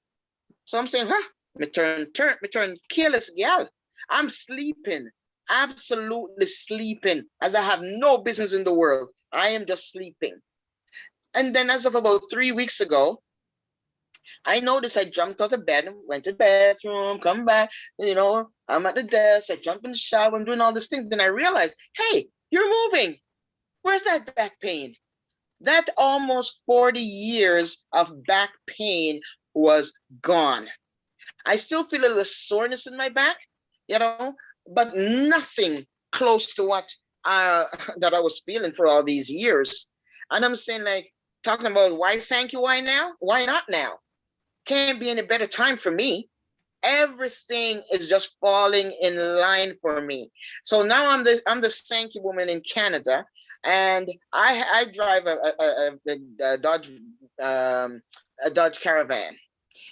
So I'm saying, me turn careless gal. I'm sleeping, absolutely sleeping, as I have no business in the world. I am just sleeping. And then as of about 3 weeks ago, I noticed I jumped out of bed, went to the bathroom, come back, I'm at the desk, I jump in the shower, I'm doing all this thing. Then I realized, hey, you're moving. Where's that back pain? That almost 40 years of back pain was gone. I still feel a little soreness in my back, but nothing close to what that I was feeling for all these years. And I'm saying, like, talking about why thank you, why now? Why not now? Can't be any better time for me. Everything is just falling in line for me. So now I'm the Sankey woman in Canada, and I drive a Dodge Caravan.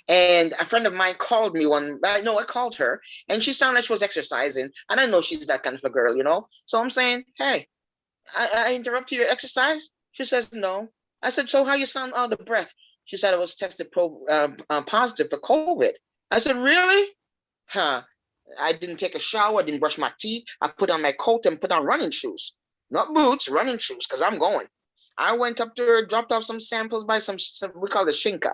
And a friend of mine called me I called her, and she sounded like she was exercising, and I know she's that kind of a girl, So I'm saying, hey, I interrupted your exercise? She says, no. I said, so how you sound out of breath? She said I was tested positive for COVID. I said, really? I didn't take a shower, I didn't brush my teeth. I put on my coat and put on running shoes. Not boots, running shoes, because I'm going. I went up to her, dropped off some samples by some we call it shinka.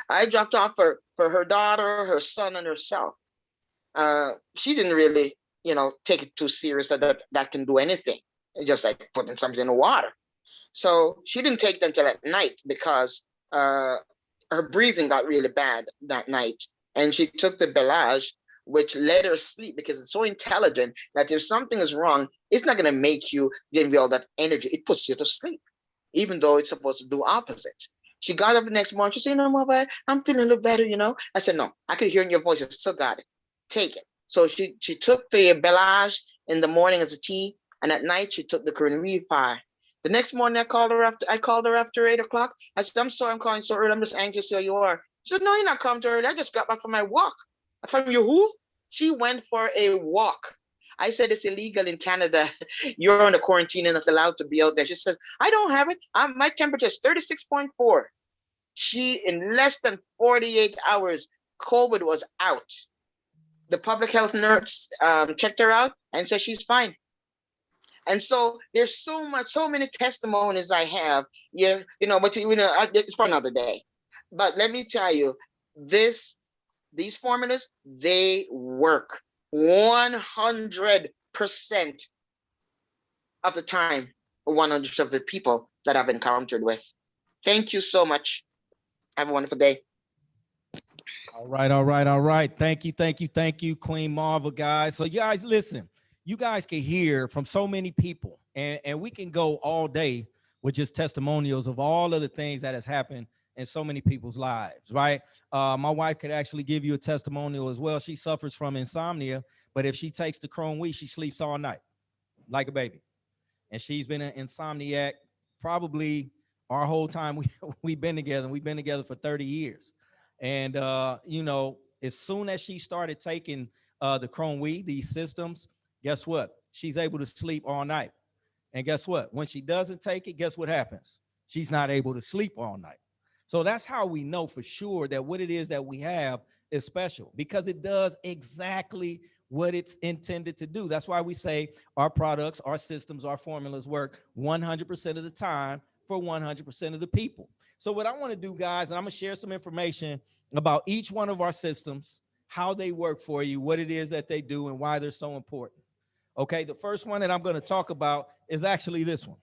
I dropped off for her daughter, her son, and herself. She didn't really, take it too serious that can do anything. It's just like putting something in the water. So she didn't take it until at night because her breathing got really bad that night. And she took the Belage, which let her sleep because it's so intelligent that if something is wrong, it's not going to make you give you all that energy. It puts you to sleep, even though it's supposed to do opposite. She got up the next morning. She said, Mama, I'm feeling a little better, I said, no, I could hear in your voice. You still got it. Take it. So she took the Belage in the morning as a tea, and at night she took the Korean Refi. The next morning I called her after 8 o'clock. I said, I'm sorry I'm calling so early. I'm just anxious to see how you are. She said, no, you're not coming too early. I just got back from my walk. From you who? She went for a walk. I said, it's illegal in Canada. You're on a quarantine and not allowed to be out there. She says, I don't have it. My temperature is 36.4. In less than 48 hours, COVID was out. The public health nurse checked her out and said she's fine. And so there's so many testimonies I have. But it's for another day. But let me tell you, these formulas, they work 100% of the time, 100% of the people that I've encountered with. Thank you so much. Have a wonderful day. All right. Thank you, Queen Marva, guys. So you guys, listen, you guys can hear from so many people, and we can go all day with just testimonials of all of the things that has happened in so many people's lives, right? My wife could actually give you a testimonial as well. She suffers from insomnia, but if she takes the Chrome Wheat, she sleeps all night like a baby. And she's been an insomniac probably our whole time we've been together. We've been together for 30 years. And, as soon as she started taking the Chrome Wheat, these systems, guess what? She's able to sleep all night. And guess what? When she doesn't take it, guess what happens? She's not able to sleep all night. So that's how we know for sure that what it is that we have is special, because it does exactly what it's intended to do. That's why we say our products, our systems, our formulas work 100% of the time for 100% of the people. So what I want to do, guys, and I'm going to share some information about each one of our systems, how they work for you, what it is that they do, and why they're so important. Okay, the first one that I'm going to talk about is actually this one.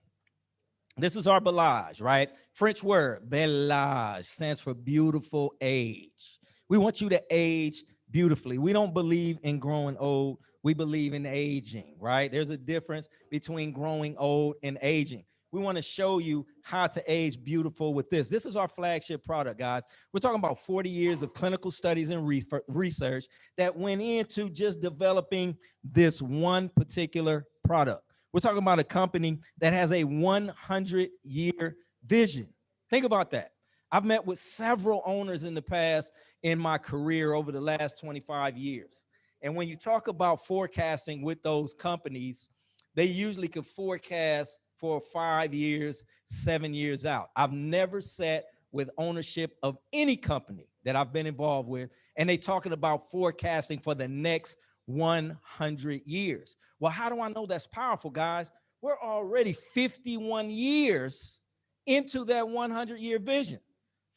This is our Belage, right? French word, Belage, stands for beautiful age. We want you to age beautifully. We don't believe in growing old. We believe in aging, right? There's a difference between growing old and aging. We want to show you how to age beautiful with this. This is our flagship product, guys. We're talking about 40 years of clinical studies and research that went into just developing this one particular product. We're talking about a company that has a 100-year vision. Think about that. I've met with several owners in the past in my career over the last 25 years. And when you talk about forecasting with those companies, they usually could forecast for 5 years, 7 years out. I've never sat with ownership of any company that I've been involved with, and they talking about forecasting for the next 100 years. Well, how do I know that's powerful, guys? We're already 51 years into that 100-year vision.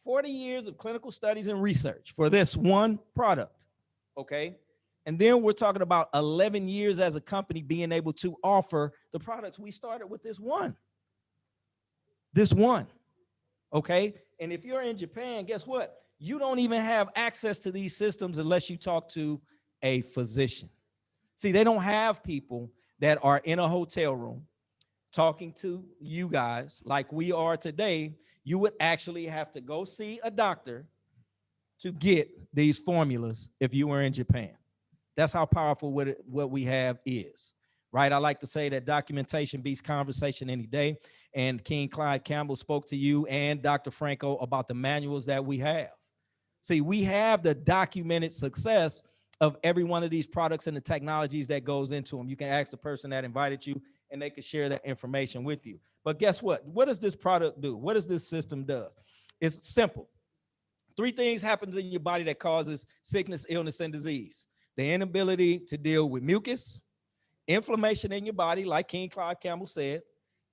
40 years of clinical studies and research for this one product, okay? And then we're talking about 11 years as a company being able to offer the products. We started with this one, okay? And if you're in Japan, guess what? You don't even have access to these systems unless you talk to a physician. See, they don't have people that are in a hotel room talking to you guys like we are today. You would actually have to go see a doctor to get these formulas if you were in Japan. That's how powerful what we have is, right? I like to say that documentation beats conversation any day. And King Clyde Campbell spoke to you and Dr. Franco about the manuals that we have. See, we have the documented success of every one of these products and the technologies that goes into them. You can ask the person that invited you and they can share that information with you. But guess what? What does this product do? What does this system do? It's simple. 3 things happens in your body that causes sickness, illness, and disease. The inability to deal with mucus, inflammation in your body, like King Clyde Campbell said,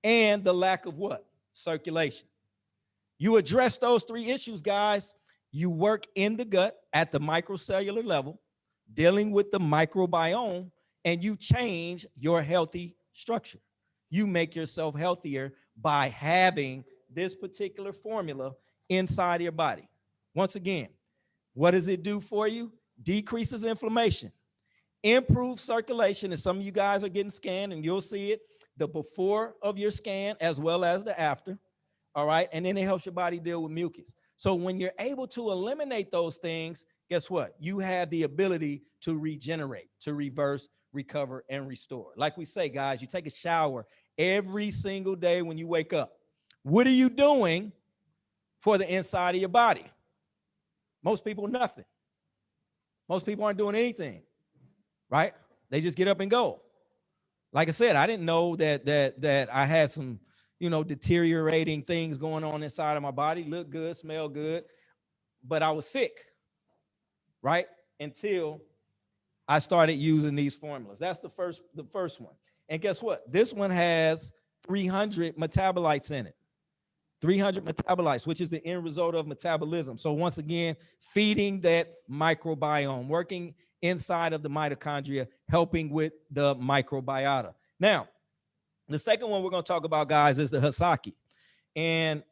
and the lack of what? Circulation. You address those 3 issues, guys. You work in the gut at the microcellular level, dealing with the microbiome, and you change your healthy structure. You make yourself healthier by having this particular formula inside of your body. Once again, what does it do for you? Decreases inflammation, improves circulation, and some of you guys are getting scanned and you'll see it, the before of your scan as well as the after, all right? And then it helps your body deal with mucus. So when you're able to eliminate those things, guess what? You have the ability to regenerate, to reverse, recover, and restore. Like we say, guys, you take a shower every single day when you wake up. What are you doing for the inside of your body? Most people, nothing. Most people aren't doing anything, right? They just get up and go. Like I said, I didn't know that I had some, deteriorating things going on inside of my body. Look good, smell good, but I was sick, right? Until I started using these formulas. That's the first one. And guess what? This one has 300 metabolites in it. 300 metabolites, which is the end result of metabolism. So once again, feeding that microbiome, working inside of the mitochondria, helping with the microbiota. Now, the second one we're going to talk about, guys, is the Hasaki. And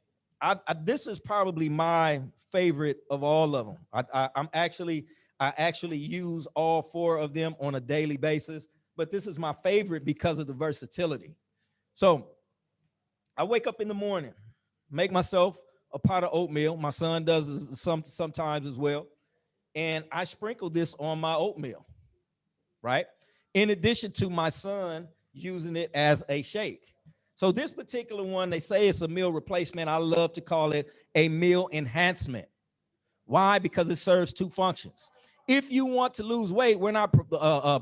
this is probably my favorite of all of them. I actually use all 4 of them on a daily basis, but this is my favorite because of the versatility. So I wake up in the morning, make myself a pot of oatmeal. My son does sometimes as well. And I sprinkle this on my oatmeal, right? In addition to my son using it as a shake. So this particular one, they say it's a meal replacement. I love to call it a meal enhancement. Why? Because it serves 2 functions. If you want to lose weight, we're not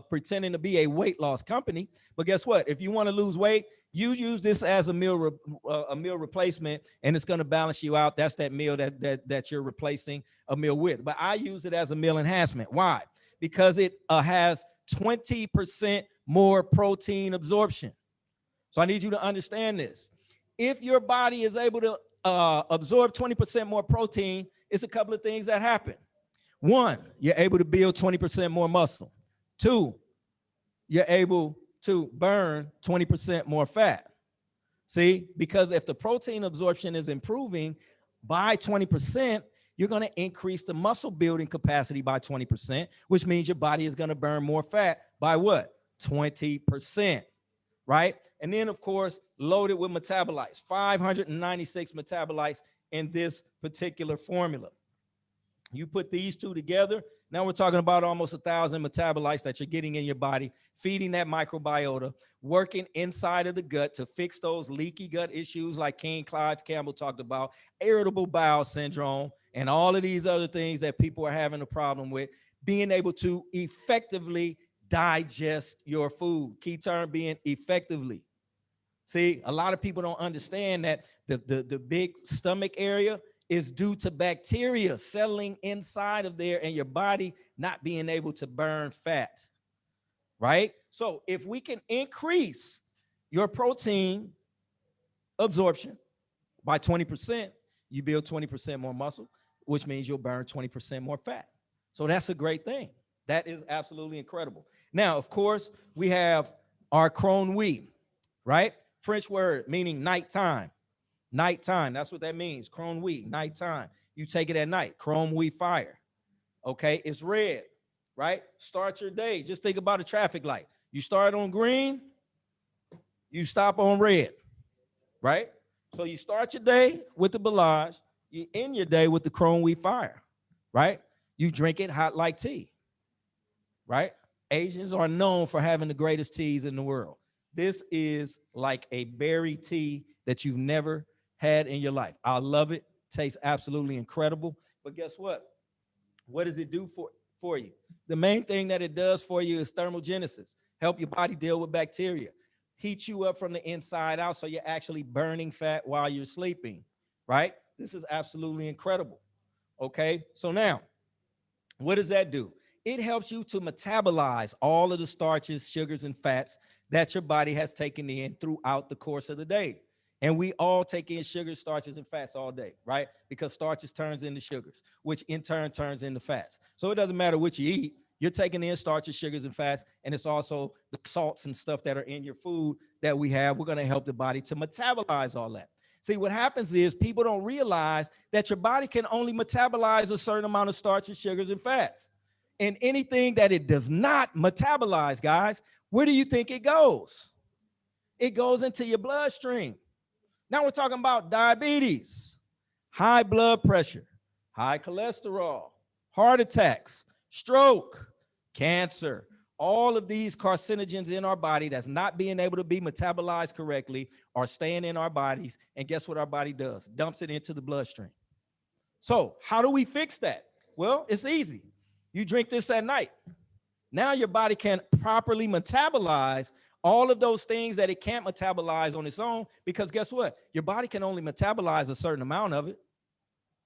pretending to be a weight loss company, but guess what? If you want to lose weight, you use this as a meal replacement, and it's going to balance you out. That's that meal that you're replacing a meal with. But I use it as a meal enhancement. Why? Because it has 20% more protein absorption. So I need you to understand this. If your body is able to absorb 20% more protein, it's a couple of things that happen. 1, you're able to build 20% more muscle. 2, you're able to burn 20% more fat. See, because if the protein absorption is improving by 20%, you're going to increase the muscle building capacity by 20%, which means your body is going to burn more fat by what? 20%, right? And then, of course, loaded with metabolites, 596 metabolites in this particular formula. You put these 2 together, Now we're talking about almost 1,000 metabolites that you're getting in your body, feeding that microbiota, working inside of the gut to fix those leaky gut issues like King Clyde Campbell talked about, irritable bowel syndrome, and all of these other things that people are having a problem with, being able to effectively digest your food. Key term being effectively. See, a lot of people don't understand that the big stomach area is due to bacteria settling inside of there and your body not being able to burn fat, right? So if we can increase your protein absorption by 20%, you build 20% more muscle, which means you'll burn 20% more fat. So that's a great thing. That is absolutely incredible. Now, of course, we have our Crohn wheat, right? French word meaning nighttime. Nighttime, that's what that means. Crohn wheat, nighttime. You take it at night. Crohn wheat fire. Okay, it's red, right? Start your day. Just think about a traffic light. You start on green, you stop on red, right? So you start your day with the Belage, you end your day with the Crohn wheat fire, right? You drink it hot like tea, right? Asians are known for having the greatest teas in the world. This is like a berry tea that you've never had in your life. I love it. Tastes absolutely incredible. But guess what? What does it do for you? The main thing that it does for you is thermogenesis. Help your body deal with bacteria. Heat you up from the inside out so you're actually burning fat while you're sleeping, right? This is absolutely incredible. Okay, so now, what does that do? It helps you to metabolize all of the starches, sugars, and fats that your body has taken in throughout the course of the day. And we all take in sugars, starches, and fats all day, right? Because starches turns into sugars, which in turn turns into fats. So it doesn't matter what you eat, you're taking in starches, sugars, and fats, and it's also the salts and stuff that are in your food that we have. We're gonna help the body to metabolize all that. See, what happens is people don't realize that your body can only metabolize a certain amount of starches, sugars, and fats. And anything that it does not metabolize, guys, where do you think it goes? It goes into your bloodstream. Now we're talking about diabetes, high blood pressure, high cholesterol, heart attacks, stroke, cancer, all of these carcinogens in our body that's not being able to be metabolized correctly are staying in our bodies. And guess what our body does? Dumps it into the bloodstream. So how do we fix that? Well, it's easy. You drink this at night. Now your body can properly metabolize all of those things that it can't metabolize on its own, because guess what? Your body can only metabolize a certain amount of it.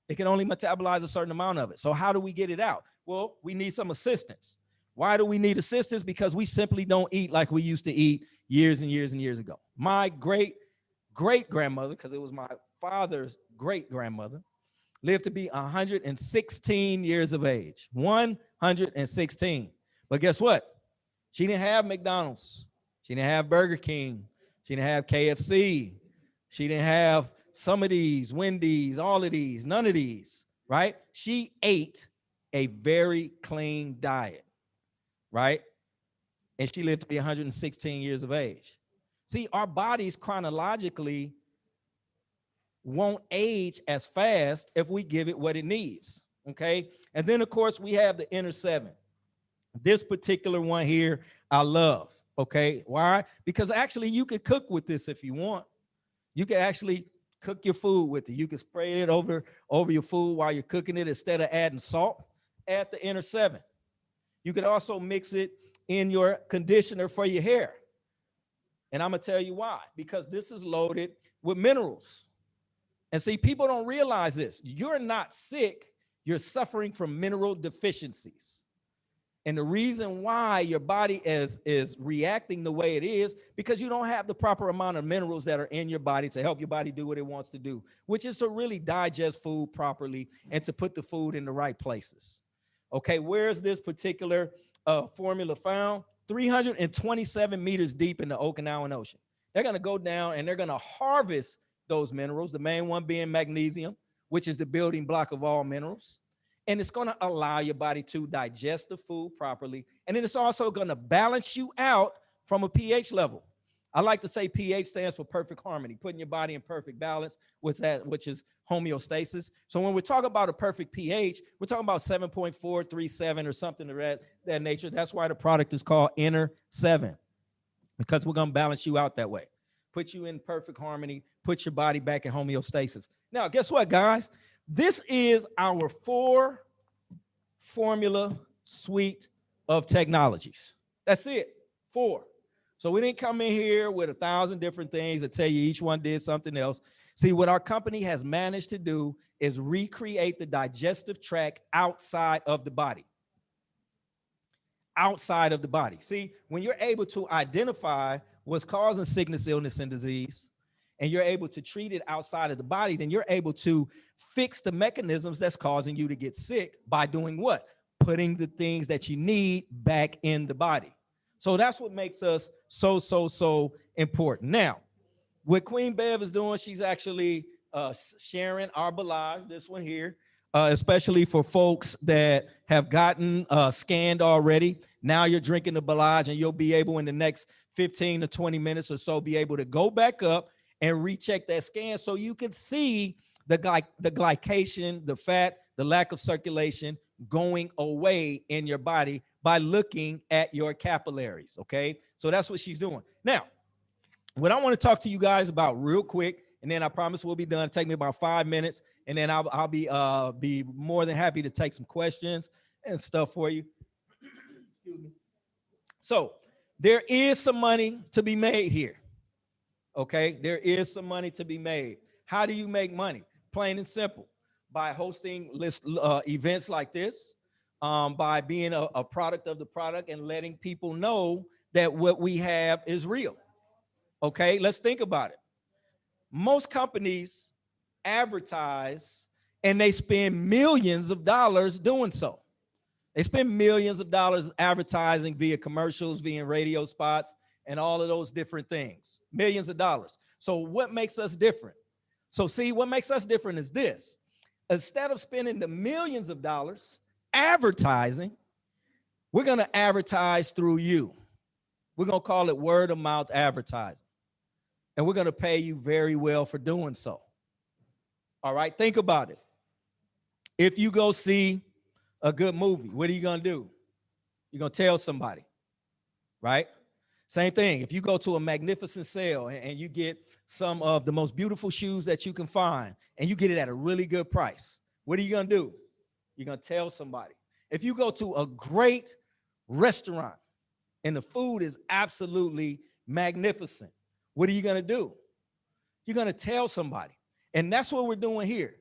It can only metabolize a certain amount of it. So how do we get it out? Well, we need some assistance. Why do we need assistance? Because we simply don't eat like we used to eat years and years and years ago. My great-great-grandmother, because it was my father's great-grandmother, lived to be 116 years of age. 116. But guess what? She didn't have McDonald's. She didn't have Burger King. She didn't have KFC. She didn't have some of these, Wendy's, all of these, none of these, right? She ate a very clean diet, right? And she lived to be 116 years of age. See, our bodies chronologically won't age as fast if we give it what it needs, okay? And then, of course, we have the inner seven. This particular one here, I love, okay? Why? Because actually you could cook with this if you want. You can actually cook your food with it. You can spray it over your food while you're cooking it. Instead of adding salt, add the inner seven. You could also mix it in your conditioner for your hair. And I'm gonna tell you why. Because this is loaded with minerals. And see, people don't realize this. You're not sick, you're suffering from mineral deficiencies. And the reason why your body is reacting the way it is, because you don't have the proper amount of minerals that are in your body to help your body do what it wants to do, which is to really digest food properly and to put the food in the right places. Okay, where's this particular formula found? 327 meters deep in the Okinawan Ocean. They're gonna go down and they're gonna harvest those minerals, the main one being magnesium, which is the building block of all minerals. And it's going to allow your body to digest the food properly. And then it's also going to balance you out from a pH level. I like to say pH stands for perfect harmony, putting your body in perfect balance, which is homeostasis. So when we talk about a perfect pH, we're talking about 7.437 or something of that nature. That's why the product is called Inner 7, because we're going to balance you out that way. Put you in perfect harmony, put your body back in homeostasis. Now, guess what, guys? This is our 4-formula suite of technologies. That's it, 4. So we didn't come in here with 1,000 different things that tell you each one did something else. See, what our company has managed to do is recreate the digestive tract outside of the body. Outside of the body. See, when you're able to identify what's causing sickness, illness, and disease, and you're able to treat it outside of the body, then you're able to fix the mechanisms that's causing you to get sick by doing what? Putting the things that you need back in the body. So that's what makes us so important. Now, what Queen Bev is doing, she's actually sharing our Balage, this one here, especially for folks that have gotten scanned already. Now you're drinking the Balage, and you'll be able in the next 15 to 20 minutes or so be able to go back up and recheck that scan so you can see the glycation, the fat, the lack of circulation going away in your body by looking at your capillaries, okay? So that's what she's doing. Now, what I want to talk to you guys about real quick, and then I promise we'll be done. Take me about 5 minutes, and then I'll be more than happy to take some questions and stuff for you. Excuse me. So there is some money to be made here, okay? There is some money to be made. How do you make money? Plain and simple, by hosting events like this, by being a product of the product and letting people know that what we have is real. Okay, let's think about it. Most companies advertise and they spend millions of dollars doing so. They spend millions of dollars advertising via commercials, via radio spots, and all of those different things. Millions of dollars. So what makes us different? So see, what makes us different is this. Instead of spending the millions of dollars advertising, we're going to advertise through you. We're going to call it word of mouth advertising. And we're going to pay you very well for doing so. All right, think about it. If you go see a good movie, what are you going to do? You're going to tell somebody, right? Same thing. If you go to a magnificent sale and you get some of the most beautiful shoes that you can find, and you get it at a really good price, what are you going to do? You're going to tell somebody. If you go to a great restaurant and the food is absolutely magnificent, what are you going to do? You're going to tell somebody. And that's what we're doing here.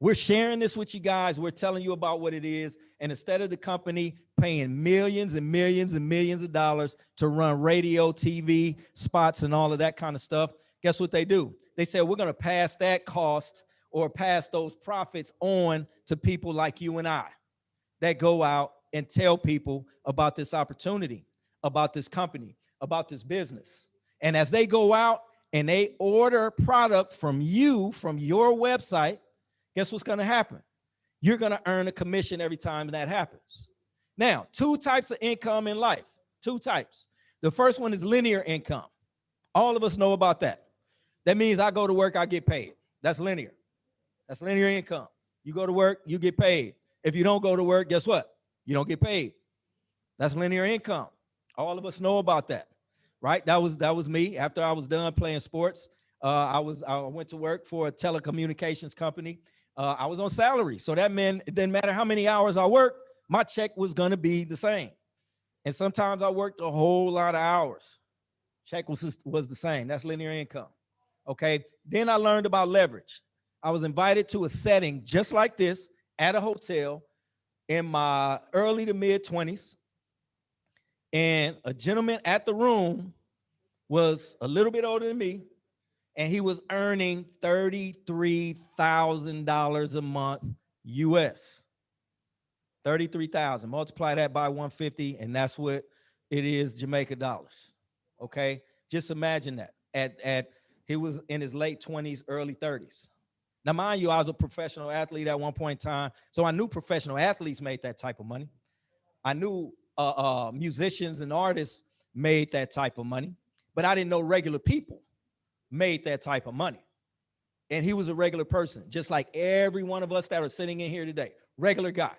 We're sharing this with you guys. We're telling you about what it is. And instead of the company paying millions and millions and millions of dollars to run radio, TV, spots, and all of that kind of stuff, guess what they do? They say, we're going to pass that cost or pass those profits on to people like you and I that go out and tell people about this opportunity, about this company, about this business. And as they go out and they order product from you, from your website, guess what's going to happen? You're going to earn a commission every time that happens. Now, 2 types of income in life, 2 types. The first one is linear income. All of us know about that. That means I go to work, I get paid. That's linear. That's linear income. You go to work, you get paid. If you don't go to work, guess what? You don't get paid. That's linear income. All of us know about that, right? That was me. After I was done playing sports, I went to work for a telecommunications company. I was on salary, so that meant it didn't matter how many hours I worked, my check was gonna be the same. And sometimes I worked a whole lot of hours. Check was the same. That's linear income. Okay. Then I learned about leverage. I was invited to a setting just like this at a hotel in my early to mid 20s. And a gentleman at the room was a little bit older than me, and he was earning $33,000 a month US. 33,000. Multiply that by 150, and that's what it is Jamaica dollars. Okay, just imagine that. He was in his late 20s, early 30s. Now, mind you, I was a professional athlete at one point in time, so I knew professional athletes made that type of money. I knew musicians and artists made that type of money. but I didn't know regular people made that type of money. And he was a regular person, just like every one of us that are sitting in here today. Regular guy.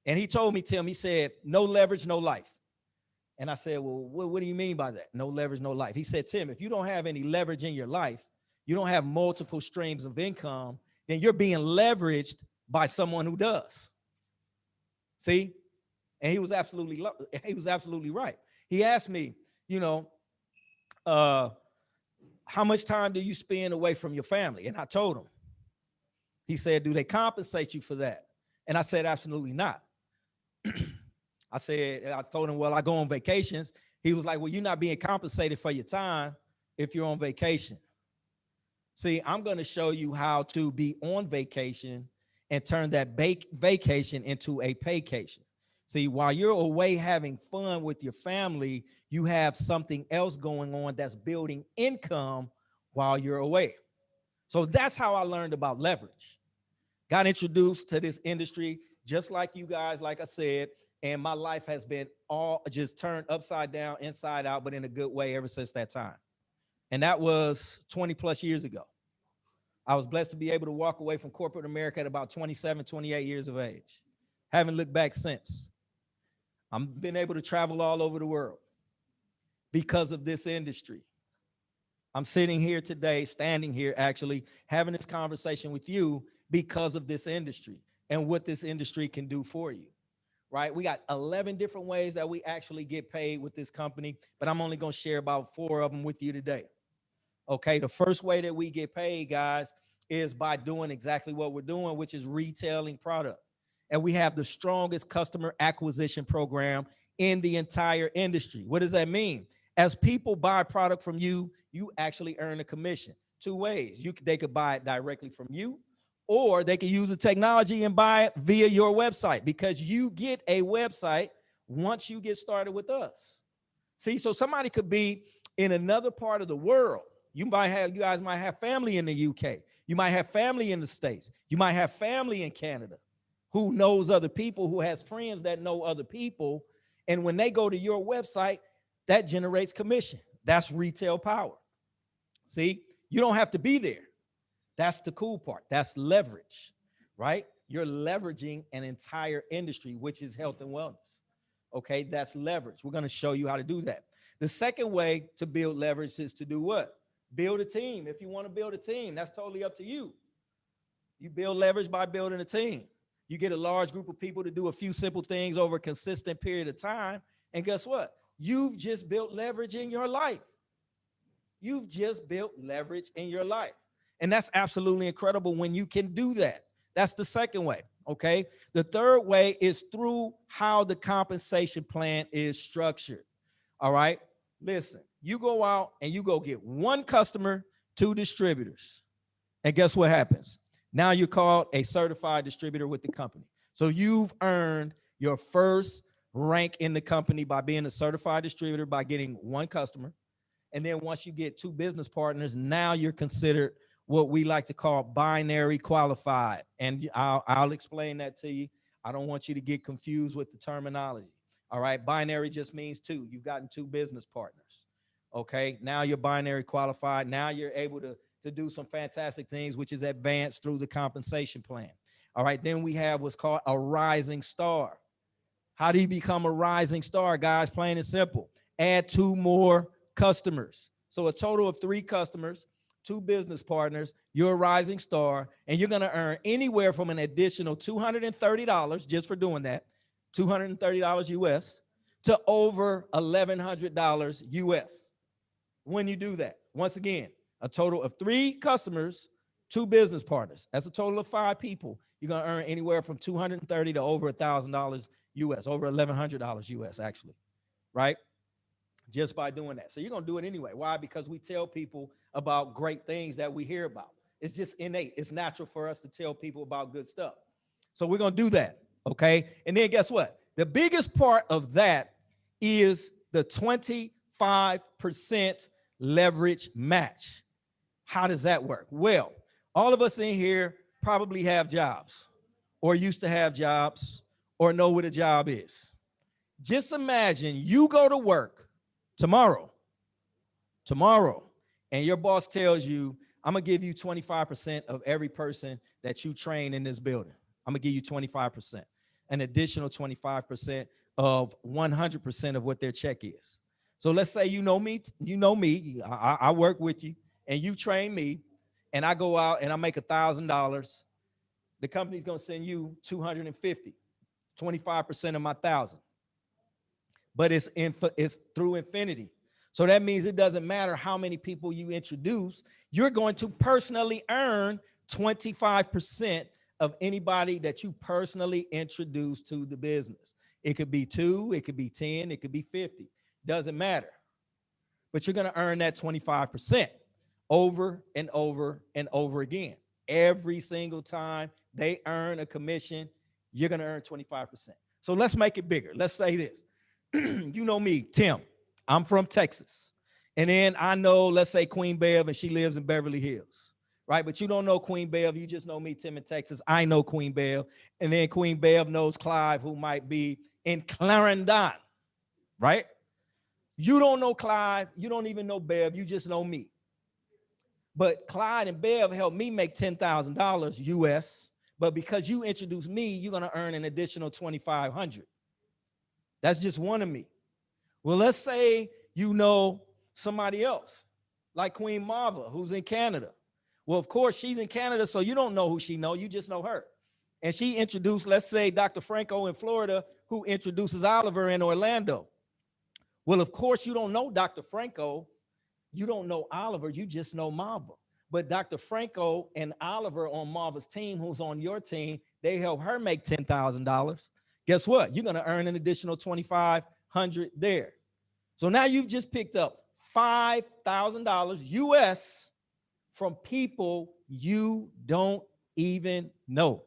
And he told me, Tim, he said, no leverage, no life. And I said, well, what do you mean by that? No leverage, no life. He said, Tim, if you don't have any leverage in your life, you don't have multiple streams of income, then you're being leveraged by someone who does. See? And he was absolutely right. He asked me, you know, how much time do you spend away from your family? And I told him. He said, do they compensate you for that? And I said, absolutely not. I told him, well, I go on vacations. He was like, well, you're not being compensated for your time if you're on vacation. See, I'm going to show you how to be on vacation and turn that vacation into a paycation. See, while you're away having fun with your family, you have something else going on that's building income while you're away. So that's how I learned about leverage. Got introduced to this industry just like you guys, like I said, and my life has been all just turned upside down, inside out, but in a good way ever since that time. And that was 20 plus years ago. I was blessed to be able to walk away from corporate America at about 27, 28 years of age. Haven't looked back since. I've been able to travel all over the world because of this industry. I'm sitting here today, standing here actually, having this conversation with you because of this industry and what this industry can do for you, right? We got 11 different ways that we actually get paid with this company, but I'm only going to share about 4 of them with you today. Okay, the first way that we get paid, guys, is by doing exactly what we're doing, which is retailing product. And we have the strongest customer acquisition program in the entire industry. What does that mean? As people buy product from you, you actually earn a commission 2 ways. They could buy it directly from you, or they could use the technology and buy it via your website, because you get a website once you get started with us. See, so somebody could be in another part of the world. You guys might have family in the UK. You might have family in the States. You might have family in Canada who knows other people, who has friends that know other people. And when they go to your website, that generates commission. That's retail power. See, you don't have to be there. That's the cool part. That's leverage, right? You're leveraging an entire industry, which is health and wellness. Okay, that's leverage. We're going to show you how to do that. The second way to build leverage is to do what? Build a team. If you want to build a team, that's totally up to you. You build leverage by building a team. You get a large group of people to do a few simple things over a consistent period of time. And guess what? You've just built leverage in your life. You've just built leverage in your life. And that's absolutely incredible when you can do that. That's the second way, okay? The third way is through how the compensation plan is structured, all right? Listen, you go out and you go get 1 customer, 2 distributors. And guess what happens? Now you're called a certified distributor with the company. So you've earned your first rank in the company by being a certified distributor, by getting 1 customer. And then once you get 2 business partners, now you're considered what we like to call binary qualified. And I'll explain that to you. I don't want you to get confused with the terminology. All right, binary just means 2. You've gotten 2 business partners. Okay, now you're binary qualified. Now you're able to do some fantastic things, which is advanced through the compensation plan. All right, then we have what's called a rising star. How do you become a rising star, guys? Plain and simple. Add 2 more customers. So a total of 3 customers, 2 business partners, you're a rising star, and you're going to earn anywhere from an additional $230 just for doing that, $230 US, to over $1,100 US when you do that. Once again, a total of 3 customers, 2 business partners. That's a total of 5 people. You're going to earn anywhere from $230 to over $1,000 US, over $1,100 US actually, right? Just by doing that. So you're going to do it anyway. Why? Because we tell people about great things that we hear about. It's just innate. It's natural for us to tell people about good stuff. So we're going to do that, okay? And then guess what? The biggest part of that is the 25% leverage match. How does that work? Well, all of us in here probably have jobs, or used to have jobs, or know what a job is. Just imagine you go to work tomorrow, and your boss tells you, I'm gonna give you 25% of every person that you train in this building. I'm gonna give you 25%, an additional 25% of 100% of what their check is. So let's say you know me, I work with you, and you train me, and I go out and I make $1,000. The company's gonna send you 250, 25% of my 1,000. But it's through infinity. So that means it doesn't matter how many people you introduce, you're going to personally earn 25% of anybody that you personally introduce to the business. It could be 2, it could be 10, it could be 50, doesn't matter. But you're gonna earn that 25% over and over and over again. Every single time they earn a commission, you're gonna earn 25%. So let's make it bigger. Let's say this. You know me, Tim. I'm from Texas. And then I know, let's say Queen Bev, and she lives in Beverly Hills, right? But you don't know Queen Bev. You just know me, Tim, in Texas. I know Queen Bev. And then Queen Bev knows Clive, who might be in Clarendon, right? You don't know Clive. You don't even know Bev. You just know me. But Clyde and Bev helped me make $10,000 US. But because you introduced me, you're going to earn an additional $2,500. That's just one of me. Well, let's say you know somebody else, like Queen Marva, who's in Canada. Well, of course, she's in Canada, so you don't know who she knows, you just know her. And she introduced, let's say, Dr. Franco in Florida, who introduces Oliver in Orlando. Well, of course, you don't know Dr. Franco, you don't know Oliver, you just know Marva. But Dr. Franco and Oliver on Marva's team, who's on your team, they help her make $10,000. Guess what? You're going to earn an additional $2,500 there. So now you've just picked up $5,000 US from people you don't even know.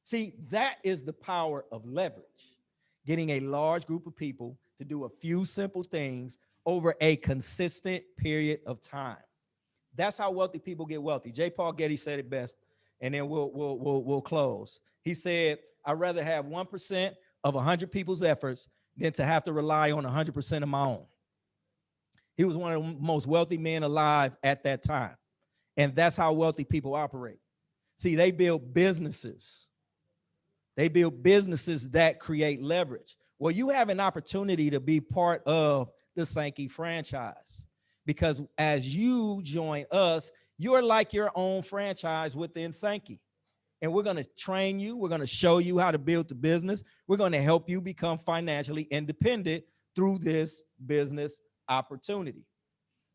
See, that is the power of leverage. Getting a large group of people to do a few simple things over a consistent period of time. That's how wealthy people get wealthy. J. Paul Getty said it best, and then we'll close. He said, I'd rather have 1% of 100 people's efforts than to have to rely on 100% of my own. He was one of the most wealthy men alive at that time. And that's how wealthy people operate. See, they build businesses. They build businesses that create leverage. Well, you have an opportunity to be part of the Sankey franchise, because as you join us, you're like your own franchise within Sankey. And we're going to train you. We're going to show you how to build the business. We're going to help you become financially independent through this business opportunity.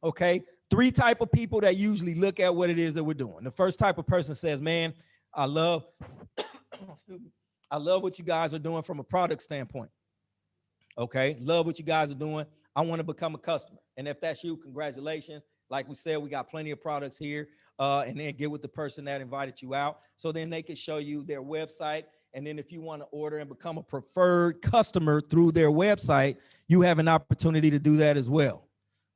Okay. 3 types of people that usually look at what it is that we're doing. The first type of person says, man, I love what you guys are doing from a product standpoint. Okay. Love what you guys are doing. I want to become a customer. And if that's you, congratulations. Like we said, we got plenty of products here, and then get with the person that invited you out. So then they can show you their website. And then if you want to order and become a preferred customer through their website, you have an opportunity to do that as well.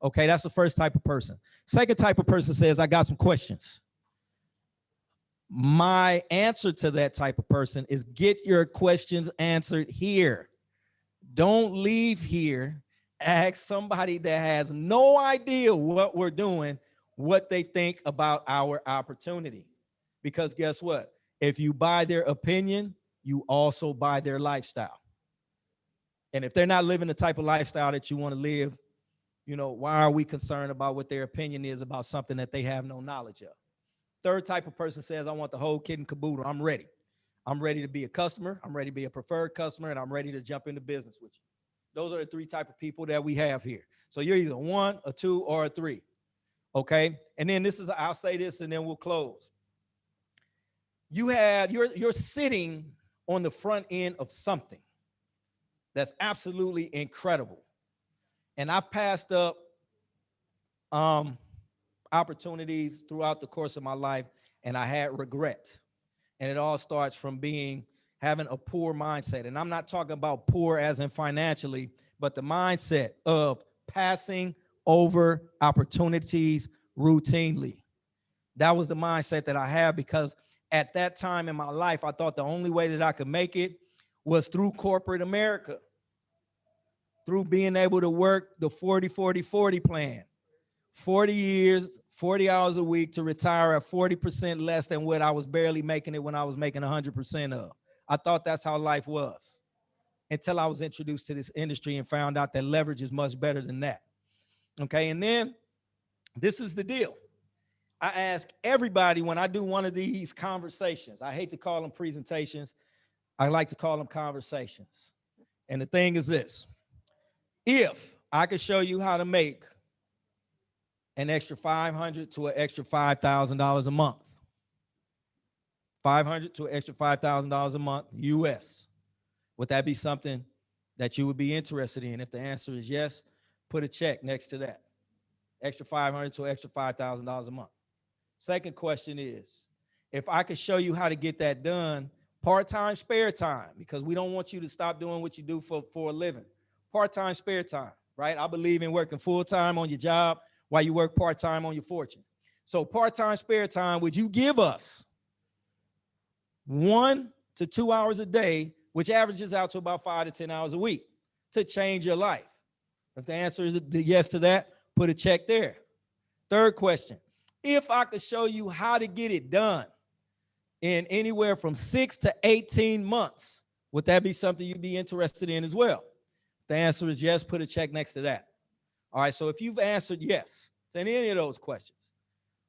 Okay, that's the first type of person. Second type of person says, I got some questions. My answer to that type of person is get your questions answered here. Don't leave here. Ask somebody that has no idea what we're doing, what they think about our opportunity. Because guess what? If you buy their opinion, you also buy their lifestyle. And if they're not living the type of lifestyle that you want to live, you know, why are we concerned about what their opinion is about something that they have no knowledge of? Third type of person says, I want the whole kit and caboodle. I'm ready. I'm ready to be a customer. I'm ready to be a preferred customer, and I'm ready to jump into business with you. Those are the 3 types of people that we have here. So you're either 1, a 2, or a 3. Okay. And then this is, I'll say this and then we'll close. You're sitting on the front end of something that's absolutely incredible. And I've passed up opportunities throughout the course of my life, and I had regret. And it all starts from having a poor mindset. And I'm not talking about poor as in financially, but the mindset of passing over opportunities routinely. That was the mindset that I had, because at that time in my life, I thought the only way that I could make it was through corporate America. through being able to work the 40-40-40 plan. 40 years, 40 hours a week to retire at 40% less than what I was barely making it when I was making 100% of. I thought that's how life was until I was introduced to this industry and found out that leverage is much better than that. Okay, and then this is the deal. I ask everybody when I do one of these conversations, I hate to call them presentations, I like to call them conversations. And the thing is this, if I could show you how to make an extra $500 to an extra $5,000 a month, $500 to an extra $5,000 a month, US, would that be something that you would be interested in? If the answer is yes, put a check next to that. Extra $500 to an extra $5,000 a month. Second question is, if I could show you how to get that done, part-time, spare time, because we don't want you to stop doing what you do for a living. Part-time, spare time, right? I believe in working full-time on your job while you work part-time on your fortune. So part-time, spare time, would you give us 1 to 2 hours a day, which averages out to about 5 to 10 hours a week, to change your life? If the answer is yes to that, put a check there. Third question, if I could show you how to get it done in anywhere from 6 to 18 months, would that be something you'd be interested in as well? If the answer is yes, put a check next to that. All right, so if you've answered yes to any of those questions,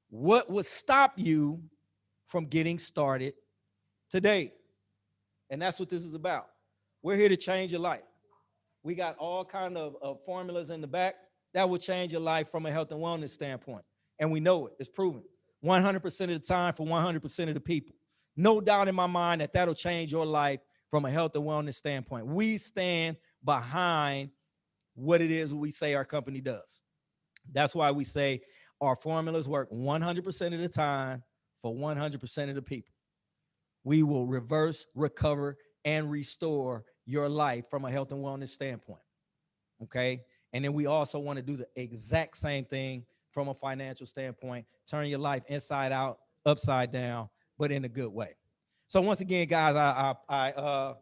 what would stop you from getting started today? And that's what this is about. We're here to change your life. We got all kind of formulas in the back that will change your life from a health and wellness standpoint. And we know it, it's proven 100% of the time for 100% of the people. No doubt in my mind that that'll change your life from a health and wellness standpoint. We stand behind what it is we say our company does. That's why we say our formulas work 100% of the time for 100% of the people. We will reverse, recover, and restore your life from a health and wellness standpoint, okay? And then we also want to do the exact same thing from a financial standpoint, turn your life inside out, upside down, but in a good way. So once again, guys, I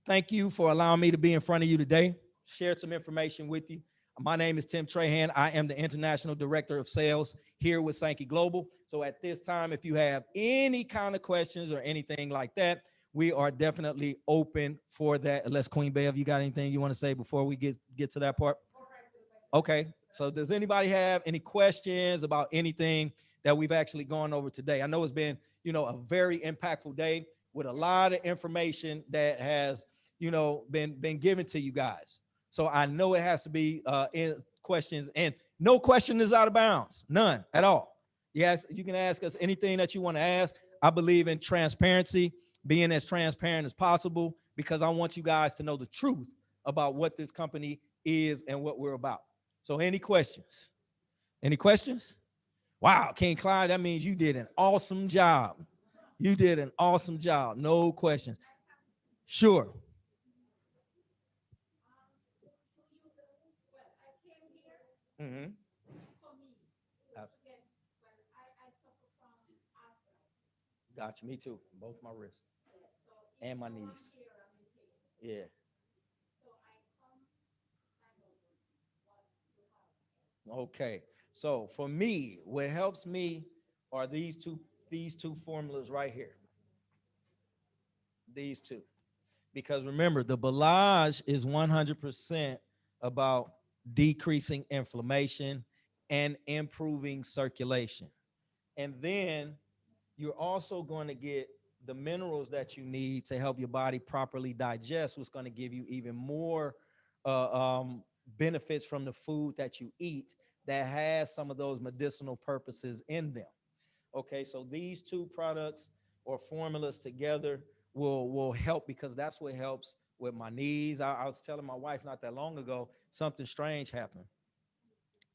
thank you for allowing me to be in front of you today, share some information with you. My name is Tim Trahan. I am the International Director of Sales here with Sankey Global. So at this time, if you have any kind of questions or anything like that, we are definitely open for that. Unless Queen Bev, you got anything you want to say before we get to that part? Okay, so does anybody have any questions about anything that we've actually gone over today? I know it's been, a very impactful day with a lot of information that has, been given to you guys. So I know it has to be in questions, and no question is out of bounds, none at all. Yes, you can ask us anything that you want to ask. I believe in transparency, being as transparent as possible, because I want you guys to know the truth about what this company is and what we're about. So any questions? Any questions? Wow, King Clyde, that means you did an awesome job. You did an awesome job. No questions. Sure. Mm-hmm. Gotcha, me too. Both my wrists and my knees. Yeah. Okay. So for me, what helps me are these two formulas right here. These two. Because remember, the Balage is 100% about decreasing inflammation and improving circulation. And then you're also going to get the minerals that you need to help your body properly digest, what's going to give you even more benefits from the food that you eat that has some of those medicinal purposes in them. Okay, so these two products or formulas together will help, because that's what helps with my knees. I was telling my wife not that long ago, something strange happened.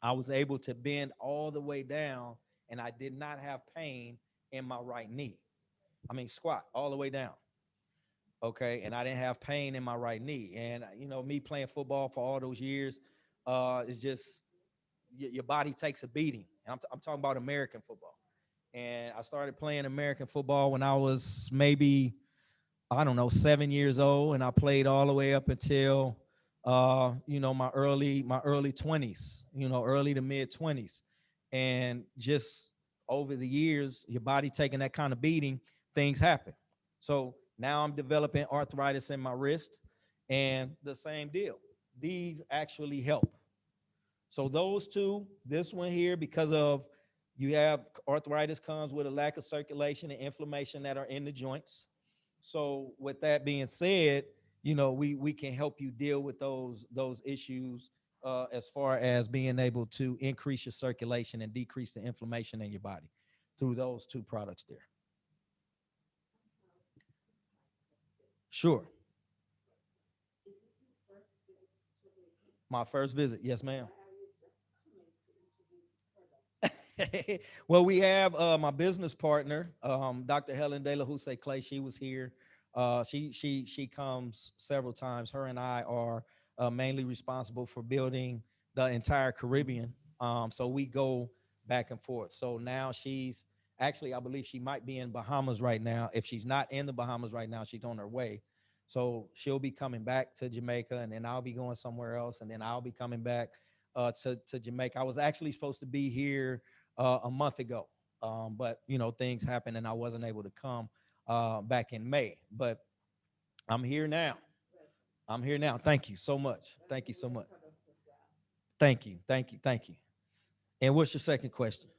I was able to bend all the way down and I did not have pain in my right knee. I mean, squat all the way down. Okay, and I didn't have pain in my right knee. And, me playing football for all those years, it's just, your body takes a beating. And I'm talking about American football. And I started playing American football when I was maybe, 7 years old. And I played all the way up until you know, my early 20s, you know, early to mid 20s. And just over the years, your body taking that kind of beating, things happen. So now I'm developing arthritis in my wrist, and the same deal. These actually help. So those two, this one here, because of you have arthritis comes with a lack of circulation and inflammation that are in the joints. So with that being said, you know, we can help you deal with those issues as far as being able to increase your circulation and decrease the inflammation in your body through those two products there. Sure. My first visit, yes, ma'am. Well, we have my business partner, Dr. Helen De La Houssaye Clay. She was here. She comes several times. Her and I are mainly responsible for building the entire Caribbean. So we go back and forth. So now she's actually, I believe she might be in Bahamas right now. If she's not in the Bahamas right now, she's on her way. So she'll be coming back to Jamaica, and then I'll be going somewhere else, and then I'll be coming back to Jamaica. I was actually supposed to be here a month ago, but you know, things happened and I wasn't able to come back in May. But I'm here now. I'm here now. Thank you so much. Thank you so much. Thank you. Thank you. Thank you. And what's your second question?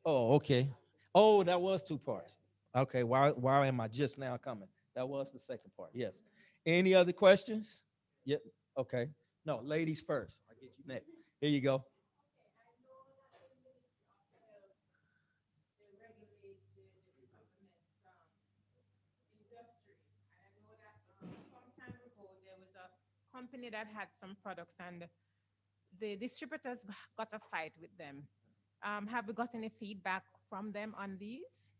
Oh, okay. Oh, that was two parts. Okay. Why am I just now coming? That was the second part. Yes. Any other questions? Yep. Okay. No, ladies first. I'll get you next. Here you go. Company that had some products and the distributors got a fight with them. Have we got any feedback from them on these?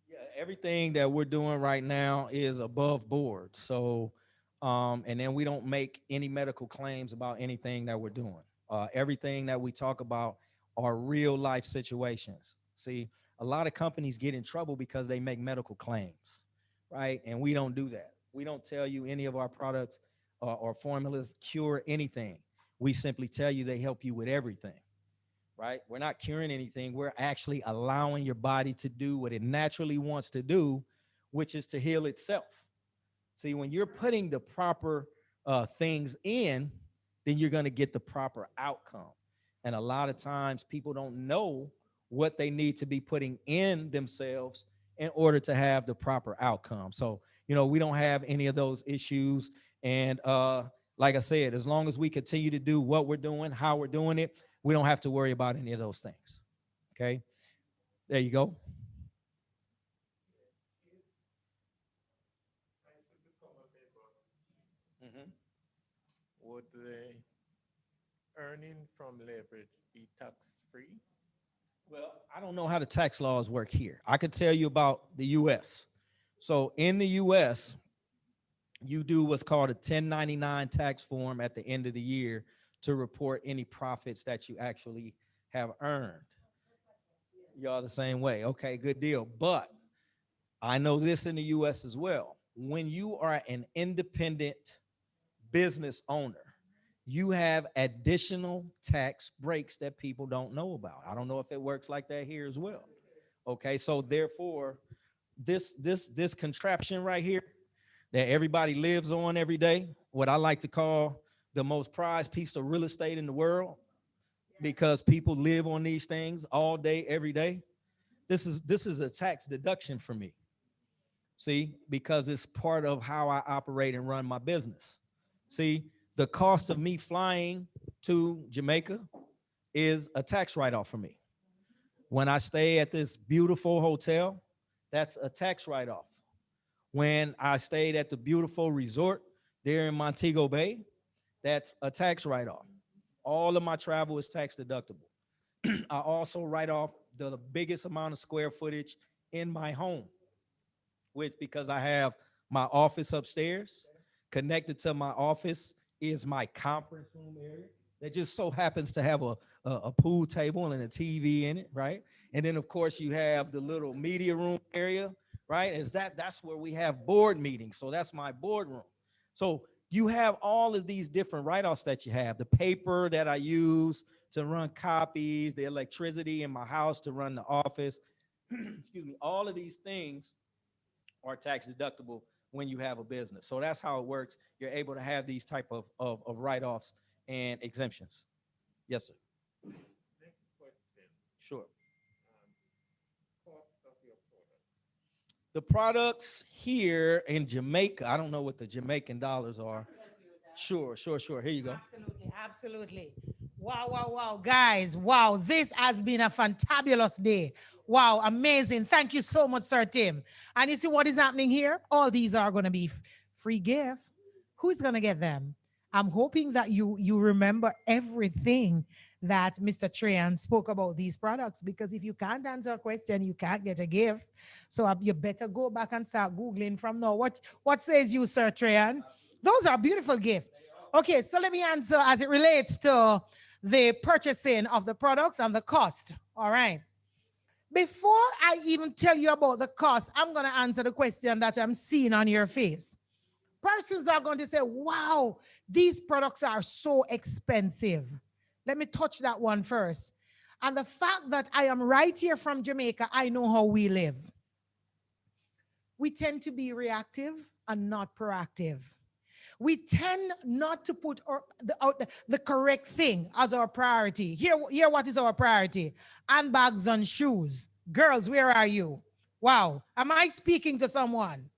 Yeah, everything that we're doing right now is above board. So, and then we don't make any medical claims about anything that we're doing. Everything that we talk about are real life situations. See, a lot of companies get in trouble because they make medical claims, right? And we don't do that. We don't tell you any of our products or formulas cure anything. We simply tell you they help you with everything, right? We're not curing anything. We're actually allowing your body to do what it naturally wants to do, which is to heal itself. See, when you're putting the proper things in, then you're going to get the proper outcome. And a lot of times people don't know what they need to be putting in themselves in order to have the proper outcome. So, you know, we don't have any of those issues. And like I said, as long as we continue to do what we're doing, how we're doing it, we don't have to worry about any of those things. Okay. There you go. Mm-hmm. Would the earning from leverage be tax free? Well, I don't know how the tax laws work here. I could tell you about the U.S. So in the U.S., you do what's called a 1099 tax form at the end of the year to report any profits that you actually have earned. Y'all the same way. Okay, good deal. But I know this in the U.S. as well. When you are an independent business owner, you have additional tax breaks that people don't know about. I don't know if it works like that here as well. Okay, so therefore, this contraption right here that everybody lives on every day, what I like to call the most prized piece of real estate in the world, because people live on these things all day, every day. This is a tax deduction for me. See, because it's part of how I operate and run my business. See, the cost of me flying to Jamaica is a tax write-off for me. When I stay at this beautiful hotel, that's a tax write-off. When I stayed at the beautiful resort there in Montego Bay, that's a tax write-off. All of my travel is tax deductible. I also write off the biggest amount of square footage in my home, which because I have my office upstairs, connected to my office is my conference room area that just so happens to have a pool table and a TV in it, right? And then of course you have the little media room area, right? That's where we have board meetings. So that's my boardroom. So You have all of these different write-offs that you have, the paper that I use to run copies, the electricity in my house to run the office. Excuse me, all of these things are tax deductible when you have a business. So that's how it works. You're able to have these type of write-offs and exemptions. Yes, sir. Next question. Sure. Cost of your products. The products here in Jamaica, I don't know what the Jamaican dollars are. Sure. Here you go. Absolutely. Wow. Guys, wow. This has been a fantabulous day. Wow, amazing. Thank you so much, Sir Tim. And you see what is happening here? All these are going to be free gift. Who's going to get them? I'm hoping that you remember everything that Mr. Trahan spoke about these products, because if you can't answer a question, you can't get a gift. So you better go back and start Googling from now. What says you, Sir Trahan? Those are beautiful gifts. Okay, so let me answer as it relates to the purchasing of the products and the cost. All right. Before I even tell you about the cost, I'm going to answer the question that I'm seeing on your face. Persons are going to say, wow, these products are so expensive. Let me touch that one first. And the fact that I am right here from Jamaica, I know how we live. We tend to be reactive and not proactive. We tend not to put the correct thing as our priority. Here what is our priority? Handbags and shoes. Girls, where are you? Wow. Am I speaking to someone?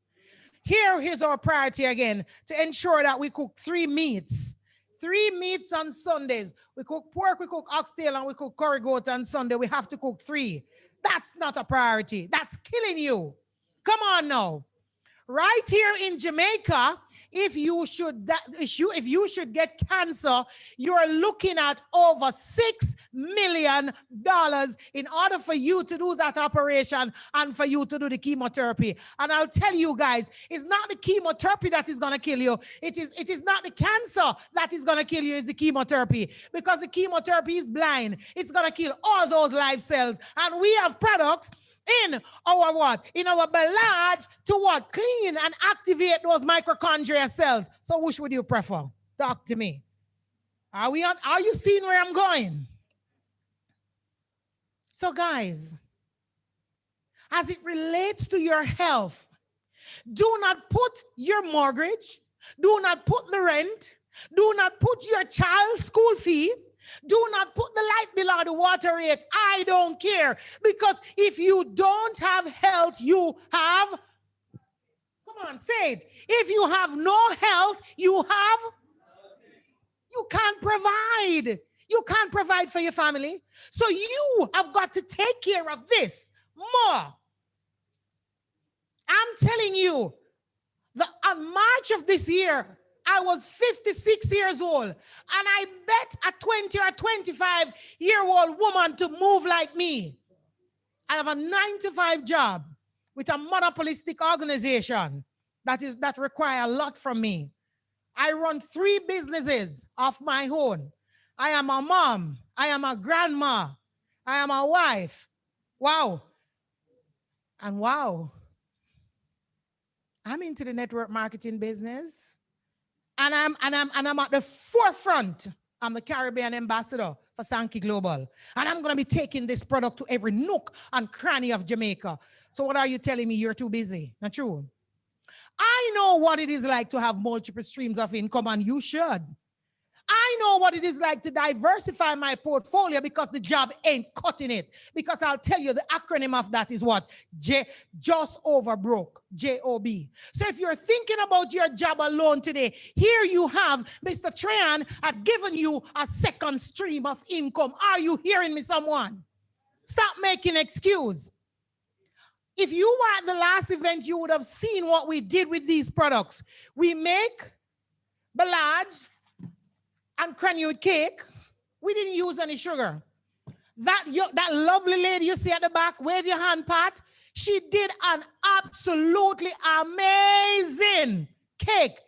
Here's our priority again, to ensure that we cook 3 meats. 3 meats on Sundays. We cook pork, we cook oxtail, and we cook curry goat on Sunday. We have to cook 3. That's not a priority. That's killing you. Come on now. Right here in Jamaica, if you should get cancer, you are looking at over $6 million in order for you to do that operation and for you to do the chemotherapy. And I'll tell you guys, it's not the chemotherapy that is going to kill you. It is not the cancer that is going to kill you. It's the chemotherapy, because the chemotherapy is blind. It's going to kill all those live cells. And we have products in our what? In our belage to what? Clean and activate those mitochondria cells. So which would you prefer? Talk to me. Are you seeing where I'm going? So guys, as it relates to your health, do not put your mortgage, do not put the rent, do not put your child's school fee, do not put the light bill or the water rate. I don't care. Because if you don't have health, you have, come on, say it. If you have no health, you can't provide. You can't provide for your family. So you have got to take care of this more. I'm telling you, on March of this year, I was 56 years old, and I bet a 20 or 25-year-old woman to move like me. I have a 9-to-5 job with a monopolistic organization that require a lot from me. I run 3 businesses of my own. I am a mom. I am a grandma. I am a wife. Wow. And wow, I'm into the network marketing business. And I'm at the forefront. I'm the Caribbean ambassador for Sankey Global. And I'm going to be taking this product to every nook and cranny of Jamaica. So what are you telling me? You're too busy. Not true. I know what it is like to have multiple streams of income, and you should. I know what it is like to diversify my portfolio, because the job ain't cutting it. Because I'll tell you, the acronym of that is what? Just over broke, J-O-B. So if you're thinking about your job alone today, here you have Mr. Trahan had given you a second stream of income. Are you hearing me, someone? Stop making excuse. If you were at the last event, you would have seen what we did with these products. We make Belage and cranute cake. We didn't use any sugar. That lovely lady you see at the back, wave your hand, Pat. She did an absolutely amazing cake.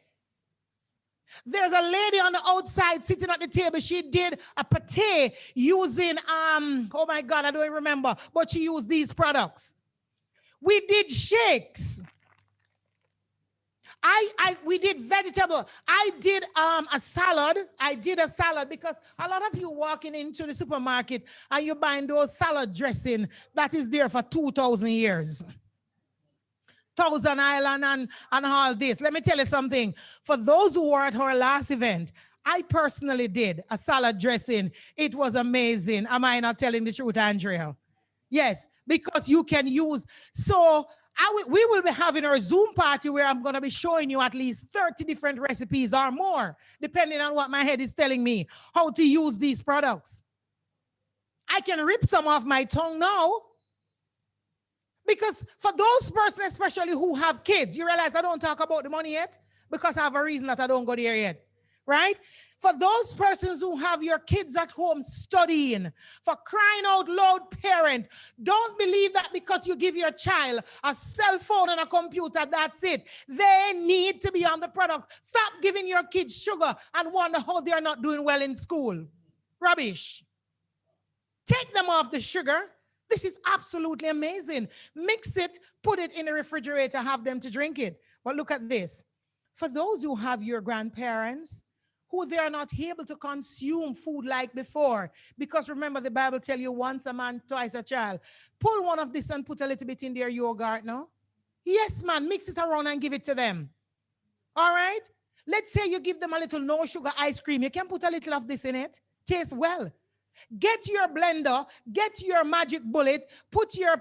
There's a lady on the outside sitting at the table. She did a pate using, oh my God, I don't remember, but she used these products. We did shakes. We did vegetable. I did a salad. I did a salad because a lot of you walking into the supermarket and you're buying those salad dressing that is there for 2,000 years. Thousand Island and all this. Let me tell you something. For those who were at our last event, I personally did a salad dressing. It was amazing. Am I not telling the truth, Andrea? Yes, because you can use. So we will be having our Zoom party where I'm going to be showing you at least 30 different recipes or more, depending on what my head is telling me, how to use these products. I can rip some off my tongue now. Because for those persons, especially who have kids, you realize I don't talk about the money yet because I have a reason that I don't go there yet, right? For those persons who have your kids at home studying, for crying out loud, parent, don't believe that because you give your child a cell phone and a computer, that's it. They need to be on the product. Stop giving your kids sugar and wonder how they're not doing well in school. Rubbish. Take them off the sugar. This is absolutely amazing. Mix it, put it in the refrigerator, have them to drink it. But look at this. For those who have your grandparents, who they are not able to consume food like before, because remember the Bible tells you once a man, twice a child. Pull one of this and put a little bit in their yogurt, no? Yes, man, mix it around and give it to them. All right? Let's say you give them a little no sugar ice cream. You can put a little of this in it. Tastes well. Get your blender, get your magic bullet, put your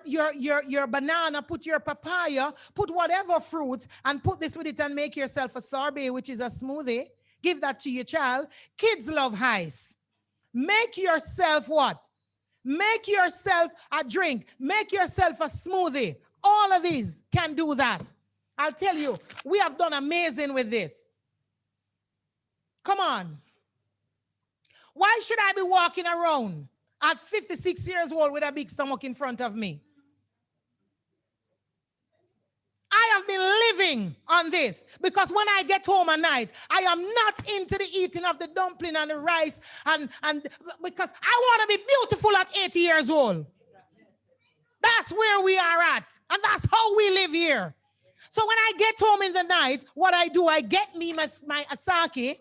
banana, put your papaya, put whatever fruits, and put this with it and make yourself a sorbet, which is a smoothie. Give that to your child. Kids love ice. Make yourself what? Make yourself a drink. Make yourself a smoothie. All of these can do that. I'll tell you, we have done amazing with this. Come on. Why should I be walking around at 56 years old with a big stomach in front of me? I have been living on this because when I get home at night, I am not into the eating of the dumpling and the rice and because I want to be beautiful at 80 years old. That's where we are at, and that's how we live here. So when I get home in the night, what I do, I get me my asake,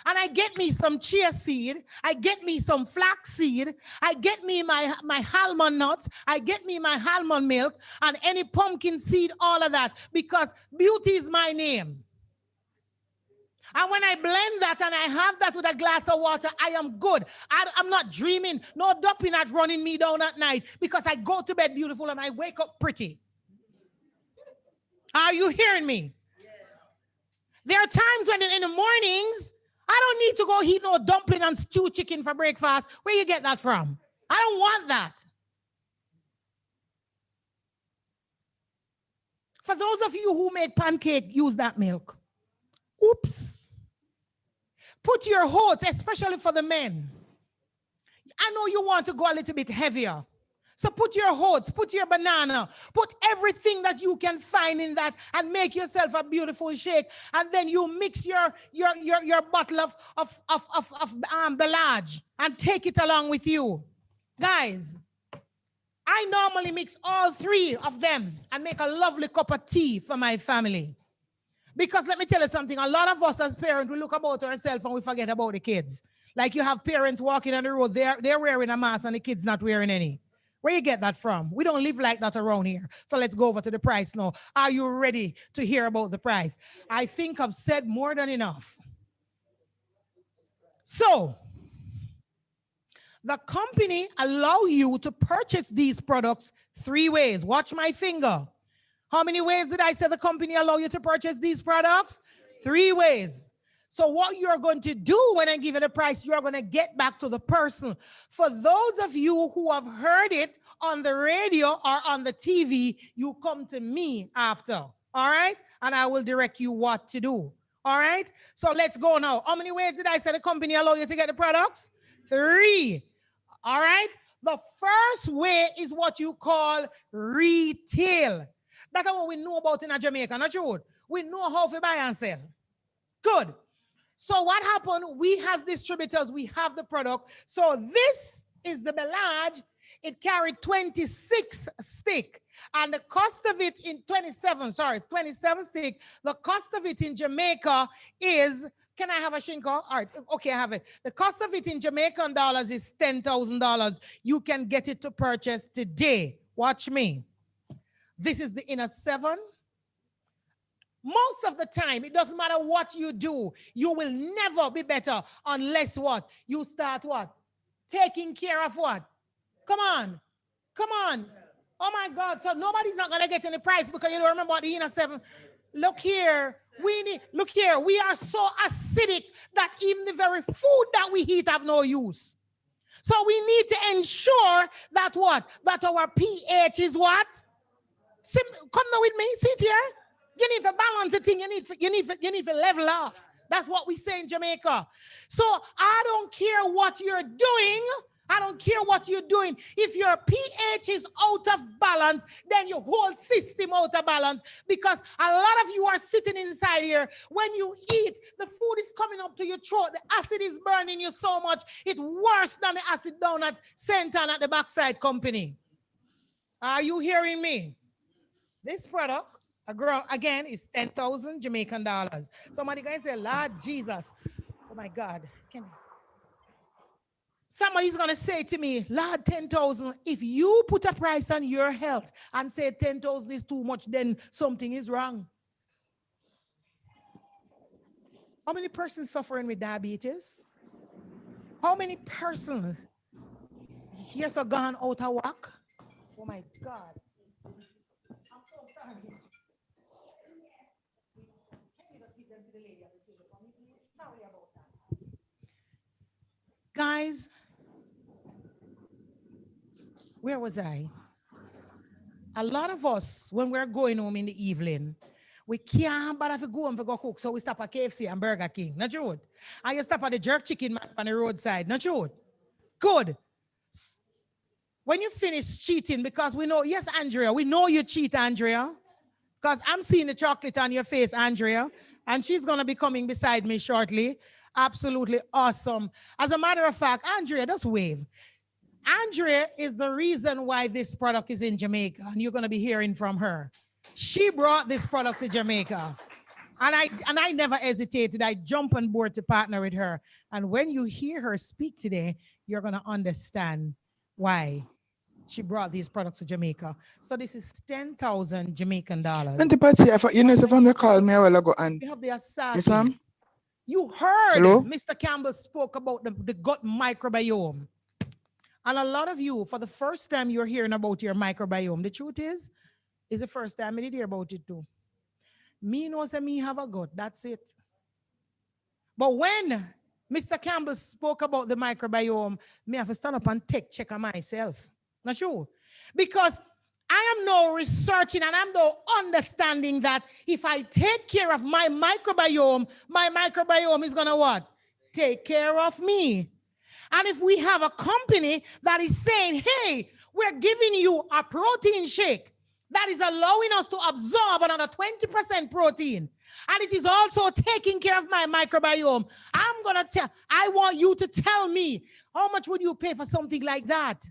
and I get me some chia seed, I get me some flax seed, I get me my almond nuts, I get me my almond milk, and any pumpkin seed, all of that, because beauty is my name. And when I blend that and I have that with a glass of water, I am good. I'm not dreaming, no dumping at running me down at night, because I go to bed beautiful and I wake up pretty. Are you hearing me? There are times when in the mornings, I don't need to go eat no dumpling and stew chicken for breakfast. Where you get that from? I don't want that. For those of you who make pancake, use that milk. Oops. Put your oats, especially for the men. I know you want to go a little bit heavier. So put your oats, put your banana, put everything that you can find in that and make yourself a beautiful shake. And then you mix your bottle of Belage and take it along with you. Guys, I normally mix all three of them and make a lovely cup of tea for my family. Because let me tell you something, a lot of us as parents, we look about ourselves and we forget about the kids. Like you have parents walking on the road, they're wearing a mask and the kid's not wearing any. Where you get that from? We don't live like that around here. So let's go over to the price now. Are you ready to hear about the price? I think I've said more than enough. So, the company allow you to purchase these products 3 ways. Watch my finger. How many ways did I say the company allow you to purchase these products? 3 ways. So what you're going to do when I give you the price, you're going to get back to the person. For those of you who have heard it on the radio or on the TV, you come to me after, all right? And I will direct you what to do, all right? So let's go now. How many ways did I say the company allow you to get the products? 3, all right? The first way is what you call retail. That's what we know about in Jamaica, not true? We know how to buy and sell. Good. So what happened? We as distributors, we have the product. So this is the Belage. It carried 26 stick. And the cost of it in 27, sorry, it's 27 stick. The cost of it in Jamaica is, can I have a shinko? All right, okay, I have it. The cost of it in Jamaican dollars is $10,000. You can get it to purchase today. Watch me. This is the inner 7. Most of the time, it doesn't matter what you do, you will never be better unless what? You start what? Taking care of what? Come on. Come on. Oh my God. So nobody's not going to get any price because you don't remember what the inner 7. Look here. Look here. We are so acidic that even the very food that we eat have no use. So we need to ensure that what? That our pH is what? Come now with me. See it here. You need to balance the thing. You need to level off. That's what we say in Jamaica. So I don't care what you're doing. I don't care what you're doing. If your pH is out of balance, then your whole system out of balance, because a lot of you are sitting inside here. When you eat, the food is coming up to your throat. The acid is burning you so much. It's worse than the acid down at Center and at the backside company. Are you hearing me? This product, again, is 10,000 Jamaican dollars. Somebody going to say, Lord Jesus, oh my God. Somebody's going to say to me, Lord, 10,000, if you put a price on your health and say 10,000 is too much, then something is wrong. How many persons suffering with diabetes? How many persons here's a gone out of whack? Oh my God. I'm so sorry. Sorry about that. Guys, where was I? A lot of us, when we're going home in the evening, we can't bother to go and go cook, so we stop at KFC and Burger King. Not true? And you stop at the jerk chicken man on the roadside. Not true? Good. When you finish cheating, because we know, yes, Andrea, we know you cheat, Andrea, because I'm seeing the chocolate on your face, Andrea, and she's going to be coming beside me shortly. Absolutely awesome. As a matter of fact, Andrea, just wave. Andrea is the reason why this product is in Jamaica, and you're going to be hearing from her. She brought this product to Jamaica, and I never hesitated. I jumped on board to partner with her. And when you hear her speak today, you're going to understand why she brought these products to Jamaica. So this is 10,000 Jamaican dollars. Auntie Patsy, you know, if call me a while ago, and we have the assault. Yes, ma'am? You heard Hello? Mr. Campbell spoke about the gut microbiome. And a lot of you, for the first time, you're hearing about your microbiome. The truth is the first time I did hear about it too. Me knows that me have a gut, that's it. But when Mr. Campbell spoke about the microbiome, me have to stand up and check on myself. Not true? Because I am now researching and I'm now understanding that if I take care of my microbiome is going to what? Take care of me. And if we have a company that is saying, hey, we're giving you a protein shake that is allowing us to absorb another 20% protein, and it is also taking care of my microbiome, I want you to tell me, how much would you pay for something like that?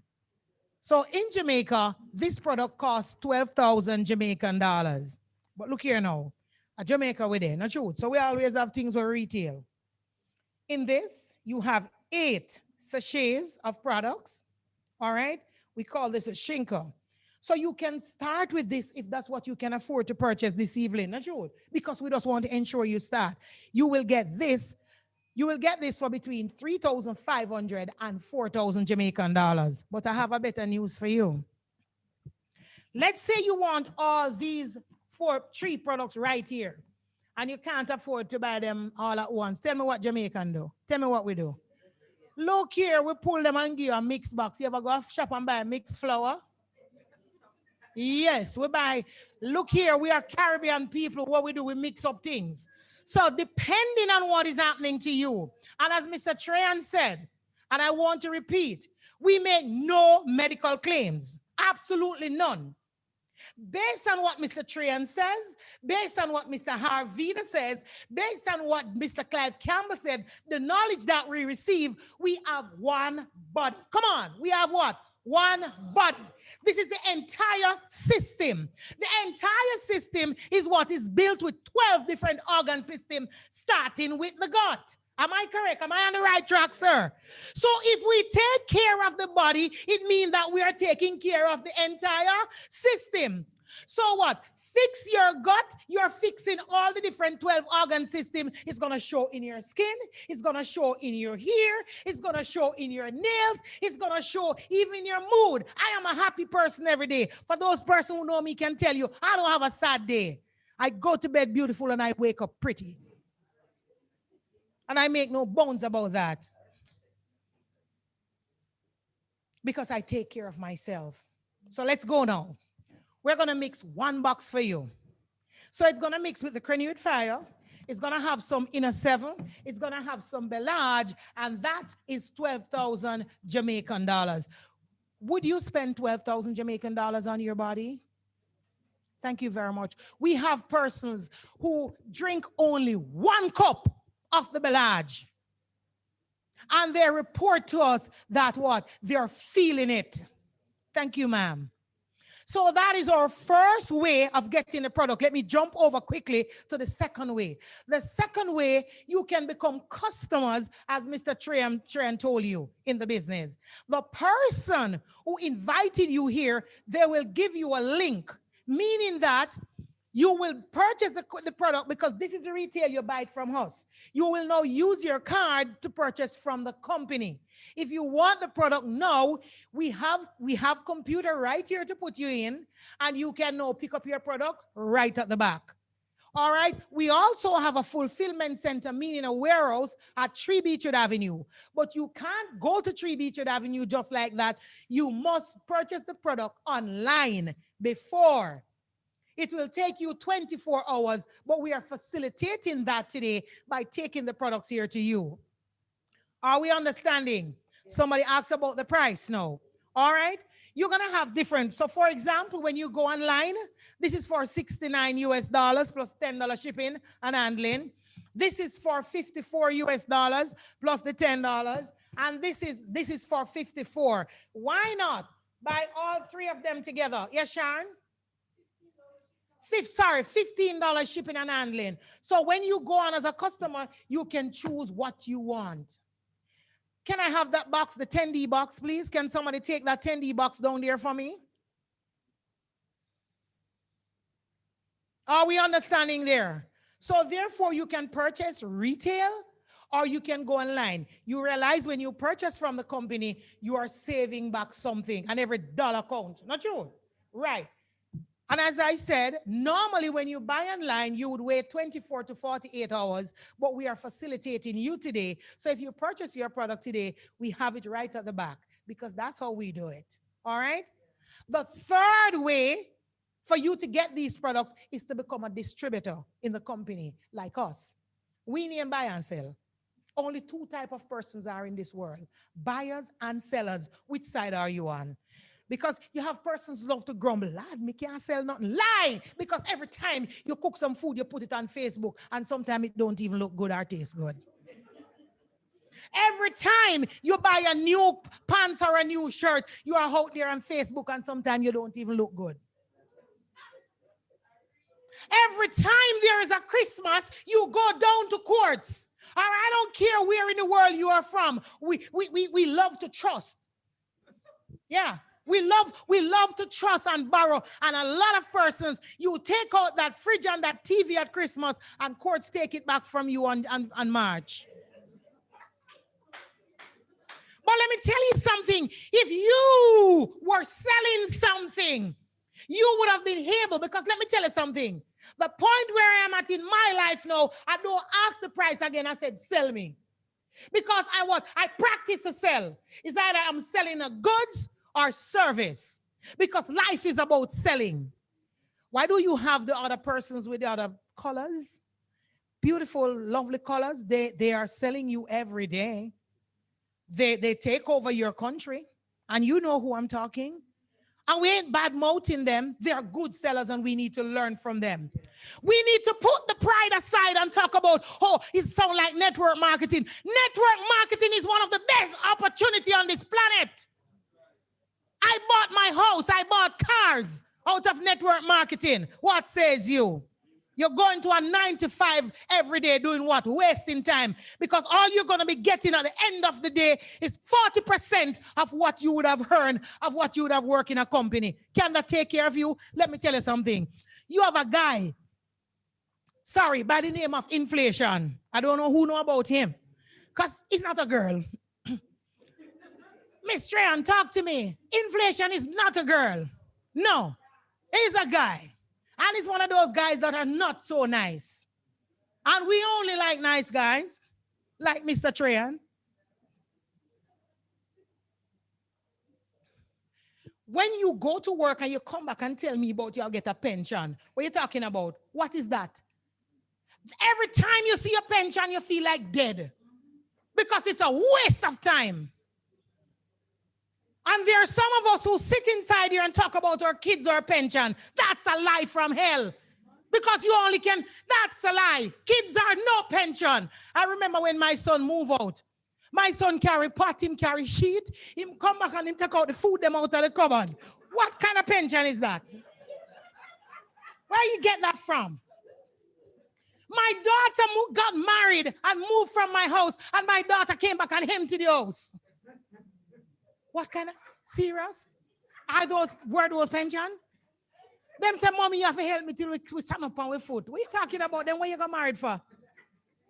So in Jamaica, this product costs 12,000 Jamaican dollars. But look here now, at Jamaica we're there, not true. So we always have things for retail. In this, you have 8 sachets of products, all right? We call this a shinko. So you can start with this if that's what you can afford to purchase this evening, not true? Because we just want to ensure you start. You will get this. You will get this for between 3,500 and 4,000 Jamaican dollars. But I have a better news for you. Let's say you want all these 3 products right here, and you can't afford to buy them all at once. Tell me what Jamaican do. Tell me what we do. Look here, we pull them and give you a mix box. You ever go shop and buy a mixed flour? Yes, we buy. Look here, we are Caribbean people. What we do, we mix up things. So depending on what is happening to you, and as Mr. Trahan said, and I want to repeat, we make no medical claims, absolutely none. Based on what Mr. Trahan says, based on what Mr. Harvina says, based on what Mr. Clive Campbell said, the knowledge that we receive, we have one body. Come on, we have what? one body. This is the entire system. The entire system is what is built with 12 different organ systems, starting with the gut. Am I correct? Am I on the right track, sir? So if we take care of the body, it means that we are taking care of the entire system. So what? Fix your gut, you're fixing all the different 12 organ systems. It's going to show in your skin. It's going to show in your hair. It's going to show in your nails. It's going to show even in your mood. I am a happy person every day. For those persons who know me can tell you, I don't have a sad day. I go to bed beautiful and I wake up pretty. And I make no bones about that. Because I take care of myself. So let's go now. We're going to mix one box for you. So it's going to mix with the cranial fire. It's going to have some inner 7. It's going to have some Belage. And that is 12,000 Jamaican dollars. Would you spend 12,000 Jamaican dollars on your body? Thank you very much. We have persons who drink only 1 cup of the Belage. And they report to us that what? They're feeling it. Thank you, ma'am. So that is our first way of getting the product. Let me jump over quickly to the second way. The second way, you can become customers, as Mr. Trahan told you, in the business. The person who invited you here, they will give you a link, meaning that you will purchase the product because this is the retail you buy it from us. You will now use your card to purchase from the company. If you want the product now, we have computer right here to put you in, and you can now pick up your product right at the back. All right. We also have a fulfillment center, meaning a warehouse at 3 Beechwood Avenue. But you can't go to 3 Beechwood Avenue just like that. You must purchase the product online before. It will take you 24 hours, but we are facilitating that today by taking the products here to you. Are we understanding? Somebody asks about the price now. All right. You're going to have different. So for example, when you go online, this is for $69 US plus $10 shipping and handling. This is for $54 US plus the $10. And this is for $54. Why not buy all 3 of them together? Yes, Sharon? $15 shipping and handling. So when you go on as a customer, you can choose what you want. Can I have that box, the 10D box, please? Can somebody take that 10D box down there for me? Are we understanding there? So therefore, you can purchase retail or you can go online. You realize when you purchase from the company, you are saving back something and every dollar counts. Not true? Right. And as I said, normally when you buy online, you would wait 24 to 48 hours, but we are facilitating you today. So if you purchase your product today, we have it right at the back because that's how we do it. All right? The third way for you to get these products is to become a distributor in the company like us. We name buy and sell. Only 2 types of persons are in this world, buyers and sellers. Which side are you on? Because you have persons who love to grumble, lad, me can't sell nothing. Lie! Because every time you cook some food, you put it on Facebook, and sometimes it don't even look good or taste good. Every time you buy a new pants or a new shirt, you are out there on Facebook, and sometimes you don't even look good. Every time there is a Christmas, you go down to courts. Or I don't care where in the world you are from. We love to trust. Yeah. We love to trust and borrow. And a lot of persons, you take out that fridge and that TV at Christmas and courts take it back from you on March. But let me tell you something. If you were selling something, you would have been able, because let me tell you something. The point where I am at in my life now, I don't ask the price again. I said, sell me. Because I practice to sell. It's either I'm selling a goods or service, because life is about selling. Why do you have the other persons with the other colors? Beautiful, lovely colors. They are selling you every day. They take over your country, and you know who I'm talking. And we ain't bad mouthing them. They're good sellers, and we need to learn from them. We need to put the pride aside and talk about, oh, it sounds like network marketing. Network marketing is one of the best opportunities on this planet. I bought my house. I bought cars out of network marketing. What says you? You're going to a 9 to 5 every day doing what? Wasting time. Because all you're going to be getting at the end of the day is 40% of what you would have earned, of what you would have worked in a company. Can that take care of you? Let me tell you something. You have a guy, sorry, by the name of inflation. I don't know who know about him. Because he's not a girl. Miss Trahan, talk to me. Inflation is not a girl. No, he's a guy. And he's one of those guys that are not so nice. And we only like nice guys, like Mr. Trahan. When you go to work and you come back and tell me about you'll get a pension, what are you talking about? What is that? Every time you see a pension, you feel like dead. Because it's a waste of time. And there are some of us who sit inside here and talk about our kids or pension. That's a lie from hell. Because you only can, that's a lie. Kids are no pension. I remember when my son moved out. My son carry pot, him carry sheet. Him come back and him take out the food them out of the cupboard. What kind of pension is that? Where you get that from? My daughter got married and moved from my house, and my daughter came back and emptied the house. What kind of, serious? Were those pension? Them say, Mommy, you have to help me till we stand up on our foot. What are you talking about then? What you got married for?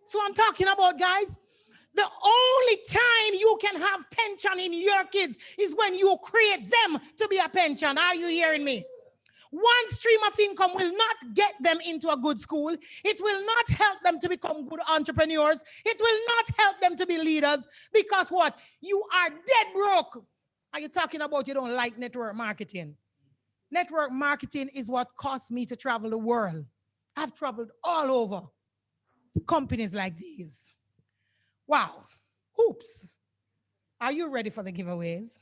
So I'm talking about, guys, the only time you can have pension in your kids is when you create them to be a pension. Are you hearing me? One stream of income will not get them into a good school. It will not help them to become good entrepreneurs. It will not help them to be leaders because what? You are dead broke. Are you talking about you don't like network marketing? Network marketing is what cost me to travel the world. I've traveled all over companies like these. Wow. Oops. Are you ready for the giveaways?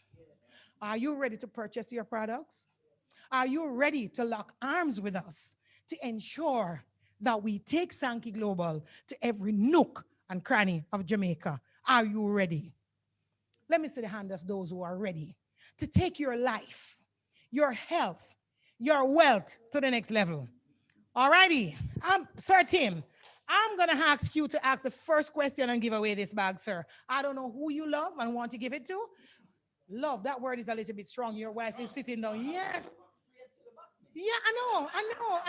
Are you ready to purchase your products? Are you ready to lock arms with us to ensure that we take Sankey Global to every nook and cranny of Jamaica? Are you ready? Let me see the hand of those who are ready to take your life, your health, your wealth to the next level. All righty. Sir Tim, I'm going to ask you to ask the first question and give away this bag, sir. I don't know who you love and want to give it to. Love, that word is a little bit strong. Your wife is sitting down. Yes. Yeah, I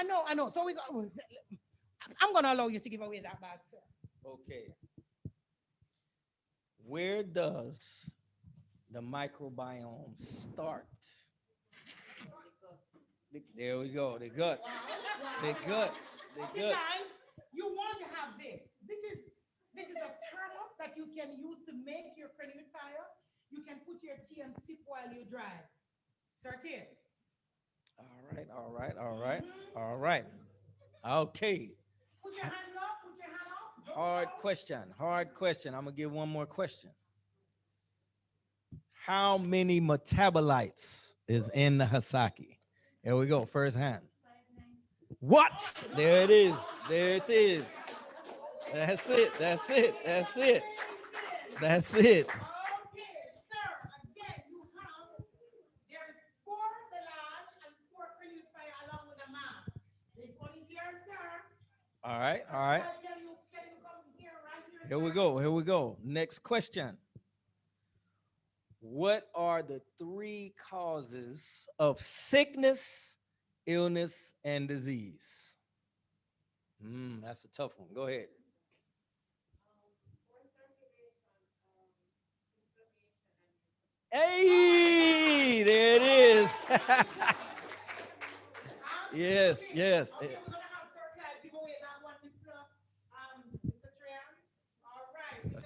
know. So I'm going to allow you to give away that bag, sir. Okay. Where does the microbiome start? There we go. The guts. The guts. Okay, guys, you want to have this. This is a thermos that you can use to make your fire. You can put your tea and sip while you drive. Start here. All right. Okay. Put your hands up, put your hand up. Hard question. I'm going to give one more question. How many metabolites is in the Hasaki? Here we go, first hand. What? There it is. That's it. All right. Here we go. Next question. What are the 3 causes of sickness, illness, and disease? That's a tough one. Go ahead. Hey, there it is. Yes.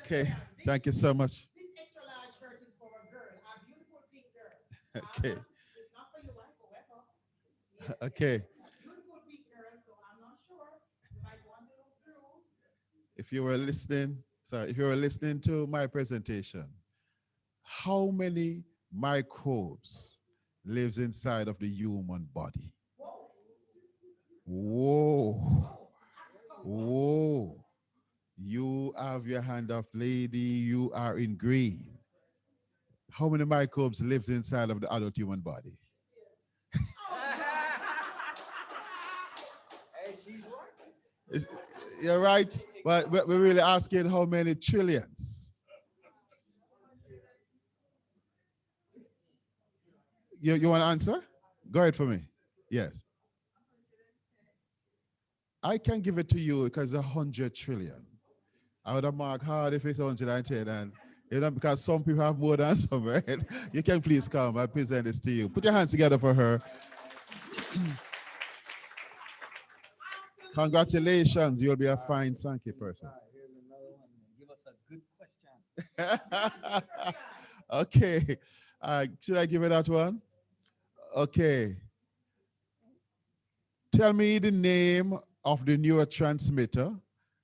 Okay, thank you so much. This extra large shirt is for a girl, a beautiful pink girl. Okay. It's not for your wife or whatever. Okay. Beautiful pink girl, so I'm not sure. You might want to look through. If you were listening to my presentation, how many microbes lives inside of the human body? Whoa. You have your hand up, lady. You are in green. how many microbes live inside of the adult human body? You're right, but we're really asking how many trillions. You want to answer? Go ahead for me. Yes. I can give it to you because 100 trillion. I would have marked hard if it's 110, and because some people have more than some, right? You can please come. I present this to you. Put your hands together for her. Congratulations, you'll be a fine Sankey person. Give us a good question. Okay. Should I give it that one? Okay. Tell me the name of the neurotransmitter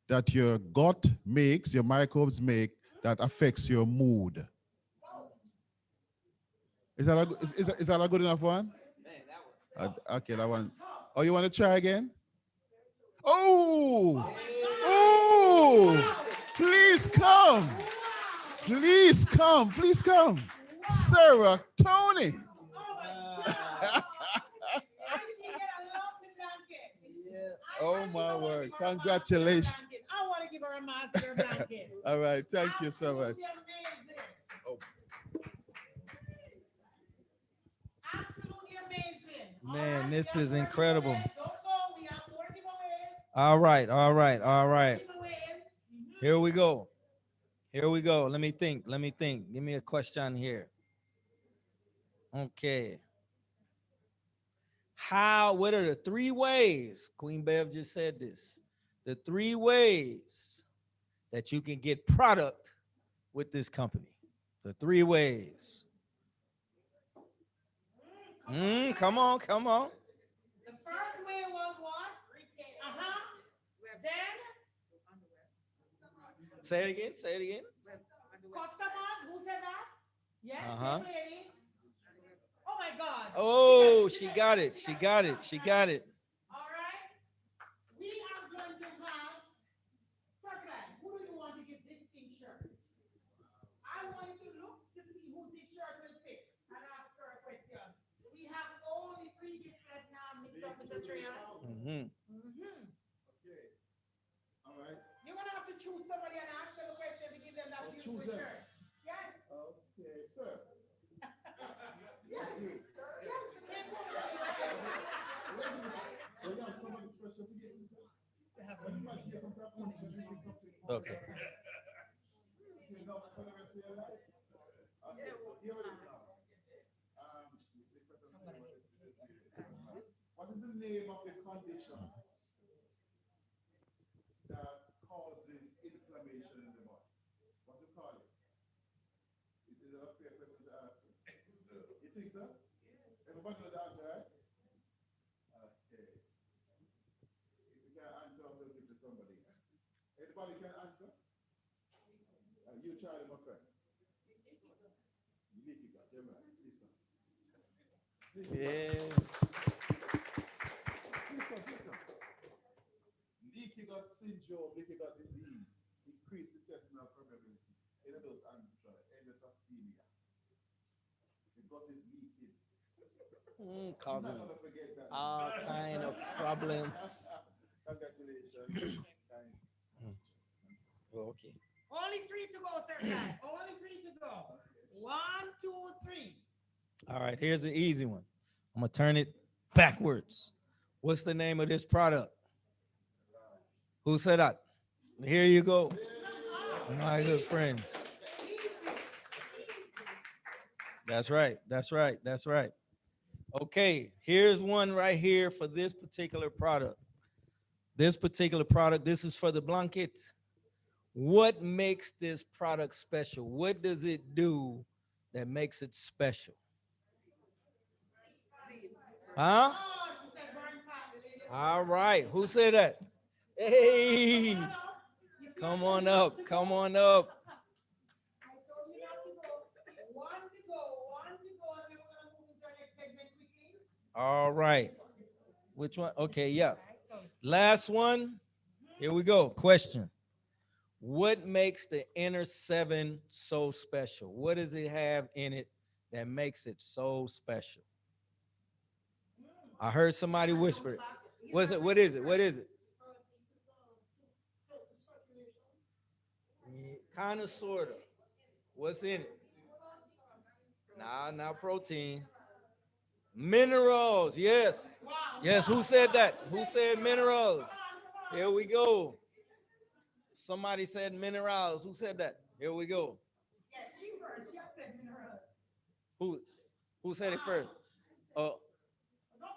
that your gut makes, your microbes make, that affects your mood. Is that a good enough one? Okay, that one. Oh, you want to try again? Oh! Oh! Please come. Please come. Please come. Sarah Tony. Oh my word. Congratulations. I want to give her a master blanket. All right. Thank you so much. Oh. Absolutely amazing. Man, this is incredible. All right, all right, all right. Here we go. Here we go. Let me think. Let me think. Give me a question here. Okay. What are the 3 ways? Queen Bev just said this. The 3 ways that you can get product with this company. The 3 ways. Come on, come on. The first way was what? Then? Say it again, say it again. Customers, who said that? Yes, lady. Oh my God. Oh, she got it. She got it. She got it. All right. We are going to have, Circle, who do you want to give this pink shirt? I want you to look to see who this shirt will fit and ask her a question. We have only 3 gifts left now, Mr. Trahan. Okay. All right. You're going to have to choose somebody and ask them a question to give them that beautiful shirt. Yes. Okay, sir. Yes. Yes, the take home. Somebody special to get Okay. What is the name of the condition that causes inflammation in the body? What do you call it? Is it a fair question to ask? You think so? Everybody know the answer, right? Okay. If you can't answer, I'm going to give to somebody. Anybody can answer? You try it, my friend. Leaky gut, yeah, man. Please come. Yeah. Please come. Leaky gut syndrome, leaky gut disease, increased intestinal permeability. Any of those answers, endotoxemia. The gut is leaking. Causing all kind of problems. Congratulations. Okay. Only 3 to go, sir. Only 3 to go. 1, 2, 3. All right, here's an easy one. I'm going to turn it backwards. What's the name of this product? Who said that? Here you go. My good friend. That's right. That's right. That's right. Okay, here's one right here for this particular product. This particular product, this is for the blanket. What makes this product special? What does it do that makes it special? Huh? All right, who said that? Hey, come on up, come on up. All right. Which one? Okay, yeah. Last one. Here we go. Question. What makes the inner 7 so special? What does it have in it that makes it so special? I heard somebody whisper it. What's it? What is it? What is it? Kind of, sort of. What's in it? Nah, not protein. Minerals, yes. Yes, who said that? Who said minerals? Here we go. Somebody said minerals. Who said that? Here we go. Who said it first? Oh,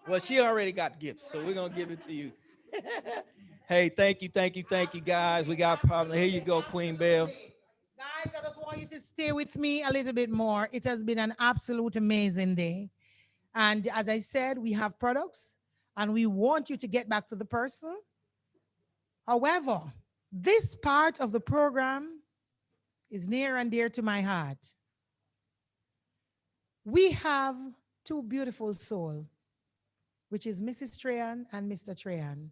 well, she already got gifts, so we're gonna give it to you. Hey, thank you, guys. We got problems. Here you go, Queen Bell. Guys, I just want you to stay with me a little bit more. It has been an absolute amazing day. And as I said, we have products and we want you to get back to the person. However, this part of the program is near and dear to my heart. We have two beautiful souls, which is Mrs. Trahan and Mr. Trahan.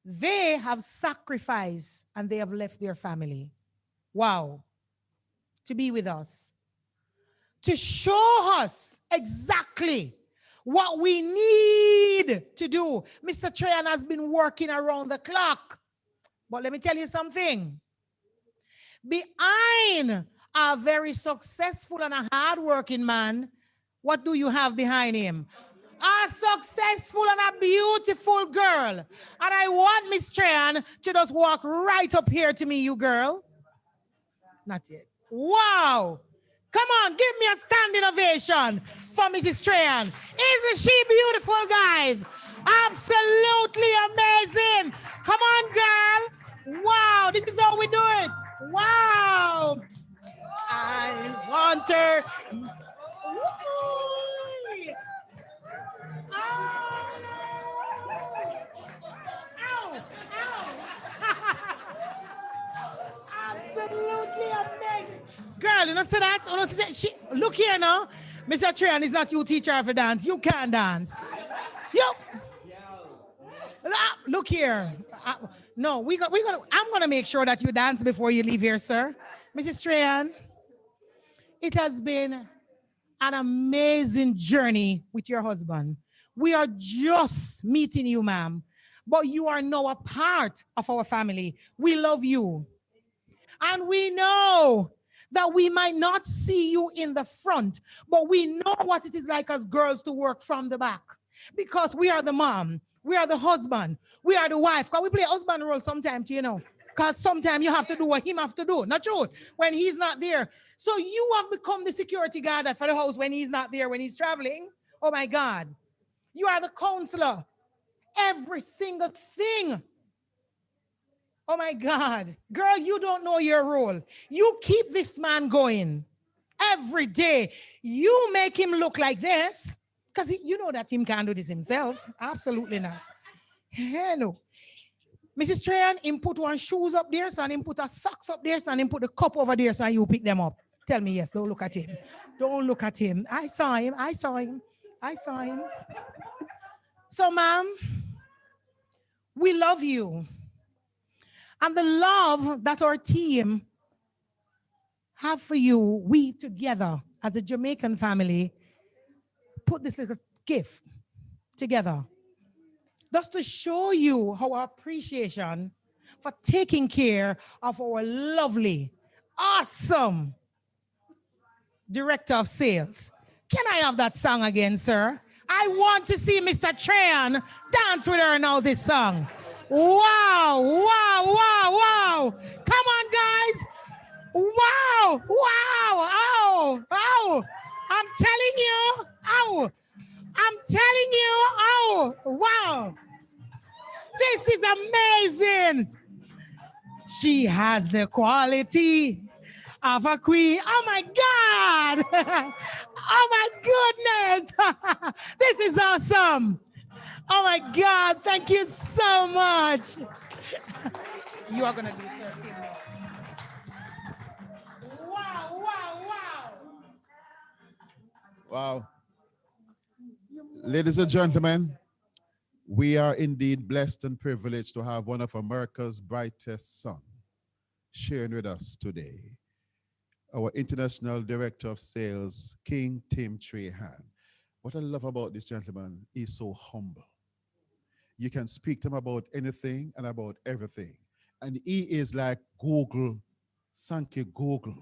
They have sacrificed and they have left their family. Wow. To be with us. To show us exactly what we need to do. Mr. Trahan has been working around the clock. But let me tell you something. Behind a very successful and a hardworking man, what do you have behind him? A successful and a beautiful girl. And I want Miss Trahan to just walk right up here to me, you girl. Not yet. Wow. Come on, give me a standing ovation for Mrs. Trahan. Isn't she beautiful, guys? Absolutely amazing. Come on, girl. Wow, this is how we do it. Wow. I want her. Absolutely amazing. Girl, you know see that? You know, see, look here now. Mr. Trahan is not your teacher for dance. You can't dance. Look here. No, I'm gonna make sure that you dance before you leave here, sir. Mrs. Trahan, it has been an amazing journey with your husband. We are just meeting you, ma'am, but you are now a part of our family. We love you. And we know that we might not see you in the front, but we know what it is like as girls to work from the back because we are the mom, we are the husband, we are the wife. Because we play husband role sometimes, you know, because sometimes you have to do what him have to do. Not true, when he's not there. So you have become the security guard for the house when he's not there, when he's traveling. Oh my God. You are the counselor. Every single thing. Oh my God. Girl, you don't know your role. You keep this man going every day. You make him look like this because you know that him can't do this himself. Absolutely not. Hell no. Mrs. Trahan, him put one shoes up there, so and him put a socks up there, so and him put the cup over there, so you pick them up. Tell me yes, don't look at him. Don't look at him. I saw him. So, ma'am, we love you. And the love that our team have for you, we together as a Jamaican family, put this little gift together. Just to show you our appreciation for taking care of our lovely, awesome director of sales. Can I have that song again, sir? I want to see Mr. Trahan dance with her now, this song. Wow, wow, wow, wow. Come on, guys. Wow, wow, oh, oh. I'm telling you, oh. I'm telling you, oh, wow. This is amazing. She has the quality of a queen. Oh my God. Oh my goodness. This is awesome. Oh my God, thank you so much. You are gonna do 13 more. Wow, wow, wow. Wow. Ladies and gentlemen, we are indeed blessed and privileged to have one of America's brightest sons. sharing with us today our International Director of Sales, King Tim Trahan. What I love about this gentleman, he's so humble. You can speak to him about anything and about everything. And he is like Google, thank you, Google.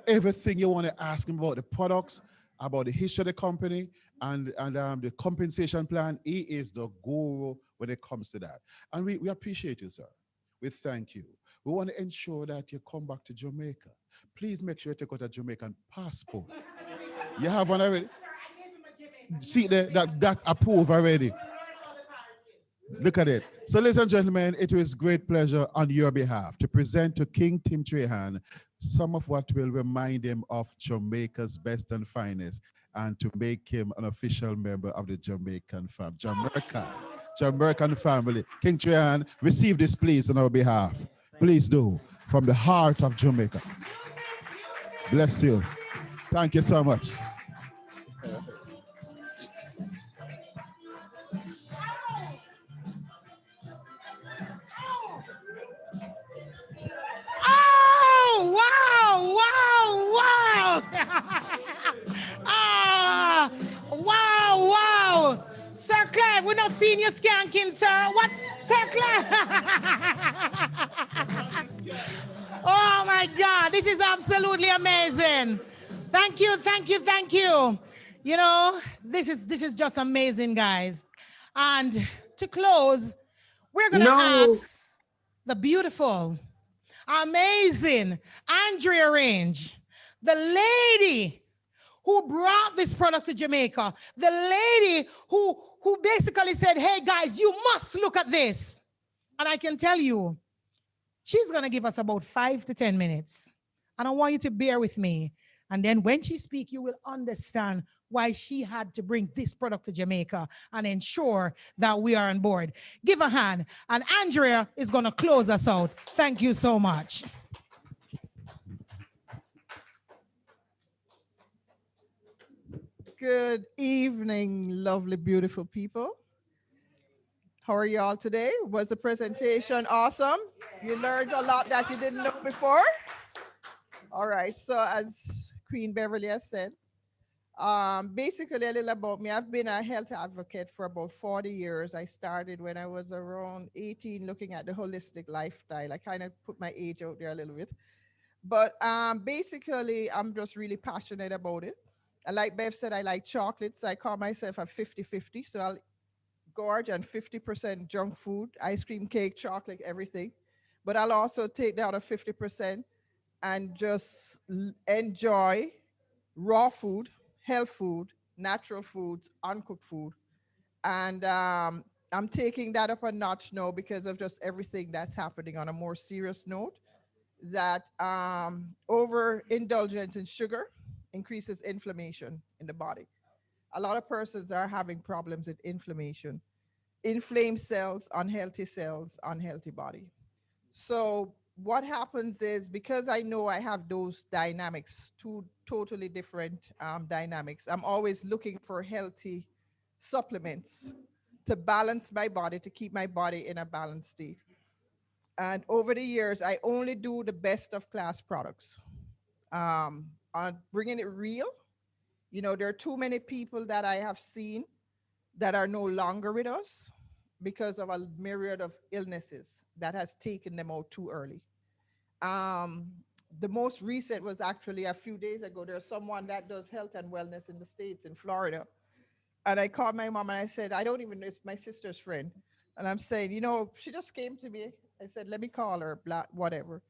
Everything you want to ask him about the products, about the history of the company, and the compensation plan, he is the guru when it comes to that. And we appreciate you, sir. We thank you. We want to ensure that you come back to Jamaica. Please make sure you take out a Jamaican passport. You have one already? See that approved already. Look at it. So, ladies and gentlemen, it was great pleasure on your behalf to present to King Tim Trahan some of what will remind him of Jamaica's best and finest, and to make him an official member of the Jamaican family. King Trahan, receive this please on our behalf. Please do, from the heart of Jamaica. Bless you. Thank you so much. Oh, wow, ah, wow. Sir Claire, we're not seeing you skanking, sir. What? Sir Claire? Oh, my God. This is absolutely amazing. Thank you. You know, this is just amazing, guys. And to close, we're going to ask the beautiful, amazing Andrea Range, the lady who brought this product to Jamaica, the lady who basically said, hey guys, you must look at this. And I can tell you, she's going to give us about 5 to 10 minutes. And I want you to bear with me. And then when she speaks, you will understand why she had to bring this product to Jamaica and ensure that we are on board. Give a hand. And Andrea is going to close us out. Thank you so much. Good evening, lovely, beautiful people. How are you all today? Was the presentation awesome? You learned a lot that you didn't know before? All right, so as Queen Beverly has said, basically a little about me. I've been a health advocate for about 40 years. I started when I was around 18 looking at the holistic lifestyle. I kind of put my age out there a little bit. But basically, I'm just really passionate about it. And like Bev said, I like chocolate, so I call myself a 50-50. So I'll gorge on 50% junk food, ice cream, cake, chocolate, everything. But I'll also take down a 50% and just enjoy raw food, health food, natural foods, uncooked food. And I'm taking that up a notch now because of just everything that's happening on a more serious note, that overindulgence in sugar increases inflammation in the body. A lot of persons are having problems with inflammation, inflamed cells, unhealthy body. So what happens is, because I know I have those dynamics, two totally different dynamics, I'm always looking for healthy supplements to balance my body, to keep my body in a balanced state. And over the years, I only do the best of class products. On bringing it real, you know, there are too many people that I have seen that are no longer with us because of a myriad of illnesses that has taken them out too early. The most recent was actually a few days ago. There's someone that does health and wellness in the States, in Florida. And I called my mom and I said, I don't even know, it's my sister's friend. And I'm saying, you know, she just came to me. I said, let me call her, blah, whatever.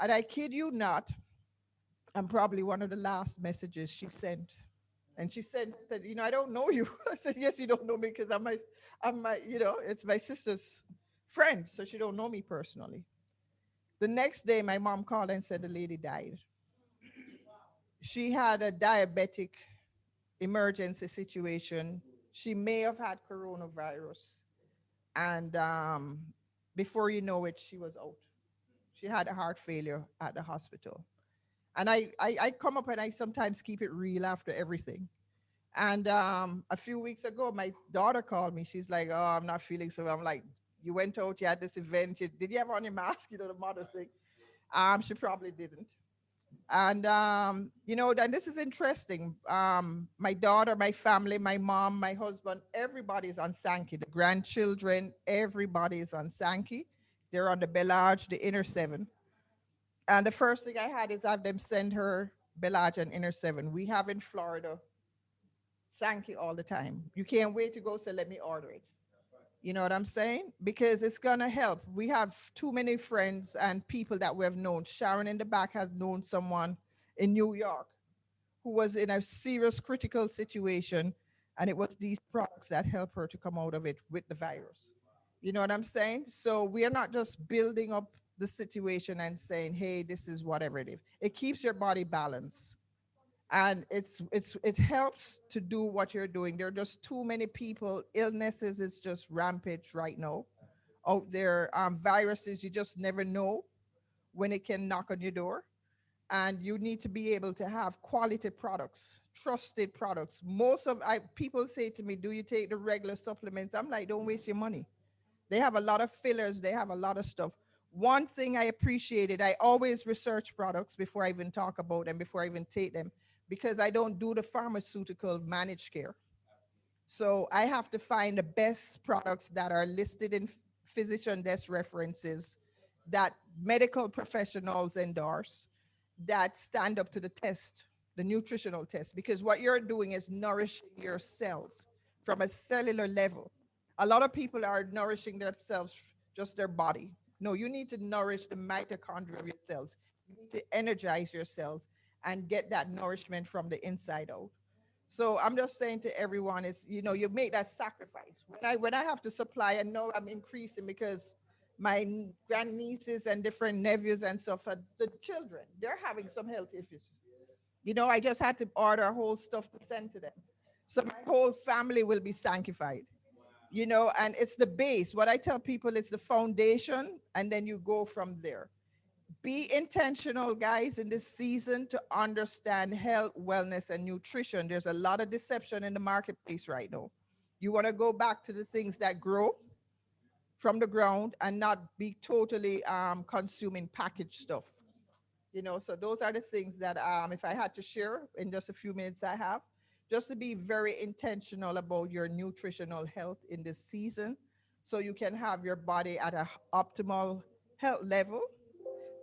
And I kid you not, I'm probably one of the last messages she sent. And she said, you know, I don't know you. I said, yes, you don't know me because I'm my, you know, it's my sister's friend. So she don't know me personally. The next day, my mom called and said the lady died. She had a diabetic emergency situation. She may have had coronavirus. And before you know it, she was out. She had a heart failure at the hospital. And I come up and I sometimes keep it real after everything. And a few weeks ago, my daughter called me. She's like, oh, I'm not feeling so well. I'm like, you went out, you had this event. Did you have on your mask? You know, the mother thing. She probably didn't. And you know, and this is interesting. My daughter, my family, my mom, my husband, everybody's on Sankey. The grandchildren, everybody's on Sankey. They're on the Bellage, the Inner 7. And the first thing I had is have them send her Bellage and Inner 7. We have in Florida Sankey all the time. You can't wait to go say, let me order it. You know what I'm saying? Because it's gonna help. We have too many friends and people that we have known. Sharon in the back has known someone in New York who was in a serious critical situation, and it was these products that helped her to come out of it with the virus. You know what I'm saying? So we are not just building up the situation and saying, hey, this is whatever it is. It keeps your body balanced. And it helps to do what you're doing. There are just too many people. Illnesses is just rampage right now out there. Viruses, you just never know when it can knock on your door. And you need to be able to have quality products, trusted products. People say to me, do you take the regular supplements? I'm like, don't waste your money. They have a lot of fillers. They have a lot of stuff. One thing I appreciated, I always research products before I even talk about them, before I even take them, because I don't do the pharmaceutical managed care. So I have to find the best products that are listed in physician desk references, that medical professionals endorse, that stand up to the test, the nutritional test, because what you're doing is nourishing your cells from a cellular level. A lot of people are nourishing themselves, just their body. No, you need to nourish the mitochondria of your cells. You need to energize your cells and get that nourishment from the inside out. So I'm just saying to everyone is, you know, you make that sacrifice. When I have to supply, I know I'm increasing because my grandnieces and different nephews and stuff, the children, they're having some health issues. You know, I just had to order whole stuff to send to them. So my whole family will be sanctified. You know, and it's the base. What I tell people is the foundation, and then you go from there. Be intentional, guys, in this season to understand health, wellness, and nutrition. There's a lot of deception in the marketplace right now. You want to go back to the things that grow from the ground and not be totally consuming packaged stuff. You know, so those are the things that if I had to share in just a few minutes I have, just to be very intentional about your nutritional health in this season so you can have your body at a optimal health level,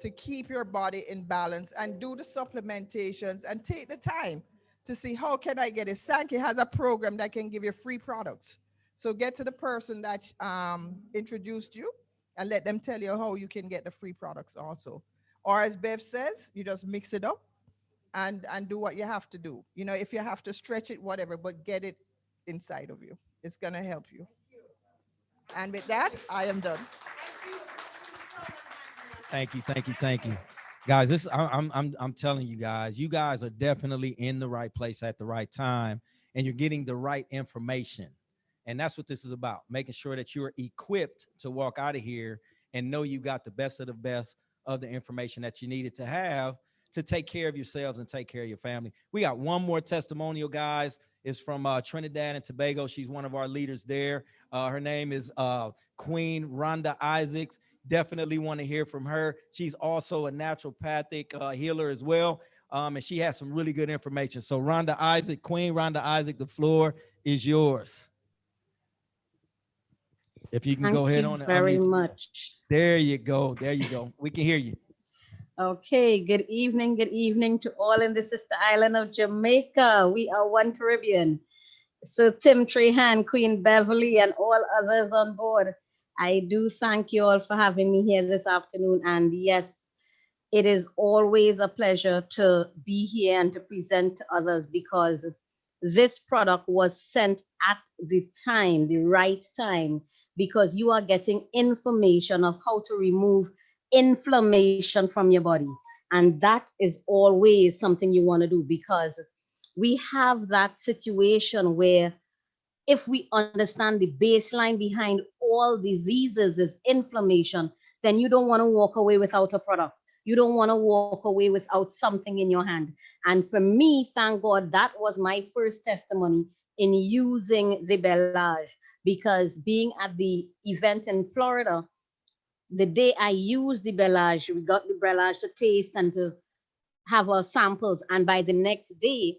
to keep your body in balance, and do the supplementations and take the time to see how can I get it. Sankey has a program that can give you free products. So get to the person that introduced you and let them tell you how you can get the free products also. Or as Bev says, you just mix it up and do what you have to do. You know, if you have to stretch it, whatever, but get it inside of you. It's gonna help you. And with that, I am done. Thank you, thank you, thank you, guys. I'm telling you guys are definitely in the right place at the right time, and you're getting the right information, and that's what this is about: making sure that you're equipped to walk out of here and know you got the best of the best of the information that you needed to have to take care of yourselves and take care of your family. We got one more testimonial, guys. It's from Trinidad and Tobago. She's one of our leaders there. Her name is Queen Rhonda Isaacs. Definitely want to hear from her. She's also a naturopathic healer as well. And she has some really good information. So Rhonda Isaac, Queen Rhonda Isaac, the floor is yours. If you can go ahead on. Thank you very much. There you go. There you go. We can hear you. Okay, good evening to all in the sister island of Jamaica. We are one Caribbean. So Tim Trahan, Queen Beverly, and all others on board, I do thank you all for having me here this afternoon. And yes, it is always a pleasure to be here and to present to others, because this product was sent at the time, the right time, because you are getting information of how to remove inflammation from your body. And that is always something you want to do, because we have that situation where if we understand the baseline behind all diseases is inflammation, then you don't want to walk away without a product. You don't want to walk away without something in your hand. And for me, thank God, that was my first testimony in using the Bellage, because being at the event in Florida, the day I used the Belage, we got the Belage to taste and to have our samples. And by the next day,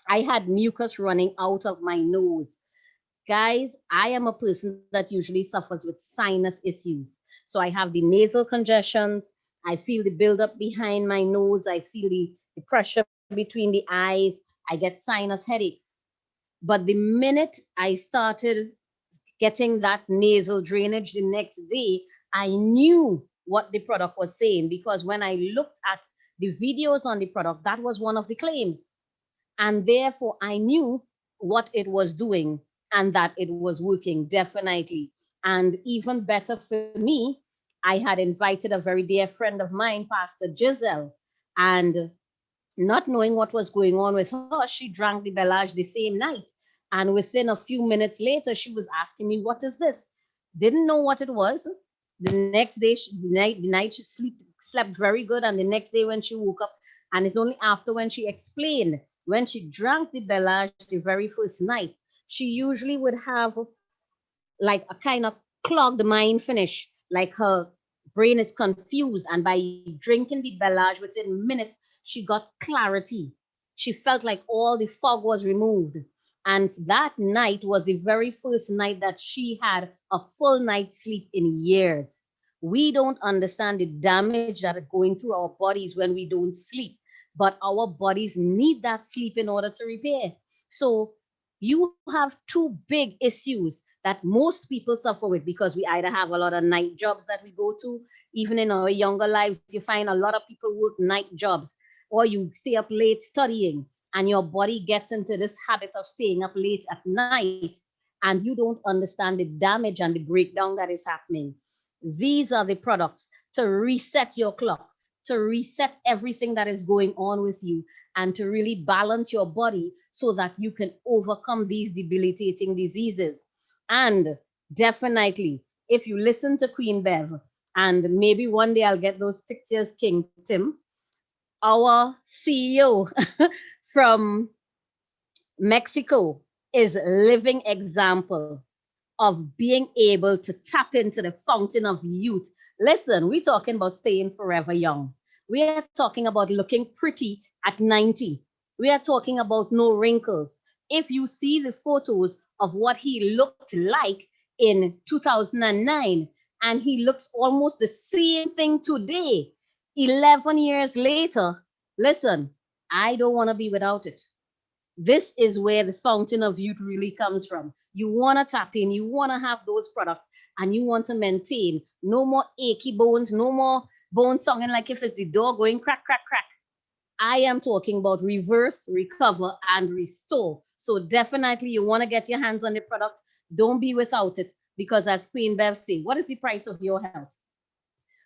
I had mucus running out of my nose. Guys, I am a person that usually suffers with sinus issues. So I have the nasal congestions. I feel the buildup behind my nose. I feel the pressure between the eyes. I get sinus headaches. But the minute I started getting that nasal drainage the next day, I knew what the product was saying, because when I looked at the videos on the product, that was one of the claims. And therefore, I knew what it was doing and that it was working, definitely. And even better for me, I had invited a very dear friend of mine, Pastor Giselle, and not knowing what was going on with her, she drank the Belage the same night. And within a few minutes later, she was asking me, what is this? Didn't know what it was. The next day, the night she slept very good. And the next day when she woke up, and it's only after when she explained, when she drank the Belage the very first night, she usually would have like a kind of clogged mind finish, like her brain is confused. And by drinking the Belage within minutes, she got clarity. She felt like all the fog was removed. And that night was the very first night that she had a full night's sleep in years. We don't understand the damage that is going through our bodies when we don't sleep, but our bodies need that sleep in order to repair. So you have two big issues that most people suffer with, because we either have a lot of night jobs that we go to. Even in our younger lives, you find a lot of people work night jobs, or you stay up late studying, and your body gets into this habit of staying up late at night, and you don't understand the damage and the breakdown that is happening. These are the products to reset your clock, to reset everything that is going on with you, and to really balance your body so that you can overcome these debilitating diseases. And definitely, if you listen to Queen Bev, and maybe one day I'll get those pictures, King Tim, our CEO from Mexico is a living example of being able to tap into the fountain of youth. Listen, we're talking about staying forever young. We are talking about looking pretty at 90. We are talking about no wrinkles. If you see the photos of what he looked like in 2009, and he looks almost the same thing today, 11 years later, listen, I don't want to be without it. This is where the fountain of youth really comes from. You want to tap in, you want to have those products, and you want to maintain. No more achy bones, no more bones sounding like if it's the door going crack, crack, crack. I am talking about reverse, recover, and restore. So definitely you want to get your hands on the product. Don't be without it, because as Queen Bev said, what is the price of your health?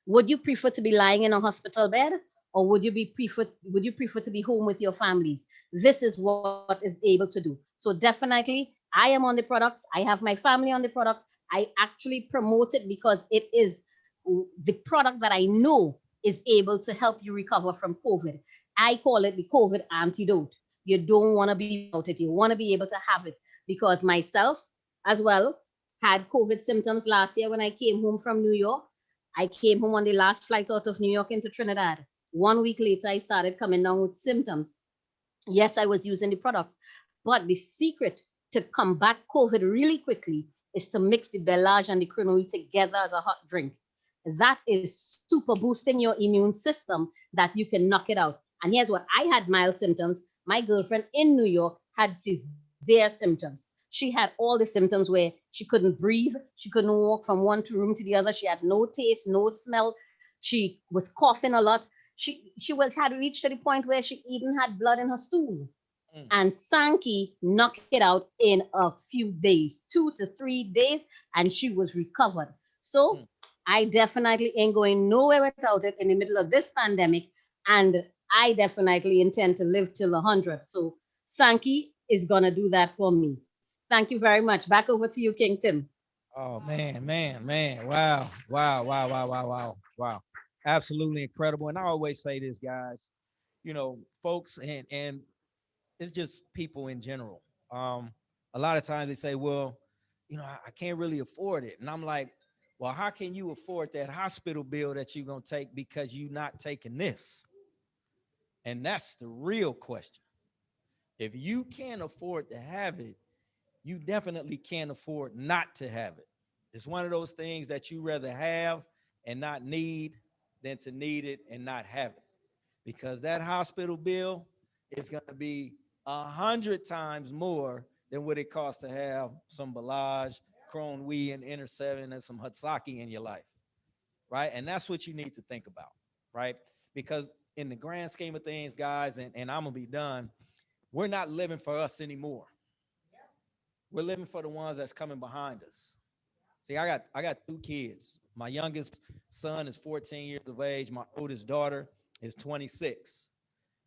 Would you prefer to be lying in a hospital bed, or would you prefer to be home with your families? This is what is able to do. So definitely, I am on the products. I have my family on the products. I actually promote it because it is the product that I know is able to help you recover from COVID. I call it the COVID antidote. You don't want to be without it. You want to be able to have it, because myself as well had COVID symptoms last year when I came home from New York. I came home on the last flight out of New York into Trinidad. 1 week later, I started coming down with symptoms. Yes, I was using the products, but the secret to combat COVID really quickly is to mix the Belage and the Crenouille together as a hot drink. That is super boosting your immune system that you can knock it out. And here's what, I had mild symptoms. My girlfriend in New York had severe symptoms. She had all the symptoms where she couldn't breathe. She couldn't walk from one room to the other. She had no taste, no smell. She was coughing a lot. She had reached to the point where she even had blood in her stool. And Sankey knocked it out in a few days, 2 to 3 days, and she was recovered. So I definitely ain't going nowhere without it in the middle of this pandemic. And I definitely intend to live till 100. So Sankey is going to do that for me. Thank you very much. Back over to you, King Tim. Oh, man. Wow. Absolutely incredible. And I always say this, guys, folks, and it's just people in general. A lot of times they say, well, I can't really afford it. And I'm like, Well, how can you afford that hospital bill that you're going to take because you're not taking this? And that's the real question. If you can't afford to have it, you definitely can't afford not to have it. It's one of those things that you rather have and not need than to need it and not have it. Because that hospital bill is going to be 100 times more than what it costs to have some Balaj, Crohn Wee, and Inter 7 and some Hatsaki in your life, right? And that's what you need to think about, right? Because in the grand scheme of things, guys, and I'm going to be done, we're not living for us anymore. We're living for the ones that's coming behind us. See, I got 2 kids. My youngest son is 14 years of age. My oldest daughter is 26.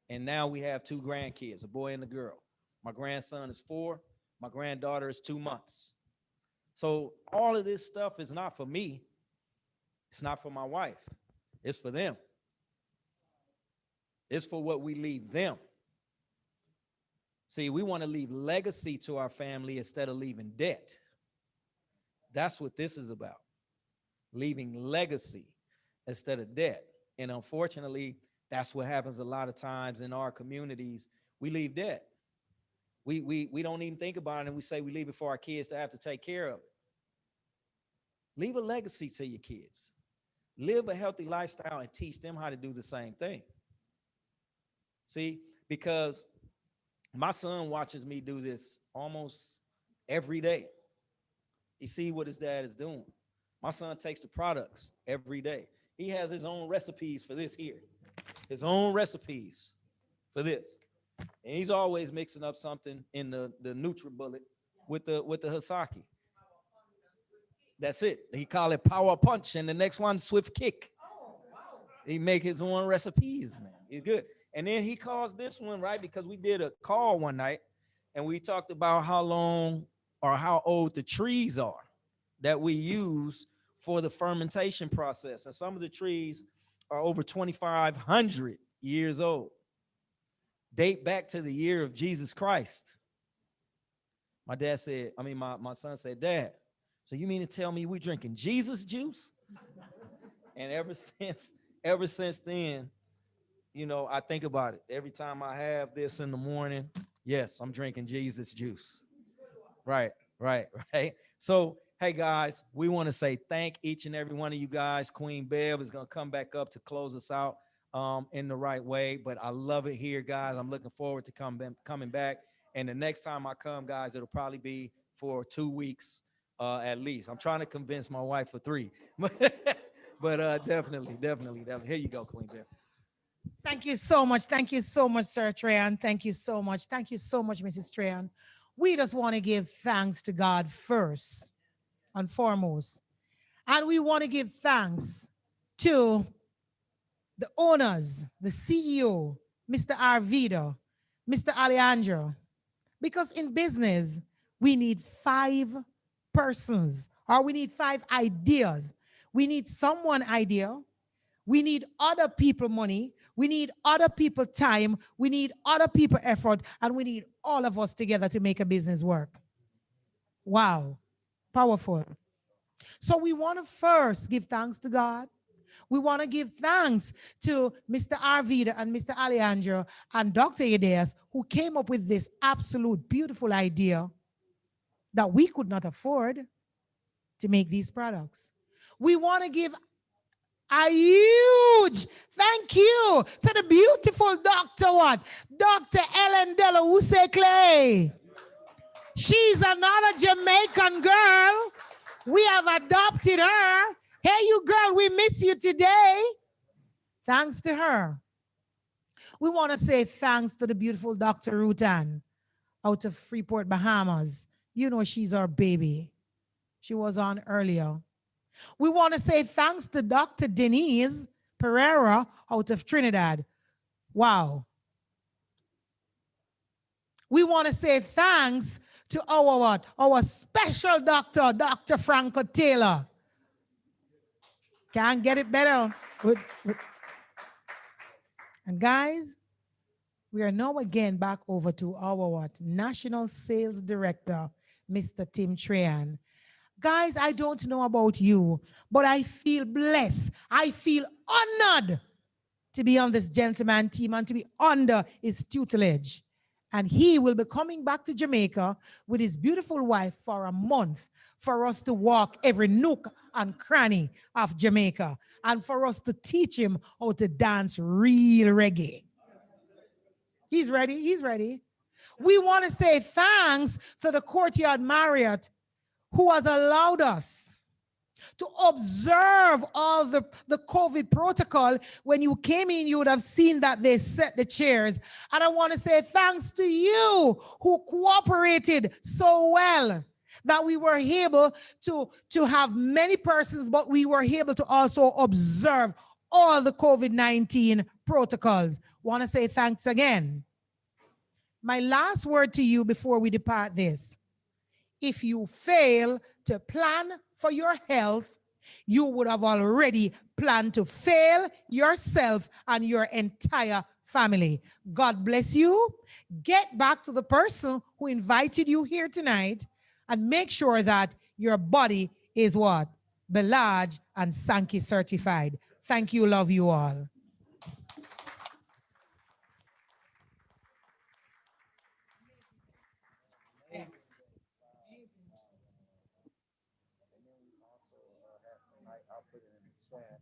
And now we have 2 grandkids, a boy and a girl. My grandson is 4. My granddaughter is 2 months. So all of this stuff is not for me. It's not for my wife. It's for them. It's for what we leave them. See, we want to leave legacy to our family instead of leaving debt. That's what this is about. Leaving legacy instead of debt. And unfortunately, that's what happens a lot of times in our communities. We leave debt. We don't even think about it, and we say we leave it for our kids to have to take care of it. Leave a legacy to your kids. Live a healthy lifestyle and teach them how to do the same thing. See, because my son watches me do this almost every day. He sees what his dad is doing. My son takes the products every day. He has his own recipes for this here. His own recipes for this. And he's always mixing up something in the NutriBullet with the Hasaki. That's it. He call it Power Punch, and the next one, Swift Kick. He make his own recipes, man. He's good. And then he calls this one, right, because we did a call one night, and we talked about how long or how old the trees are that we use for the fermentation process. And some of the trees are over 2,500 years old. Date back to the year of Jesus Christ. My son said, Dad, so you mean to tell me we're drinking Jesus juice? And ever since then, you know, I think about it. Every time I have this in the morning, yes, I'm drinking Jesus juice. Right. So, hey, guys, we want to say thank each and every one of you guys. Queen Bev is going to come back up to close us out in the right way. But I love it here, guys. I'm looking forward to coming back. And the next time I come, guys, it'll probably be for 2 weeks at least. I'm trying to convince my wife for 3. But definitely. Here you go, Queen Bev. Thank you so much. Thank you so much, Sir Trahan. Thank you so much. Thank you so much, Mrs. Trahan. We just want to give thanks to God first and foremost. And we want to give thanks to the owners, the CEO, Mr. Arvida, Mr. Alejandro, because in business, we need 5 persons, or we need 5 ideas. We need someone idea. We need other people money. We need other people time. We need other people effort. And we need all of us together to make a business work. Wow. Powerful. So we want to first give thanks to God. We want to give thanks to Mr. Arvida and Mr. Alejandro and Dr. Edeas, who came up with this absolute beautiful idea that we could not afford to make these products. We want to give a huge thank you to the beautiful Dr. Ellen Delawuse Clay. She's another Jamaican girl. We have adopted her. Hey, you girl, we miss you today. Thanks to her. We want to say thanks to the beautiful Dr. Ruthann out of Freeport, Bahamas. You know she's our baby. She was on earlier. We want to say thanks to Dr. Denise Pereira out of Trinidad. Wow. We want to say thanks to our special doctor, Dr. Franco Taylor. Can't get it better. And guys, we are now again back over to our National Sales Director, Mr. Tim Trahan. Guys, I don't know about you, but I feel blessed. I feel honored to be on this gentleman team and to be under his tutelage. And he will be coming back to Jamaica with his beautiful wife for a month for us to walk every nook and cranny of Jamaica and for us to teach him how to dance real reggae. He's ready. He's ready. We want to say thanks to the Courtyard Marriott who has allowed us to observe all the COVID protocol. When you came in, you would have seen that they set the chairs. And I want to say thanks to you who cooperated so well that we were able to have many persons, but we were able to also observe all the COVID-19 protocols. Want to say thanks again. My last word to you before we depart this. If you fail to plan for your health, you would have already planned to fail yourself and your entire family. God bless you. Get back to the person who invited you here tonight and make sure that your body is what? Belage and Sankey certified. Thank you. Love you all. I'll put it in the chat.